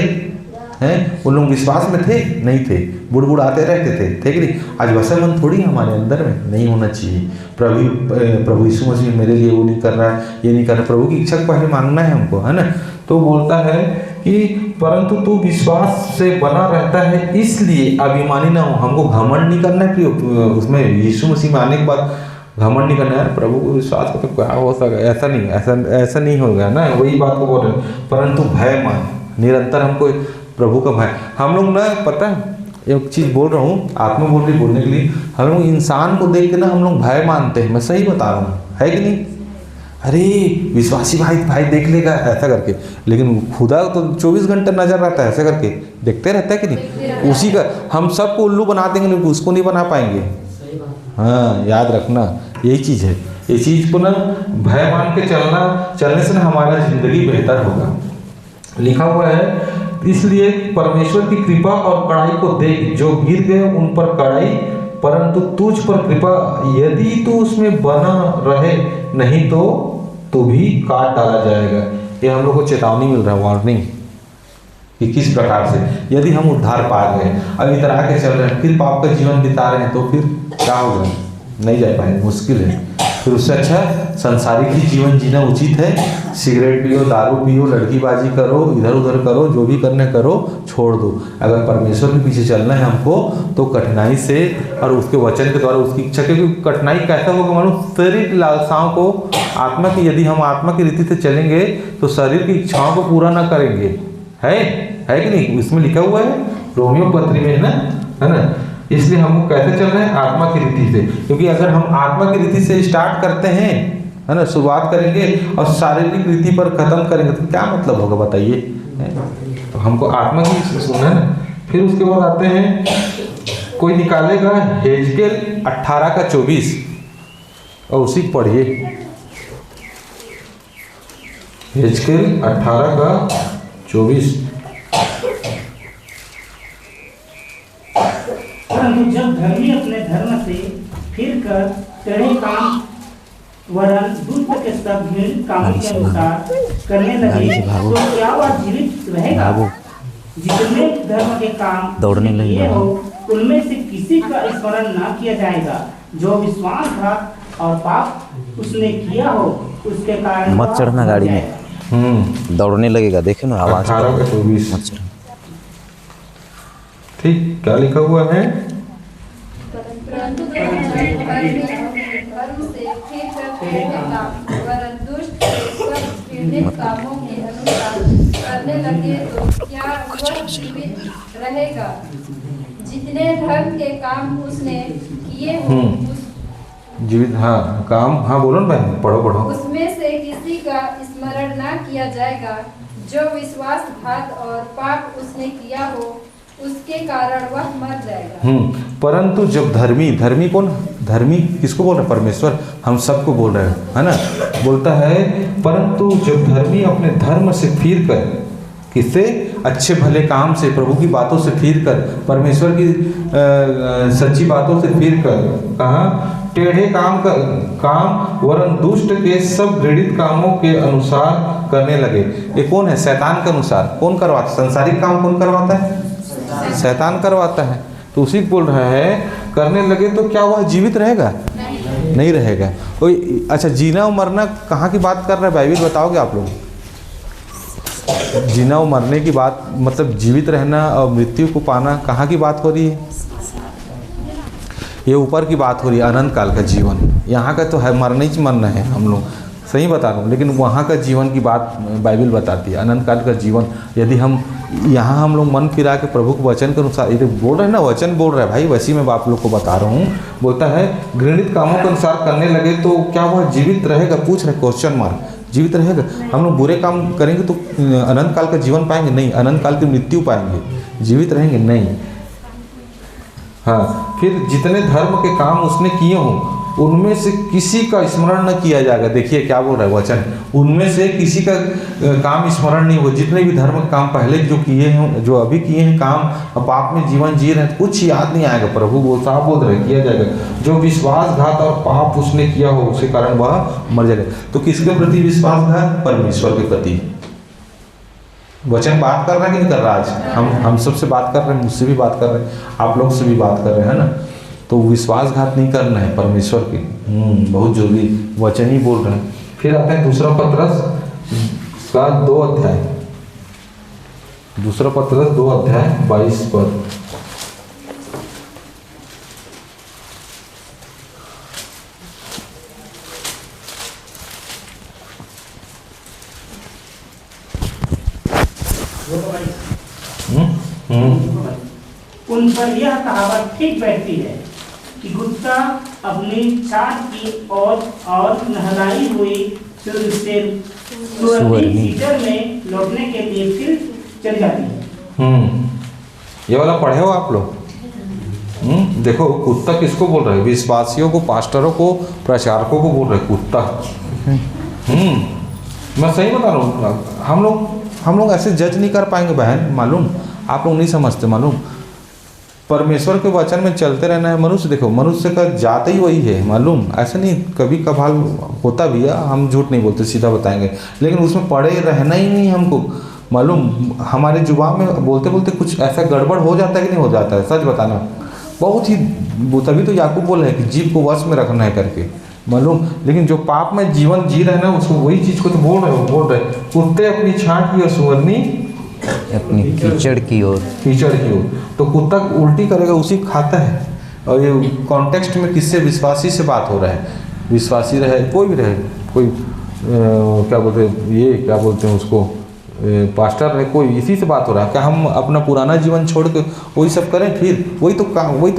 हैं, उन लोग विश्वास में थे? नहीं थे, बुड़ आते रहते थे कि नहीं? आज वसन मन थोड़ी हमारे अंदर में नहीं होना चाहिए। प्रभु यीशु मसीह मेरे लिए वो नहीं कर रहा है, ये नहीं कर रहा। प्रभु की इच्छा को पहले मांगना है हमको, है ना। तो बोलता है कि परंतु तू विश्वास से बना रहता है, इसलिए अभिमानी ना हो। हमको घमंड नहीं करना है प्रियो। उसमें यीशु मसीह में आने के बाद घमंड नहीं करना है। प्रभु को विश्वास को तो क्या हो सका, ऐसा नहीं होगा ना। वही बात को बोल रहे हैं, परंतु भय मान, निरंतर हमको प्रभु का भय। हम लोग ना, पता है एक चीज़ बोल रहा हूँ, आत्मा बोल रही बोलने के लिए, हम लोग इंसान को देख के ना हम लोग भय मानते हैं। मैं सही बता रहा हूँ, है कि नहीं? अरे विश्वासी भाई देख लेगा ऐसा करके, लेकिन खुदा तो 24 घंटे नजर रहता है, ऐसा करके देखते रहता है कि नहीं? उसी का हम सबको उल्लू बना देंगे, लेकिन उसको नहीं बना पाएंगे। हाँ, याद रखना, यही चीज़ है। ये चीज़ को ना भय मान के चलने से ना हमारा जिंदगी बेहतर होगा। लिखा हुआ है, इसलिए परमेश्वर की कृपा और कड़ाई को देख, जो गिर गए उन पर कड़ाई, परंतु तुझ पर कृपा, यदि तू उसमें बना रहे, नहीं तो तू भी काट डाला जाएगा। ये हम लोग को चेतावनी मिल रहा है, वार्निंग, कि किस प्रकार से यदि हम उद्धार पा गए, अब इधर आके चल रहे हैं, फिर पाप का जीवन बिता रहे हैं, तो फिर क्या होगा? नहीं जा पाएंगे, मुश्किल है। फिर उससे अच्छा संसारिक ही जीवन जीना उचित है। सिगरेट पियो, दारू पियो, लड़कीबाजी करो, इधर उधर करो, जो भी करने करो, छोड़ दो। अगर परमेश्वर के पीछे चलना है हमको, तो कठिनाई से और उसके वचन के द्वारा उसकी इच्छा, क्योंकि कठिनाई कैसा होगा मानो शरीर की लालसाओं को, आत्मा की, यदि हम आत्मा की रीति से चलेंगे तो शरीर की इच्छाओं को पूरा ना करेंगे। है कि नहीं? इसमें लिखा हुआ है, रोमियो पत्री में, है ना। इसलिए हमको कैसे चलना है? आत्मा की रीति से। क्योंकि अगर हम आत्मा की रीति से स्टार्ट करते हैं, है ना, शुरुआत करेंगे और शारीरिक रीति पर खत्म करेंगे, तो क्या मतलब होगा बताइए? तो हमको आत्मा की सुनना है ना। फिर उसके बाद आते हैं, कोई निकालेगा हेजकेल 18:24 और उसी को पढ़िए। हेजकेल 18:24। परंतु जब धर्मी अपने धर्म से फिर कर टेढ़े काम वरन दुष्ट के सब घृणित कामों के अनुसार करने लगे, तो क्या वह जीवित रहेगा? जितने धर्म के काम दौड़ने किए हो, उनमें से किसी का स्मरण न किया जाएगा। जो विश्वासघात और पाप उसने किया हो, उसके कारण मत चढ़ना गाड़ी में, दौड़ने लगेगा। देखे ना आवाज। 18:24। ठीक, क्या लिखा हुआ है? परंतु धर्म से फिर कर टेढ़े काम वरन दुष्ट के सब घृणित कामों के अनुसार करने लगे, तो क्या वह जीवित रहेगा? जितने धर्म के काम उसने किए हो, जीवित, हाँ काम, हाँ बोलो ना बहन, पढ़ो। उसमें से किसी का स्मरण न किया जाएगा जो विश्वासघात और पाप उसने किया हो, उसके कारण वह मर जाएगा। परंतु जब धर्मी कौन, धर्मी किसको बोल रहे हैं? परमेश्वर, हम सबको बोल रहे हैं, है ना। बोलता है परंतु जब धर्मी अपने धर्म से फिर कर, किससे? अच्छे भले काम से, प्रभु की बातों से फिर कर, परमेश्वर की सच्ची बातों से फिर कर, कहाँ? टेढ़े काम वरन दुष्ट के सब घृणित कामों के अनुसार करने लगे। ये कौन है? शैतान के अनुसार। कौन करवाता है? संसारिक काम कौन करवाता है? शैतान करवाता है। तो उसी को बोल रहा है करने लगे तो क्या वह जीवित रहेगा? नहीं रहेगा। कोई अच्छा, जीना और मरना कहाँ की बात कर रहा है बाइबिल, बताओगे आप लोग? जीना और मरने की बात, मतलब जीवित रहना और मृत्यु को पाना, कहाँ की बात हो रही है? ये ऊपर की बात हो रही है, अनंत काल का जीवन। यहाँ का तो है मरने ही मरना है, हम लोग सही बता रहा हूँ, लेकिन वहाँ का जीवन की बात बाइबिल बताती है, अनंत काल का जीवन। यदि हम यहाँ हम लोग मन फिरा के प्रभु के वचन के अनुसार, ये बोल रहे हैं ना, वचन बोल रहा है भाई, वैसी मैं आप लोग को बता रहा हूँ। बोलता है घृणित कामों के अनुसार करने लगे तो क्या वह जीवित रहेगा? पूछ रहे, क्वेश्चन मार्क, जीवित रहेगा? हम लोग बुरे काम करेंगे तो अनंत काल का जीवन पाएंगे? नहीं। अनंत काल की मृत्यु पाएंगे, जीवित रहेंगे? नहीं। हाँ, फिर जितने धर्म के काम उसने किए हों उनमें से किसी का स्मरण न किया जाएगा। देखिए क्या बोल रहा है वचन, उनमें से किसी का काम स्मरण नहीं हो। जितने भी धर्म के काम पहले जो किए हैं, जो अभी किए हैं काम, पाप में जीवन जी रहे हैं, कुछ याद नहीं आएगा। प्रभु बोल साहब बोल रहे किया जाएगा। जो विश्वासघात और पाप उसने किया हो उसके कारण वह मर जाएगा। तो किसके प्रति विश्वासघात? परमेश्वर के प्रति। वचन बात कर रहा है कि नहीं कर रहा? आज हम सबसे बात कर रहे हैं, मुझसे भी बात कर रहे हैं, आप लोग से भी बात कर रहे हैं, है ना। तो विश्वासघात नहीं करना है परमेश्वर के, बहुत जरूरी वचन ही बोल रहे हैं। फिर आते हैं दूसरा पत्रस का 2 अध्याय, दूसरा पत्रस 2 अध्याय 22 पद। उन पर यह कहावत ठीक बैठती है कि कुत्ता अपनी चाट की और नहलाई हुई सुवर्णी कीचड़ में लौटने के लिए फिर चल जाती है। ये वाला पढ़े हो आप लोग? देखो कुत्ता किसको बोल रहे हैं? विश्वासियों को, पास्टरों को, प्रचारकों को बोल रहे कुत्ता। मैं सही बता रहा हूँ। हम लोग ऐसे जज नहीं कर पाएंगे बहन, मालूम? आप लोग नहीं समझते, मालूम? परमेश्वर के वचन में चलते रहना है। मनुष्य देखो, मनुष्य का जात ही वही है, मालूम? ऐसा नहीं, कभी कभार होता भी है, हम झूठ नहीं बोलते, सीधा बताएंगे, लेकिन उसमें पड़े रहना ही नहीं हमको, मालूम? हमारे जुबान में बोलते बोलते कुछ ऐसा गड़बड़ हो जाता है कि नहीं हो जाता है? सच बताना, बहुत ही। तभी तो याकूब बोल रहे हैं कि जीव को वश में रखना है करके, मालूम? लेकिन जो पाप में जीवन जी रहे ना, उसको वही चीज़ को तो बोल रहे कुत्ते अपनी छांट की और सुवर्णी अपनी कीचड़ की ओर। तो कुत्ता उल्टी करेगा, उसी खाता है। और ये कॉन्टेक्स्ट में किससे? विश्वासी से बात हो रहा है। विश्वासी रहे, कोई भी रहे, कोई क्या बोलते हैं, ये क्या बोलते हैं उसको, पास्टर रहे, कोई, इसी से बात हो रहा है। क्या हम अपना पुराना जीवन छोड़ के वही सब करें? फिर वही तो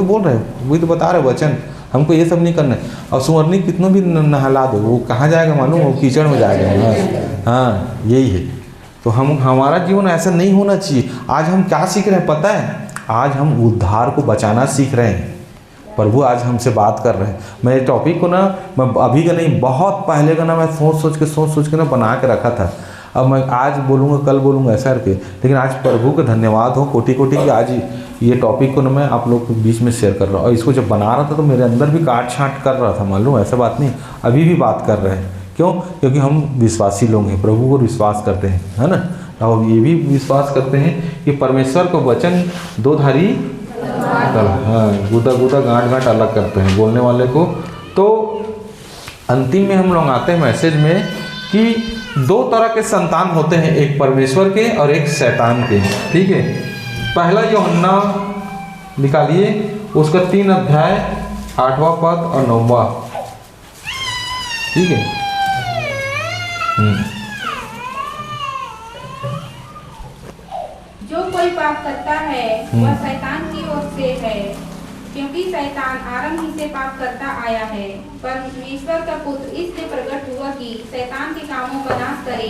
बोल रहे हैं, वही तो बता रहे वचन, हमको ये सब नहीं करना है। और सुवर्णी कितनों भी नहला दो, वो कहाँ जाएगा मालूम? वो कीचड़ में जाएगा। हाँ, यही है। तो हमारा जीवन ऐसा नहीं होना चाहिए। आज हम क्या सीख रहे हैं पता है? आज हम उद्धार को बचाना सीख रहे हैं। प्रभु आज हमसे बात कर रहे हैं। मैं इस टॉपिक को ना, मैं अभी का नहीं, बहुत पहले का ना, मैं सोच के ना बना के रखा था। अब मैं आज बोलूँगा, कल बोलूँगा ऐसा करके, लेकिन आज प्रभु का धन्यवाद हो कोटि कोटि कि आज ये टॉपिक को ना मैं आप लोग के बीच में शेयर कर रहा हूँ। और इसको जब बना रहा था तो मेरे अंदर भी काट छाँट कर रहा था, मालूम? ऐसा बात नहीं, अभी भी बात कर रहे हैं। क्यों? क्योंकि हम विश्वासी लोग हैं, प्रभु को विश्वास करते हैं, है ना। और ये भी विश्वास करते हैं कि परमेश्वर का वचन दो धारी, हाँ, गुदा गांठ अलग करते हैं बोलने वाले को। तो अंतिम में हम लोग आते हैं मैसेज में कि 2 तरह के संतान होते हैं, एक परमेश्वर के और एक शैतान के। ठीक है, पहला यूहन्ना निकालिए, उसका 3 अध्याय 8वां पद और 9वां। ठीक है। जो कोई पाप करता है वह शैतान की ओर से है, क्योंकि शैतान आरंभ ही से पाप करता आया है। परमेश्वर का पुत्र इसलिए प्रकट हुआ कि शैतान के कामों का नाश करे।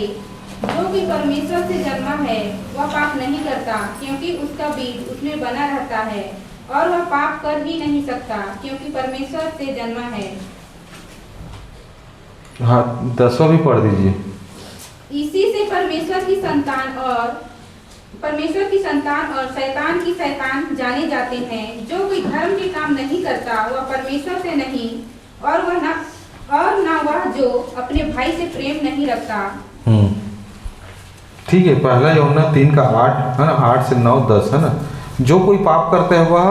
जो कि परमेश्वर से जन्मा है वह पाप नहीं करता, क्योंकि उसका बीज उसमें बना रहता है, और वह पाप कर ही नहीं सकता, क्योंकि परमेश्वर से जन्मा है। हाँ, 10वां भी पढ़ दीजिए। इसी से परमेश्वर की संतान और शैतान की शैतान जाने जाते हैं। जो कोई धर्म के काम नहीं करता वह परमेश्वर से नहीं, और न वह जो अपने भाई से प्रेम नहीं रखता। ठीक है, पहला यूहन्ना 3:8 है ना, 8 से 9, 10 है ना। जो कोई पाप करता है वह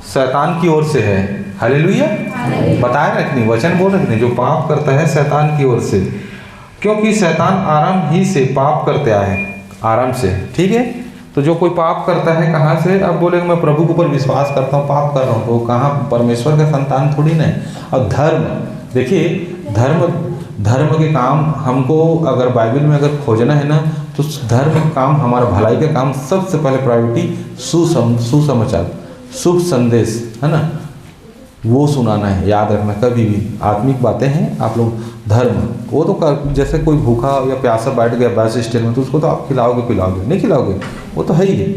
शैतान की ओर से है। हालेलुया। बताया ना कि वचन बोल रहे जो पाप करता है शैतान की ओर से, क्योंकि शैतान आरंभ ही से पाप करते आए, आरंभ से। ठीक है, तो जो कोई पाप करता है कहाँ से? अब बोलेगा मैं प्रभु के ऊपर विश्वास करता हूँ, पाप कर रहा हूँ, तो कहाँ? परमेश्वर का संतान थोड़ी ना है। और धर्म, देखिए धर्म के काम हमको अगर बाइबल में अगर खोजना है ना, तो धर्म का काम, हमारा भलाई का काम, सबसे पहले प्रायोरिटी सुसमाचार, शुभ संदेश है ना, वो सुनाना है। याद रखना, कभी भी आत्मिक बातें हैं आप लोग, धर्म वो तो जैसे कोई भूखा या प्यासा बैठ गया बस स्टैंड में, तो उसको तो आप खिलाओगे पिलाओगे? नहीं खिलाओगे, वो तो है ही है,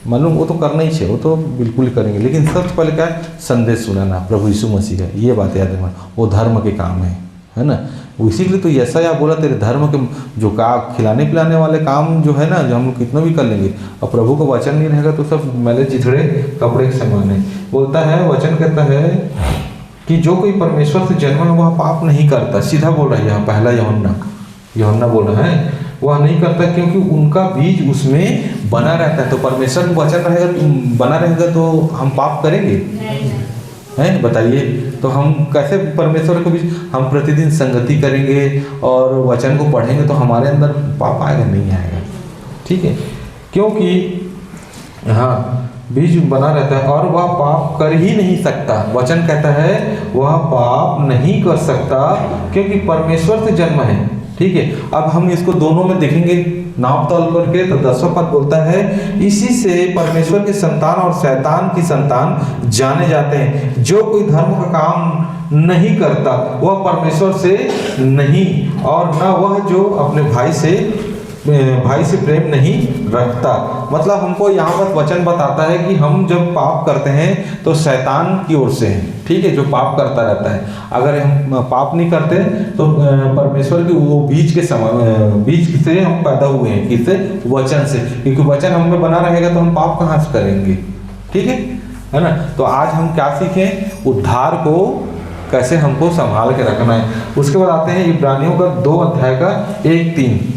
मालूम, वो तो करना ही चाहिए, वो तो बिल्कुल करेंगे। लेकिन सबसे पहले क्या है? संदेश सुनाना प्रभु यीशु मसीह का, ये बात याद रखना, वो धर्म के काम है ना। इसी के लिए तो यशायाह बोला तेरे धर्म के जो का खिलाने पिलाने वाले काम जो है ना, जो हम लोग कितना भी कर लेंगे, और प्रभु का वचन नहीं रहेगा तो सब मैले चिथड़े कपड़े के समान है। बोलता है, वचन कहता है कि जो कोई परमेश्वर से जन्मा है वह पाप नहीं करता। सीधा बोल रहा है यहाँ, पहला यूहन्ना बोल रहा है, वह नहीं करता क्योंकि उनका बीज उसमें बना रहता है। तो परमेश्वर का वचन रहेगा, बना रहेगा, तो हम पाप करेंगे? हैं, बताइए। तो हम कैसे परमेश्वर के बीच हम प्रतिदिन संगति करेंगे और वचन को पढ़ेंगे, तो हमारे अंदर पाप आएगा? नहीं आएगा। ठीक है, क्योंकि हाँ बीज बना रहता है और वह पाप कर ही नहीं सकता। वचन कहता है वह पाप नहीं कर सकता क्योंकि परमेश्वर से जन्म है। ठीक है, अब हम इसको दोनों में देखेंगे नाप तोल करके, तो 10वां पद बोलता है, इसी से परमेश्वर की संतान और शैतान की संतान जाने जाते हैं। जो कोई धर्म का काम नहीं करता वह परमेश्वर से नहीं, और न वह जो अपने भाई से प्रेम नहीं रखता। मतलब हमको यहाँ पर वचन बताता है कि हम जब पाप करते हैं तो शैतान की ओर से हैं। ठीक है, जो पाप करता रहता है। अगर हम पाप नहीं करते तो परमेश्वर की वो बीज से हम पैदा हुए हैं। किससे? वचन से, क्योंकि वचन हम में बना रहेगा तो हम पाप कहाँ से करेंगे? ठीक है ना। तो आज हम क्या सीखें? उद्धार को कैसे हमको संभाल के रखना है। उसके बाद आते हैं इब्रानियों का 2 अध्याय का 1-3।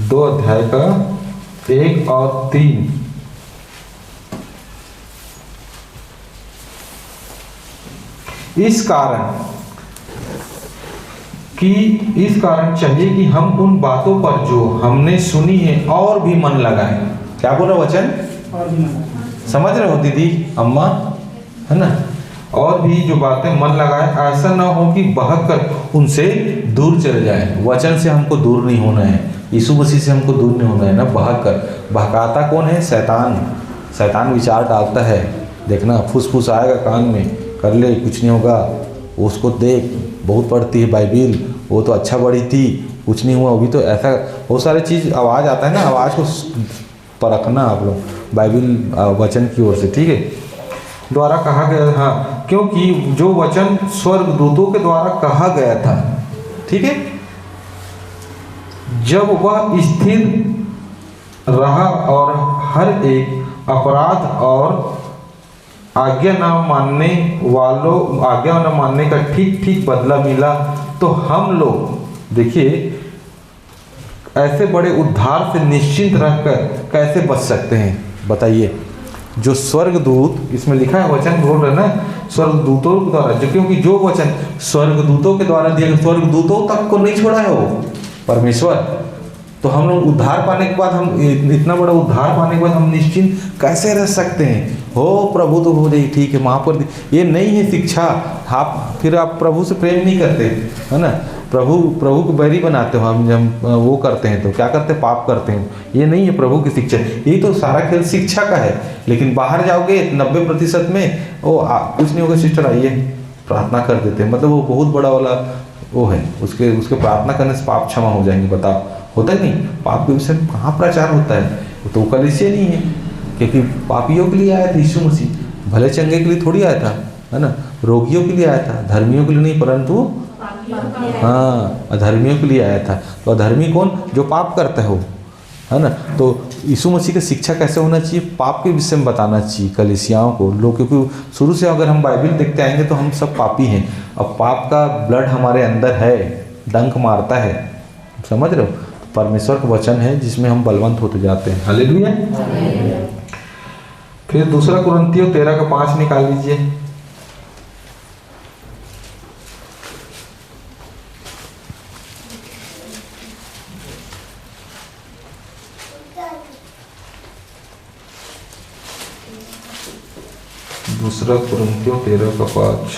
2 अध्याय का 1 और 3। इस कारण चाहिए कि हम उन बातों पर जो हमने सुनी है और भी मन लगाएं। क्या बोल रहा वचन? समझ रहे हो दीदी, अम्मा, है ना? और भी जो बातें मन लगाए, ऐसा ना हो कि बहक कर उनसे दूर चले जाए। वचन से हमको दूर नहीं होना है, यीशु मसीह से हमको दूर नहीं होना है ना, बहक कर। बहकाता कौन है? शैतान विचार डालता है। देखना, फुसफुस आएगा कान में, कर ले कुछ नहीं होगा, उसको देख, बहुत पढ़ती है बाइबिल, वो तो अच्छा पढ़ी थी, कुछ नहीं हुआ, अभी तो ऐसा बहुत सारी चीज़ आवाज़ आता है ना, आवाज़ को परखना आप लोग बाइबिल वचन की ओर से। ठीक है, द्वारा कहा गया। हाँ, क्योंकि जो वचन स्वर्गदूतों के द्वारा कहा गया था, ठीक है, जब वह स्थिर रहा और हर एक अपराध और आज्ञा न मानने का ठीक बदला मिला, तो हम लोग देखिए ऐसे बड़े उद्धार से निश्चिंत रहकर कैसे बच सकते हैं? बताइए। जो स्वर्गदूत, इसमें लिखा है, वचन बोल रहे ना, स्वर्गदूतों के द्वारा, जो क्योंकि जो वचन स्वर्गदूतों के द्वारा दिया, स्वर्गदूतों तक को नहीं छोड़ा है वो परमेश्वर। तो हम लोग उद्धार पाने के बाद, हम इतना बड़ा उद्धार पाने के बाद हम निश्चिंत कैसे रह सकते हैं? हो प्रभु तो हो जाए, ठीक है, माफ़ कर दे, ये नहीं है शिक्षा। आप फिर आप प्रभु से प्रेम नहीं करते, है ना। प्रभु को बैरी बनाते हो हम, जब वो करते हैं तो क्या करते हैं, पाप करते हैं। ये नहीं है प्रभु की शिक्षा, यही तो सारा खेल शिक्षा का है। लेकिन बाहर जाओगे 90% में वो कुछ नहीं होगा, सिस्टर आइए प्रार्थना कर देते हैं, मतलब वो बहुत बड़ा वाला वो है, उसके प्रार्थना करने से पाप क्षमा हो जाएंगे। बताओ, होता ही नहीं। पाप के विषय में कहाँ प्रचार होता है, वो तो कलीसिया नहीं है, क्योंकि पापियों के लिए आया था यीशु मसीह, भले चंगे के लिए थोड़ी आया था, है ना, रोगियों के लिए आया था, धर्मियों के लिए नहीं, परंतु हाँ अधर्मियों के लिए आया था। तो अधर्मी कौन, जो पाप करता है ना। तो यीशु मसीह की शिक्षा कैसे होना चाहिए, पाप के विषय में बताना चाहिए कलीसियाओं को लोग, क्योंकि शुरू से अगर हम बाइबल देखते आएंगे तो हम सब पापी हैं। अब पाप का ब्लड हमारे अंदर है, डंक मारता है, समझ रहे हो। परमेश्वर का वचन है जिसमें हम बलवंत होते जाते हैं। हालेलुया। फिर दूसरा कुरिन्थियों 13:5 निकाल लीजिए। दूसरा कुरिन्थियों 13:5।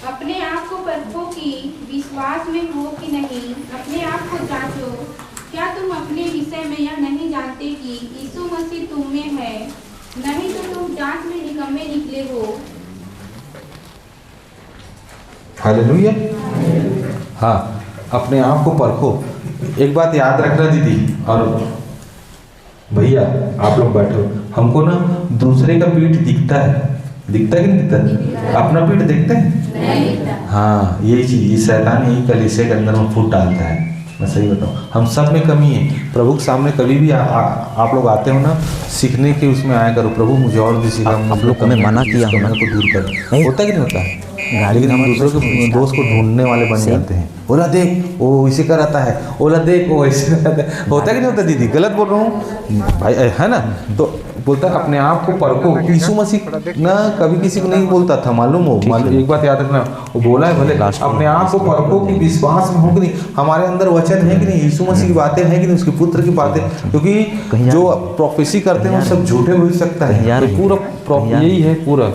अपने आप को परखो कि विश्वास में हो कि नहीं, अपने आप को जांचो, क्या तुम अपने विषय में यह नहीं जानते कि यीशु मसीह तुम में है, नहीं तो तुम जांच में निकम्मे निकले हो। हालेलुया। हाँ, अपने आप को परखो। एक बात याद रखना दीदी और भैया, आप लोग बैठो, हमको ना दूसरे का पीठ दिखता है, दिखता कि नहीं दिखता, अपना पीठ देखते हैं। हाँ, यही चीज, ये शैतान यही कलीसिया के अंदर में फूट डालता है। मैं सही बताऊँ, हम सब में कमी है। प्रभु के सामने कभी भी आप लोग आते हो ना, सीखने के उसमें आया करो, प्रभु मुझे और भी सिखा, आप लोग को मैं मना किया हूं ना, को दूर कर। नहीं। होता कि नहीं होता है, लेकिन हम दूसरों के दोस्त को ढूंढने वाले बन जाते हैं। ओला देख वो इसी का रहता है, ओला देख वो ऐसे रहता है। होता कि नहीं होता दीदी, गलत बोल रहा हूँ भाई, है ना। तो बोलता है अपने आप को परखो। यीशु मसीह ना कभी किसी को नहीं बोलता था, मालूम हो, एक बात याद रखना, वो बोला है भले अपने आप को परखो कि विश्वास में हो कि नहीं, हमारे अंदर वचन है कि नहीं, यीशु मसीह की बातें हैं कि नहीं, उसके पुत्र की बातें, क्योंकि जो प्रोफेसी करते हैं वो सब झूठे हो सकता है। तो पूरा यही है, पूरा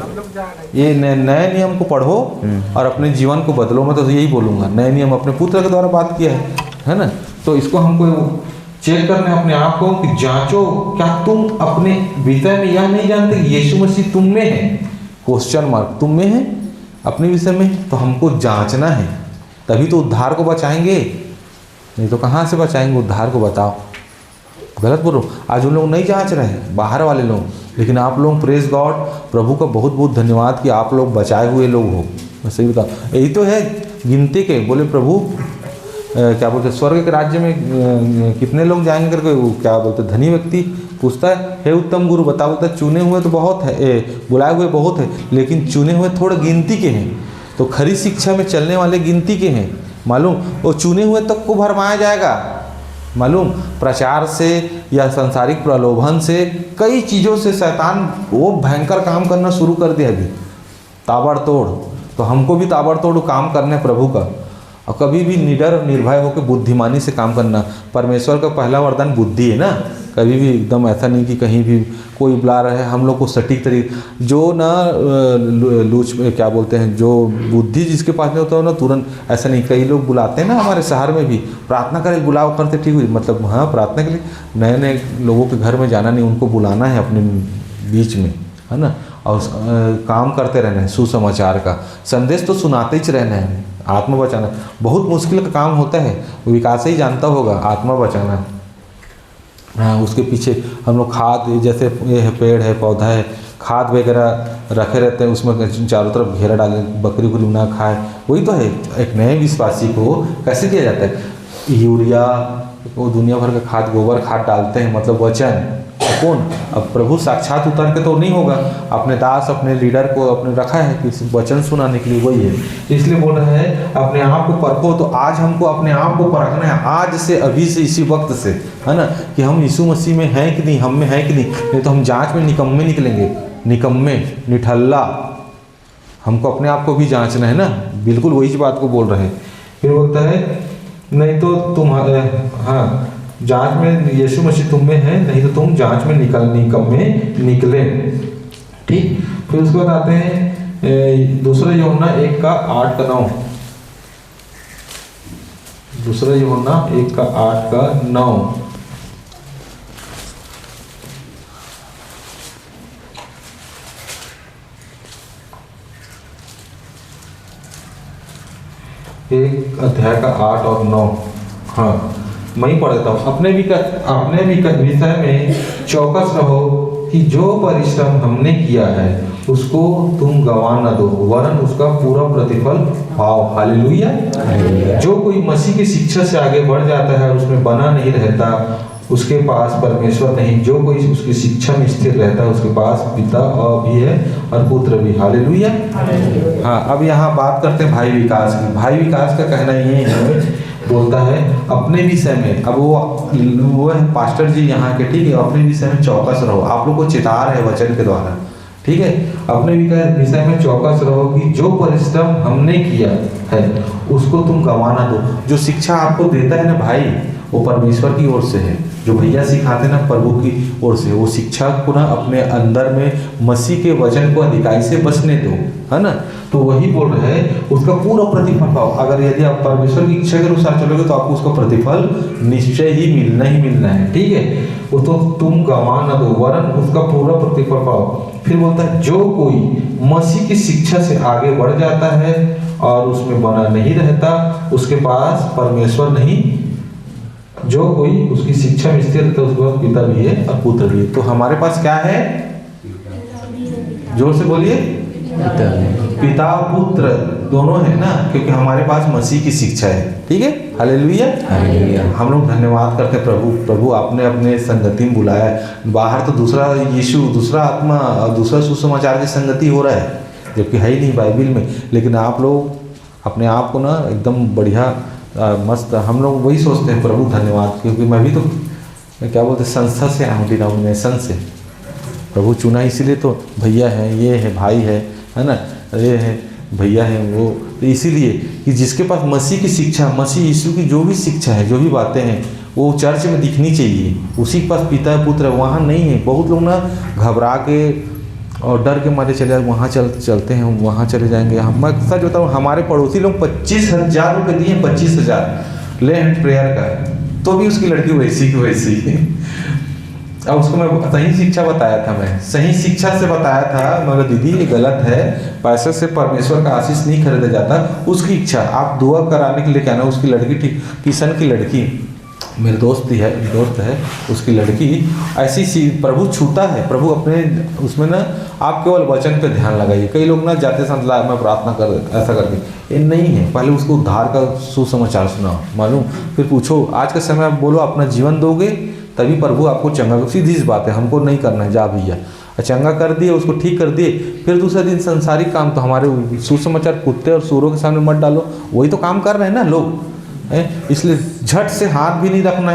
ये नए नियम को पढ़ो और अपने जीवन को बदलो। मैं तो यही बोलूँगा, नए नियम अपने पुत्र के द्वारा बात किया है ना। तो इसको हमको चेक करना है अपने आप को कि जांचो, क्या तुम अपने विषय में यह नहीं जानते कि यीशु मसीह तुम में है, क्वेश्चन मार्क, तुम में है अपने विषय में। तो हमको जांचना है, तभी तो उद्धार को बचाएंगे, नहीं तो कहाँ से बचाएंगे उद्धार को, बताओ। गलत बोलो, आज उन लोग नहीं जांच रहे हैं, बाहर वाले लोग, लेकिन आप लोग प्रेज गॉड, प्रभु का बहुत बहुत धन्यवाद कि आप लोग बचाए हुए लोग हो। मैं सही बताऊँ, यही तो है गिनती के, बोले प्रभु क्या बोलते स्वर्ग के राज्य में कितने लोग जाएंगे करके, वो क्या बोलते धनी व्यक्ति पूछता है, हे उत्तम गुरु बता, बोलता चुने हुए तो बहुत है, बुलाए हुए बहुत है, लेकिन चुने हुए थोड़े गिनती के हैं। तो खरी शिक्षा में चलने वाले गिनती के हैं, मालूम। वो चुने हुए तक को भरमाया जाएगा, मालूम। प्रचार से या सांसारिक प्रलोभन से, कई चीज़ों से शैतान वो भयंकर काम करना शुरू कर दिया अभी, ताबड़तोड़। तो हमको भी ताबड़तोड़ काम करना है प्रभु का, और कभी भी निडर और निर्भय होकर बुद्धिमानी से काम करना। परमेश्वर का पहला वरदान बुद्धि है ना, कभी भी एकदम ऐसा नहीं कि कहीं भी कोई बुला रहा है, हम लोग को सटीक तरीके, जो ना लूच क्या बोलते हैं, जो बुद्धि जिसके पास नहीं होता हो ना, तुरंत ऐसा नहीं। कई लोग बुलाते हैं ना, हमारे शहर में भी प्रार्थना करें, बुलाओ करते, ठीक हुई, मतलब हाँ प्रार्थना के लिए नए नए लोगों के घर में जाना नहीं, उनको बुलाना है अपने बीच में, है ना। और काम करते रहना है, सुसमाचार का संदेश तो सुनाते ही रहना है। आत्मा बचाना बहुत मुश्किल का काम होता है, विकास ही जानता होगा आत्मा बचाना। हाँ, उसके पीछे हम लोग खाद, जैसे ये है पेड़ है, पौधा है, खाद वगैरह रखे रहते हैं, उसमें चारों तरफ घेरा डाले, बकरी उकरी ना खाए। वही तो है, एक नए विश्वासी को कैसे किया जाता है, यूरिया वो दुनिया भर का खाद, गोबर खाद डालते हैं, मतलब वचन। कौन, अब प्रभु साक्षात उतर के तो नहीं होगा, अपने दास अपने लीडर को अपने रखा है किसी वचन सुनाने के लिए, वही है। इसलिए बोल रहे हैं अपने आप को परखो। तो आज हमको अपने आप को परखना है, आज से, अभी से, इसी वक्त से, है ना, कि हम यीशु मसीह में हैं कि नहीं, हम में हैं कि नहीं तो हम जांच में निकम्मे निकलेंगे, निकम्मे निठल्ला। हमको अपने आप को भी जांचना है ना, बिल्कुल वही बात को बोल रहे हैं। फिर बोलता है नहीं तो तुम्हारे, हाँ, जांच में यीशु मसीह तुम में है, नहीं तो तुम जांच में निकम्मे निकले। ठीक। फिर उसके बाद आते हैं दूसरा यूहन्ना 1:8-9। दूसरा यूहन्ना 1:8-9। एक अध्याय का 8 और 9। हाँ, मैं ही पढ़ देता हूँ। अपने विषय में चौकस रहो कि जो परिश्रम हमने किया है उसको तुम गंवा न दो, वरन उसका पूरा प्रतिफल पाओ। हालेलुया। जो कोई मसीह की शिक्षा से आगे बढ़ जाता है, उसमें बना नहीं रहता, उसके पास परमेश्वर नहीं। जो कोई उसकी शिक्षा में स्थिर रहता है, उसके पास पिता भी है और पुत्र भी। हालेलुया। हाँ, अब यहाँ बात करते हैं भाई विकास की। भाई विकास का कहना ये है, बोलता है अपने विषय में, अब वो है पास्टर जी यहाँ के, ठीक है। अपने विषय में चौकस रहो, आप लोग को चिता रहे हैं वचन के द्वारा, ठीक है। अपने विषय में चौकस रहो कि जो परिश्रम हमने किया है उसको तुम गंवा ना दो। जो शिक्षा आपको देता है ना भाई, वो परमेश्वर की ओर से है। जो भैया सिखाते ना प्रभु की ओर से, वो शिक्षा को ना अपने अंदर में मसीह के वचन को अधिकाई से बसने दो, है ना। तो वही बोल रहे हैं, उसका पूरा प्रतिफल पाओ। अगर यदि आप परमेश्वर की इच्छा के अनुसार चलोगे तो आपको उसका प्रतिफल निश्चय ही मिलना है, ठीक है। वो तो तुम गंवा न दो, वरन उसका पूरा प्रतिफल पाओ। फिर बोलता है जो कोई मसीह की शिक्षा से आगे बढ़ जाता है और उसमें बना नहीं रहता, उसके पास परमेश्वर नहीं। जो कोई उसकी शिक्षा में स्थिर रहता है, उसके पास पिता भी है और पुत्र भी है। तो हमारे पास क्या है? जोर से बोलिए, पिता पुत्र दोनों है ना, क्योंकि हमारे पास मसीह की शिक्षा है, ठीक है। हालेलुया। हम लोग धन्यवाद करते हैं प्रभु आपने अपने संगति में बुलाया। बाहर तो दूसरा यीशु, दूसरा आत्मा और दूसरा सुसमाचार की संगति हो रहा है, जबकि है ही नहीं बाइबिल में। लेकिन आप लोग अपने आप को ना एकदम बढ़िया मस्त, हम लोग वही सोचते हैं प्रभु धन्यवाद, क्योंकि मैं भी तो क्या बोलते संस्था से आया हूँ, डिनोमिनेशन से। प्रभु चुना इसीलिए तो भैया है, ये है भाई है ना, ये है भैया है वो, तो इसीलिए कि जिसके पास मसीह की शिक्षा, मसीह यीशु की जो भी शिक्षा है, जो भी बातें हैं, वो चर्च में दिखनी चाहिए। उसी के पास पिता पुत्र है, वहाँ नहीं है। बहुत लोग ना घबरा के और डर के मारे चले जाए, वहाँ चलते हैं, वहाँ चले जाएंगे। मैं सच बताऊँ, हमारे पड़ोसी लोग 25,000 रुपये दिए, 25,000 ले हैंड प्रेयर का, तो भी उसकी लड़की वैसी की वैसी। अब उसको मैं सही शिक्षा बताया था, मैं सही शिक्षा से बताया था, मगर दीदी ये गलत है, पैसे से परमेश्वर का आशीष नहीं खरीदा जाता। उसकी इच्छा आप दुआ कराने के लिए कहना, उसकी लड़की ठीक, किशन की लड़की मेरे दोस्त है, उसकी लड़की ऐसी प्रभु छूता है। प्रभु अपने उसमें ना, आप केवल वचन पे ध्यान लगाइए। कई लोग ना जाते समय मैं प्रार्थना कर ऐसा करके, ये नहीं है। पहले उसको उद्धार का सुसमाचार सुनाओ, मालूम, फिर पूछो। आज के समय आप बोलो अपना जीवन दोगे तभी प्रभु आपको चंगा, सीधी सी बात है। हमको नहीं करना है, जा भैया चंगा कर दिए, उसको ठीक कर दिए, फिर दूसरे दिन संसारिक काम। तो हमारे सुसमाचार कुत्ते और सूरों के सामने मत डालो, वही तो काम कर रहे हैं ना लोग, इसलिए झट से हाथ भी नहीं रखना है।